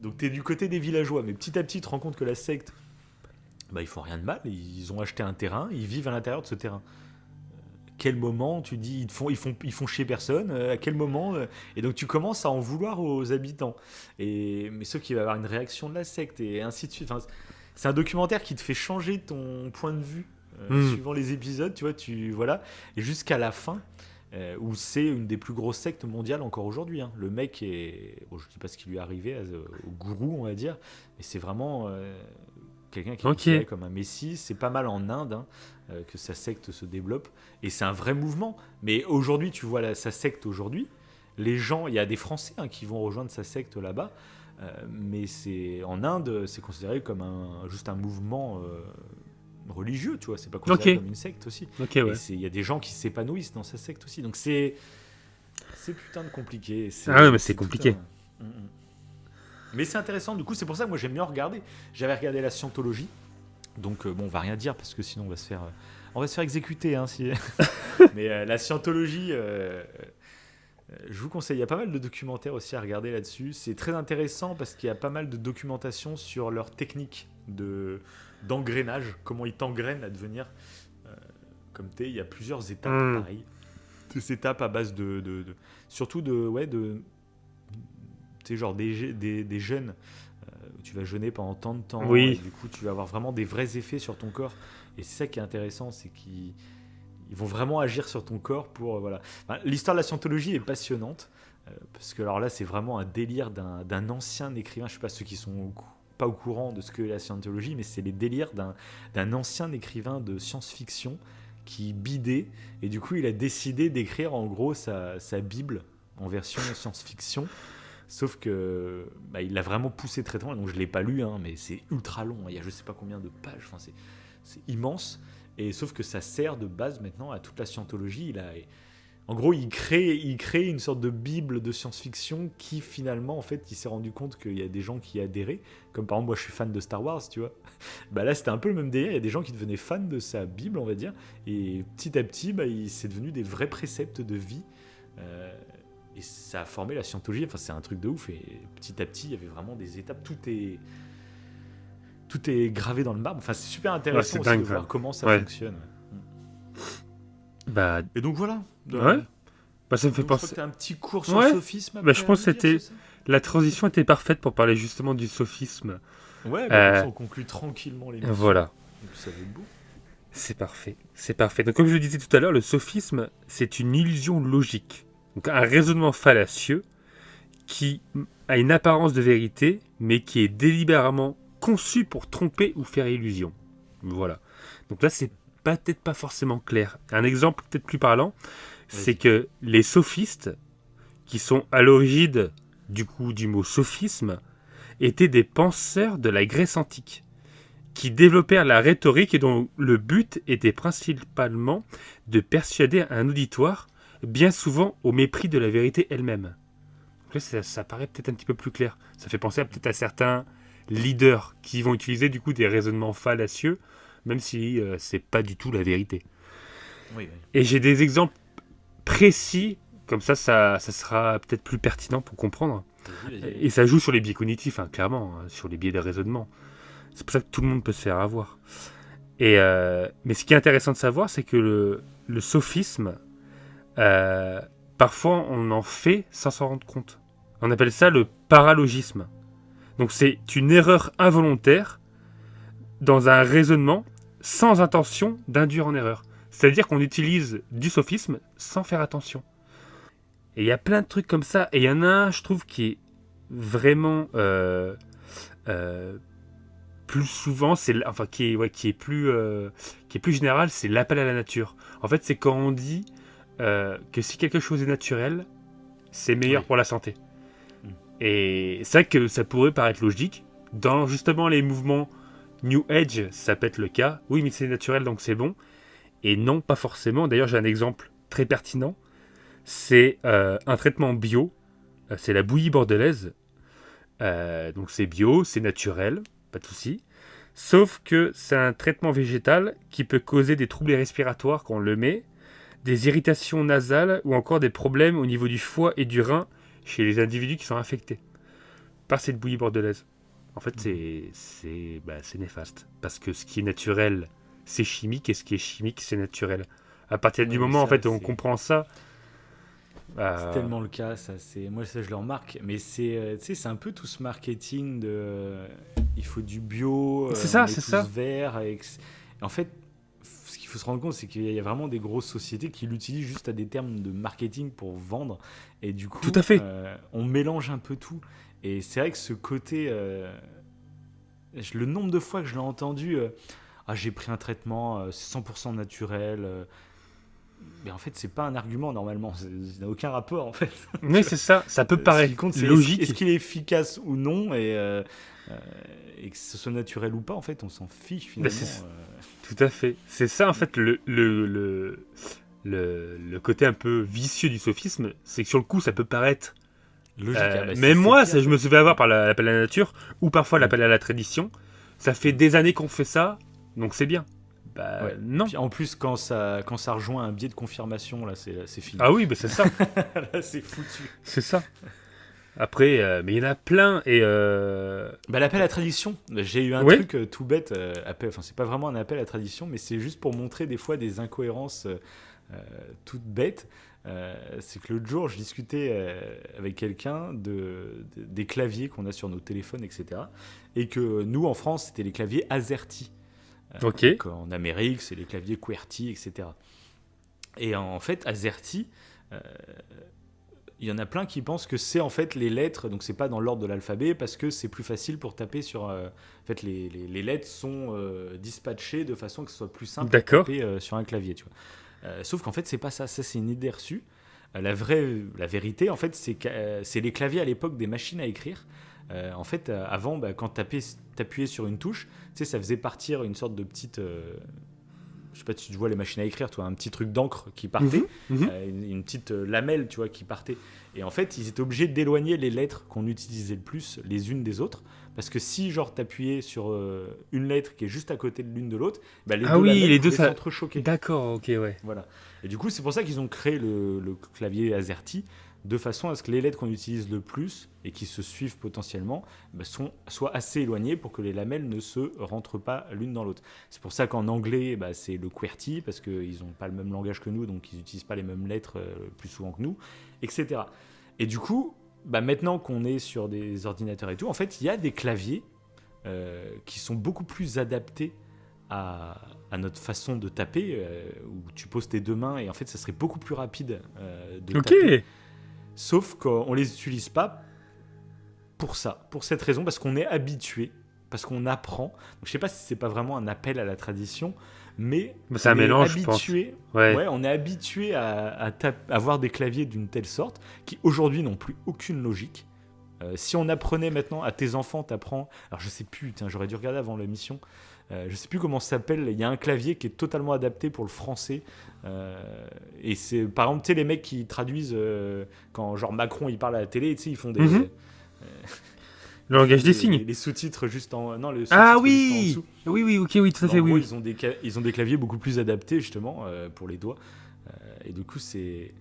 Donc, tu es du côté des villageois. Mais petit à petit, tu te rends compte que la secte, ils font rien de mal. Ils ont acheté un terrain, ils vivent à l'intérieur de ce terrain. Quel moment tu dis ils font chier personne, à quel moment et donc tu commences à en vouloir aux habitants, mais sauf qu'il va y avoir une réaction de la secte et ainsi de suite. Enfin, c'est un documentaire qui te fait changer ton point de vue suivant les épisodes, tu vois, et jusqu'à la fin où c'est une des plus grosses sectes mondiales encore aujourd'hui, hein. Le mec est, je dis pas ce qui lui est arrivé au gourou, on va dire, mais c'est vraiment quelqu'un qui est considéré comme un messie. C'est pas mal en Inde, hein, que sa secte se développe. Et c'est un vrai mouvement. Mais aujourd'hui, tu vois sa secte aujourd'hui. Les gens, il y a des Français qui vont rejoindre sa secte là-bas. Mais en Inde, c'est considéré comme juste un mouvement religieux, tu vois. C'est pas considéré comme une secte aussi. Et il y a des gens qui s'épanouissent dans sa secte aussi. Donc c'est putain de compliqué. Mais c'est compliqué. Mais c'est intéressant, du coup, c'est pour ça que moi j'aime bien regarder. J'avais regardé la scientologie, donc on va rien dire parce que sinon on va se faire exécuter. Hein, si... Mais la scientologie, je vous conseille, il y a pas mal de documentaires aussi à regarder là-dessus. C'est très intéressant parce qu'il y a pas mal de documentation sur leur technique d'engrenage, comment ils t'engrainent à devenir comme t'es. Il y a plusieurs étapes, pareil. Des étapes à base surtout tu sais, genre des jeûnes où tu vas jeûner pendant tant de temps, et du coup tu vas avoir vraiment des vrais effets sur ton corps, et c'est ça qui est intéressant, c'est qu'ils vont vraiment agir sur ton corps pour voilà. Enfin, l'histoire de la scientologie est passionnante parce que alors là c'est vraiment un délire d'un ancien écrivain. Je sais pas, ceux qui sont pas au courant de ce que la scientologie, mais c'est les délires d'un ancien écrivain de science-fiction qui bidait, et du coup il a décidé d'écrire en gros sa Bible en version science-fiction. Sauf que il l'a vraiment poussé très loin, donc je ne l'ai pas lu, hein, mais c'est ultra long, il y a je ne sais pas combien de pages, enfin, c'est immense, et sauf que ça sert de base maintenant à toute la scientologie. En gros, il crée une sorte de bible de science-fiction qui finalement, en fait, il s'est rendu compte qu'il y a des gens qui y adhéraient, comme par exemple moi je suis fan de Star Wars, tu vois. Là c'était un peu le même délire, il y a des gens qui devenaient fans de sa bible, on va dire, et petit à petit, c'est devenu des vrais préceptes de vie. Et ça a formé la scientologie. Enfin, c'est un truc de ouf. Et petit à petit, il y avait vraiment des étapes. Tout est gravé dans le marbre. Enfin, c'est super intéressant aussi de voir comment ça fonctionne. Et donc voilà. Ça me fait penser. Je crois que t'as un petit cours sur le sophisme. Je pense que la transition était parfaite pour parler justement du sophisme. Ouais, comme ça on conclut tranquillement l'émission. Voilà. Et puis ça va être beau. C'est parfait. Donc comme je le disais tout à l'heure, le sophisme, c'est une illusion logique. Donc un raisonnement fallacieux qui a une apparence de vérité, mais qui est délibérément conçu pour tromper ou faire illusion. Voilà. Donc là, c'est peut-être pas forcément clair. Un exemple peut-être plus parlant, c'est que les sophistes, qui sont à l'origine du mot sophisme, étaient des penseurs de la Grèce antique, qui développèrent la rhétorique et dont le but était principalement de persuader un auditoire, bien souvent au mépris de la vérité elle-même. Donc là, ça paraît peut-être un petit peu plus clair. Ça fait penser peut-être à certains leaders qui vont utiliser du coup des raisonnements fallacieux, même si c'est pas du tout la vérité. Et j'ai des exemples précis, comme ça sera peut-être plus pertinent pour comprendre. Et ça joue sur les biais cognitifs, clairement, sur les biais de raisonnement. C'est pour ça que tout le monde peut se faire avoir. Mais ce qui est intéressant de savoir, c'est que le sophisme, parfois on en fait sans s'en rendre compte. On appelle ça le paralogisme. Donc c'est une erreur involontaire dans un raisonnement sans intention d'induire en erreur. C'est-à-dire qu'on utilise du sophisme sans faire attention. Et il y a plein de trucs comme ça. Et il y en a un, je trouve, qui est vraiment plus souvent, qui est plus général, c'est l'appel à la nature. En fait, c'est quand on dit que si quelque chose est naturel, c'est meilleur pour la santé. Et c'est vrai que ça pourrait paraître logique. Dans justement les mouvements New Age, ça peut être le cas. Oui, mais c'est naturel, donc c'est bon. Et non, pas forcément. D'ailleurs, j'ai un exemple très pertinent. C'est un traitement bio. C'est la bouillie bordelaise. Donc c'est bio, c'est naturel, pas de souci. Sauf que c'est un traitement végétal qui peut causer des troubles respiratoires quand on le met, des irritations nasales ou encore des problèmes au niveau du foie et du rein chez les individus qui sont infectés par cette bouillie bordelaise. En fait, c'est néfaste. Parce que ce qui est naturel, c'est chimique, et ce qui est chimique, c'est naturel. À partir du moment, où on comprend ça... C'est tellement le cas, ça. Moi, ça, je le remarque. Mais c'est un peu tout ce marketing de... il faut du bio, c'est ça. vert. En fait, ce qu'il faut se rendre compte, c'est qu'il y a vraiment des grosses sociétés qui l'utilisent juste à des termes de marketing pour vendre. Et du coup, tout à fait. On mélange un peu tout. Et c'est vrai que ce côté... le nombre de fois que je l'ai entendu, j'ai pris un traitement, c'est 100% naturel... mais en fait, c'est pas un argument normalement, ça n'a aucun rapport en fait. Mais c'est ça, ça peut paraître logique. Est-ce qu'il est efficace ou non, et que ce soit naturel ou pas, en fait, on s'en fiche finalement. Tout à fait. C'est ça en fait le côté un peu vicieux du sophisme, c'est que sur le coup, ça peut paraître logique. Mais moi, je me suis fait avoir par l'appel à la nature ou parfois l'appel à la tradition. Ça fait des années qu'on fait ça, donc c'est bien. Non. Puis en plus, quand ça rejoint un biais de confirmation, là, c'est fini. Ah oui, c'est ça. Là, c'est foutu. C'est ça. Après, mais il y en a plein. Et l'appel à la tradition, j'ai eu un truc tout bête. C'est pas vraiment un appel à la tradition, mais c'est juste pour montrer des fois des incohérences toutes bêtes. C'est que l'autre jour, je discutais avec quelqu'un des claviers qu'on a sur nos téléphones, etc. Et que nous, en France, c'était les claviers AZERTY. Donc en Amérique, c'est les claviers QWERTY, etc. Et en fait, AZERTY, il y en a plein qui pensent que c'est en fait les lettres, donc c'est pas dans l'ordre de l'alphabet, parce que c'est plus facile pour taper sur... en fait, les lettres sont dispatchées de façon que ce soit plus simple de taper sur un clavier, tu vois. Sauf qu'en fait, c'est pas ça. Ça, c'est une idée reçue. La vérité, en fait, c'est que c'est les claviers à l'époque des machines à écrire. En fait, avant, quand t'appuyais sur une touche, ça faisait partir une sorte de petite... je sais pas si tu vois les machines à écrire, toi, un petit truc d'encre qui partait, une petite lamelle, tu vois, qui partait. Et en fait, ils étaient obligés d'éloigner les lettres qu'on utilisait le plus les unes des autres, parce que si, genre, t'appuyais sur une lettre qui est juste à côté de l'une de l'autre, les deux s'entrechoquer. D'accord, ok, ouais. Voilà. Et du coup, c'est pour ça qu'ils ont créé le clavier AZERTY, de façon à ce que les lettres qu'on utilise le plus et qui se suivent potentiellement soient assez éloignées pour que les lamelles ne se rentrent pas l'une dans l'autre. C'est pour ça qu'en anglais, c'est le QWERTY, parce qu'ils n'ont pas le même langage que nous, donc ils n'utilisent pas les mêmes lettres plus souvent que nous, etc. Et du coup, maintenant qu'on est sur des ordinateurs et tout, en fait, il y a des claviers qui sont beaucoup plus adaptés à notre façon de taper, où tu poses tes deux mains et en fait, ça serait beaucoup plus rapide de taper. Sauf qu'on ne les utilise pas pour ça, pour cette raison, parce qu'on est habitué, parce qu'on apprend. Donc, je ne sais pas si ce n'est pas vraiment un appel à la tradition, mais c'est un mélange, je pense. On est habitué à avoir des claviers d'une telle sorte qui aujourd'hui n'ont plus aucune logique. Si on apprenait maintenant à tes enfants, t'apprends... Alors je sais plus, j'aurais dû regarder avant l'émission. Je sais plus comment ça s'appelle. Il y a un clavier qui est totalement adapté pour le français. Et c'est, par exemple, tu sais, les mecs qui traduisent quand genre Macron il parle à la télé, tu sais, ils font des... le langage des signes. Les sous-titres juste en... Non, les sous-titres juste en dessous. Oui, ok, oui, tout à fait, en gros, oui. Ils ont des claviers beaucoup plus adaptés, justement, pour les doigts. Et du coup, c'est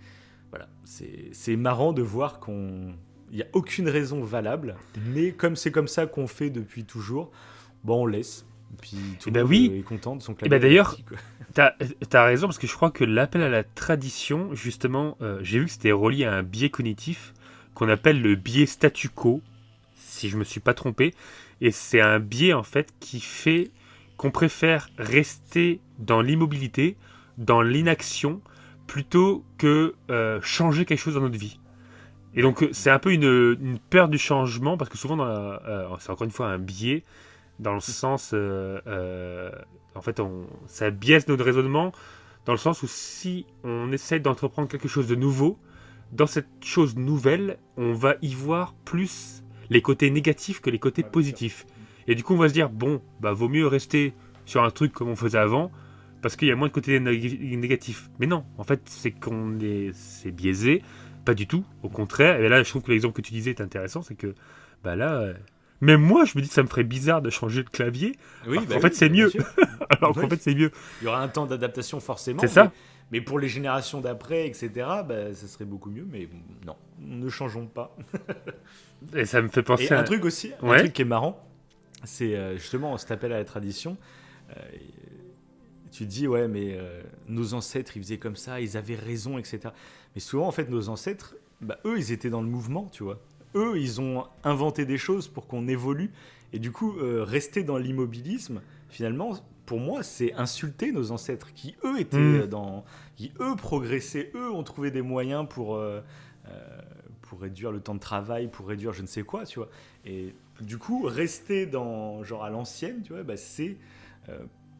marrant de voir qu'il n'y a aucune raison valable, mais comme c'est comme ça qu'on fait depuis toujours, on laisse. Puis tout le monde est content de son clavier. D'ailleurs, t'as raison, parce que je crois que l'appel à la tradition, justement, j'ai vu que c'était relié à un biais cognitif qu'on appelle le biais statu quo, si je me suis pas trompé. Et c'est un biais, en fait, qui fait qu'on préfère rester dans l'immobilité, dans l'inaction, plutôt que changer quelque chose dans notre vie. Et donc, c'est un peu une peur du changement, parce que souvent, c'est encore une fois un biais. dans le sens, en fait, ça biaise notre raisonnement, dans le sens où si on essaie d'entreprendre quelque chose de nouveau, dans cette chose nouvelle, on va y voir plus les côtés négatifs que les côtés positifs. Et du coup, on va se dire, bon, bah vaut mieux rester sur un truc comme on faisait avant, parce qu'il y a moins de côtés négatifs. Mais non, en fait, c'est biaisé, pas du tout, au contraire. Et là, je trouve que l'exemple que tu disais est intéressant, c'est que, bah là, même moi, je me dis que ça me ferait bizarre de changer de clavier. Oui, en fait, c'est mieux. Alors qu'en fait, c'est mieux. Il y aura un temps d'adaptation forcément. C'est ça. Mais pour les générations d'après, etc., bah, ça serait beaucoup mieux. Mais non, ne changeons pas. Et ça me fait penser Et un truc aussi, un truc qui est marrant, c'est justement cet appel à la tradition. Tu te dis, ouais, mais nos ancêtres, ils faisaient comme ça, ils avaient raison, etc. Mais souvent, en fait, nos ancêtres, bah, eux, ils étaient dans le mouvement, tu vois. Eux, ils ont inventé des choses pour qu'on évolue. Et du coup, rester dans l'immobilisme, finalement, pour moi, c'est insulter nos ancêtres qui, eux, étaient qui, eux, progressaient. Eux, ont trouvé des moyens pour réduire le temps de travail, pour réduire je ne sais quoi, tu vois. Et du coup, rester dans, genre, à l'ancienne, tu vois, bah, c'est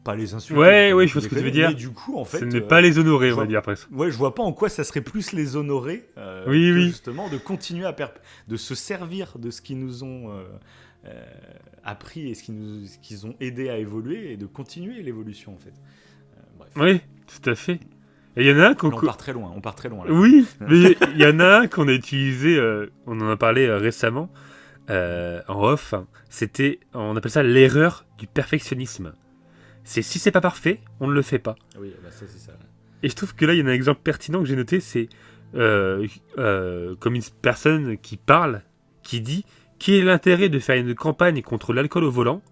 pas les insulter. Ouais, je vois ce que tu veux dire. Mais du coup, en fait, ce n'est pas les honorer, on va dire presque. Ouais, je vois pas en quoi ça serait plus les honorer oui. justement de continuer de se servir de ce qu'ils nous ont appris et ce qu'ils ont aidé à évoluer et de continuer l'évolution en fait. Bref. Oui, tout à fait. Et il y en a un on part très loin, Là. Oui, mais il y en a un qu'on a utilisé, on en a parlé récemment en off. On appelle ça l'erreur du perfectionnisme. C'est si c'est pas parfait, on ne le fait pas. Oui, bah ça c'est ça. Et je trouve que là, il y en a un exemple pertinent que j'ai noté, c'est comme une personne qui parle, qui dit quel est l'intérêt de faire une campagne contre l'alcool au volant,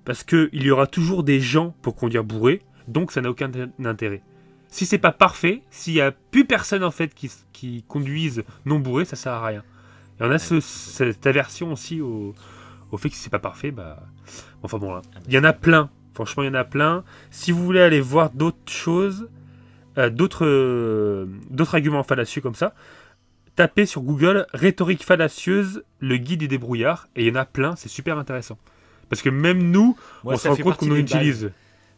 parce qu'il y aura toujours des gens pour conduire bourré, donc ça n'a aucun intérêt. Si c'est pas parfait, s'il y a plus personne en fait qui conduise non bourré, ça sert à rien. Et on a cette aversion aussi au fait que si c'est pas parfait, bah enfin bon là, il y en a plein. Franchement, il y en a plein. Si vous voulez aller voir d'autres choses, d'autres arguments fallacieux comme ça, tapez sur Google rhétorique fallacieuse, le guide du débrouillard, et il y en a plein, c'est super intéressant. Parce que même nous, on se rend compte qu'on en utilise.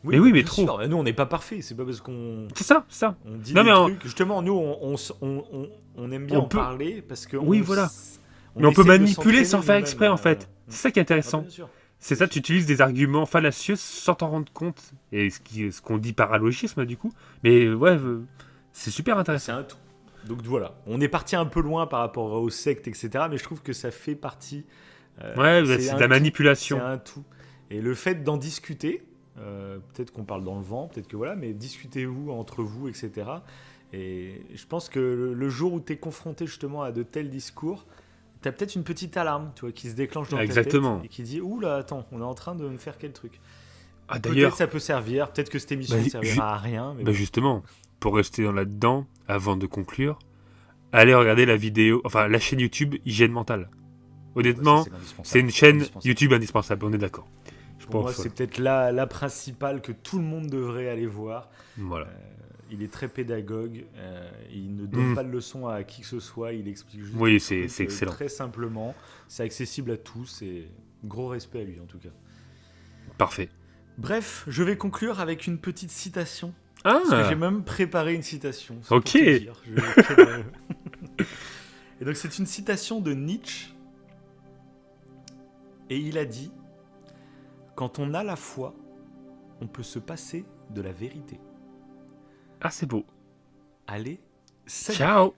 Mais trop. Sûr. Nous, on n'est pas parfait. C'est pas parce qu'on. C'est ça. On dit des trucs. Justement, nous, on aime bien en parler parce que. Oui, voilà. Mais on peut manipuler sans faire exprès, en fait. C'est ça qui est intéressant. Bien sûr. C'est ça, tu utilises des arguments fallacieux sans t'en rendre compte. Et ce qu'on dit paralogisme, du coup. Mais ouais, c'est super intéressant. C'est un tout. Donc voilà, on est parti un peu loin par rapport aux sectes, etc. Mais je trouve que ça fait partie. C'est de la manipulation. C'est un tout. Et le fait d'en discuter, peut-être qu'on parle dans le vent, peut-être que voilà, mais discutez-vous entre vous, etc. Et je pense que le jour où tu es confronté justement à de tels discours, t'as peut-être une petite alarme, tu vois, qui se déclenche dans ta tête et qui dit « Ouh là, attends, on est en train de me faire quel truc ?» D'ailleurs, peut-être ça peut servir, peut-être que cette émission ne servira à rien. Mais justement, pour rester là-dedans, avant de conclure, allez regarder la chaîne YouTube Hygiène Mentale. Honnêtement, c'est une chaîne YouTube indispensable, on est d'accord. Pour moi, c'est peut-être la principale que tout le monde devrait aller voir. Voilà. Il est très pédagogue, il ne donne pas de leçons à qui que ce soit, il explique juste c'est excellent. Très simplement, c'est accessible à tous et gros respect à lui en tout cas. Parfait. Bref, je vais conclure avec une petite citation. Parce que j'ai même préparé une citation. Ok. Et donc c'est une citation de Nietzsche et il a dit « Quand on a la foi, on peut se passer de la vérité. » Ah, c'est beau. Allez, salut. Ciao.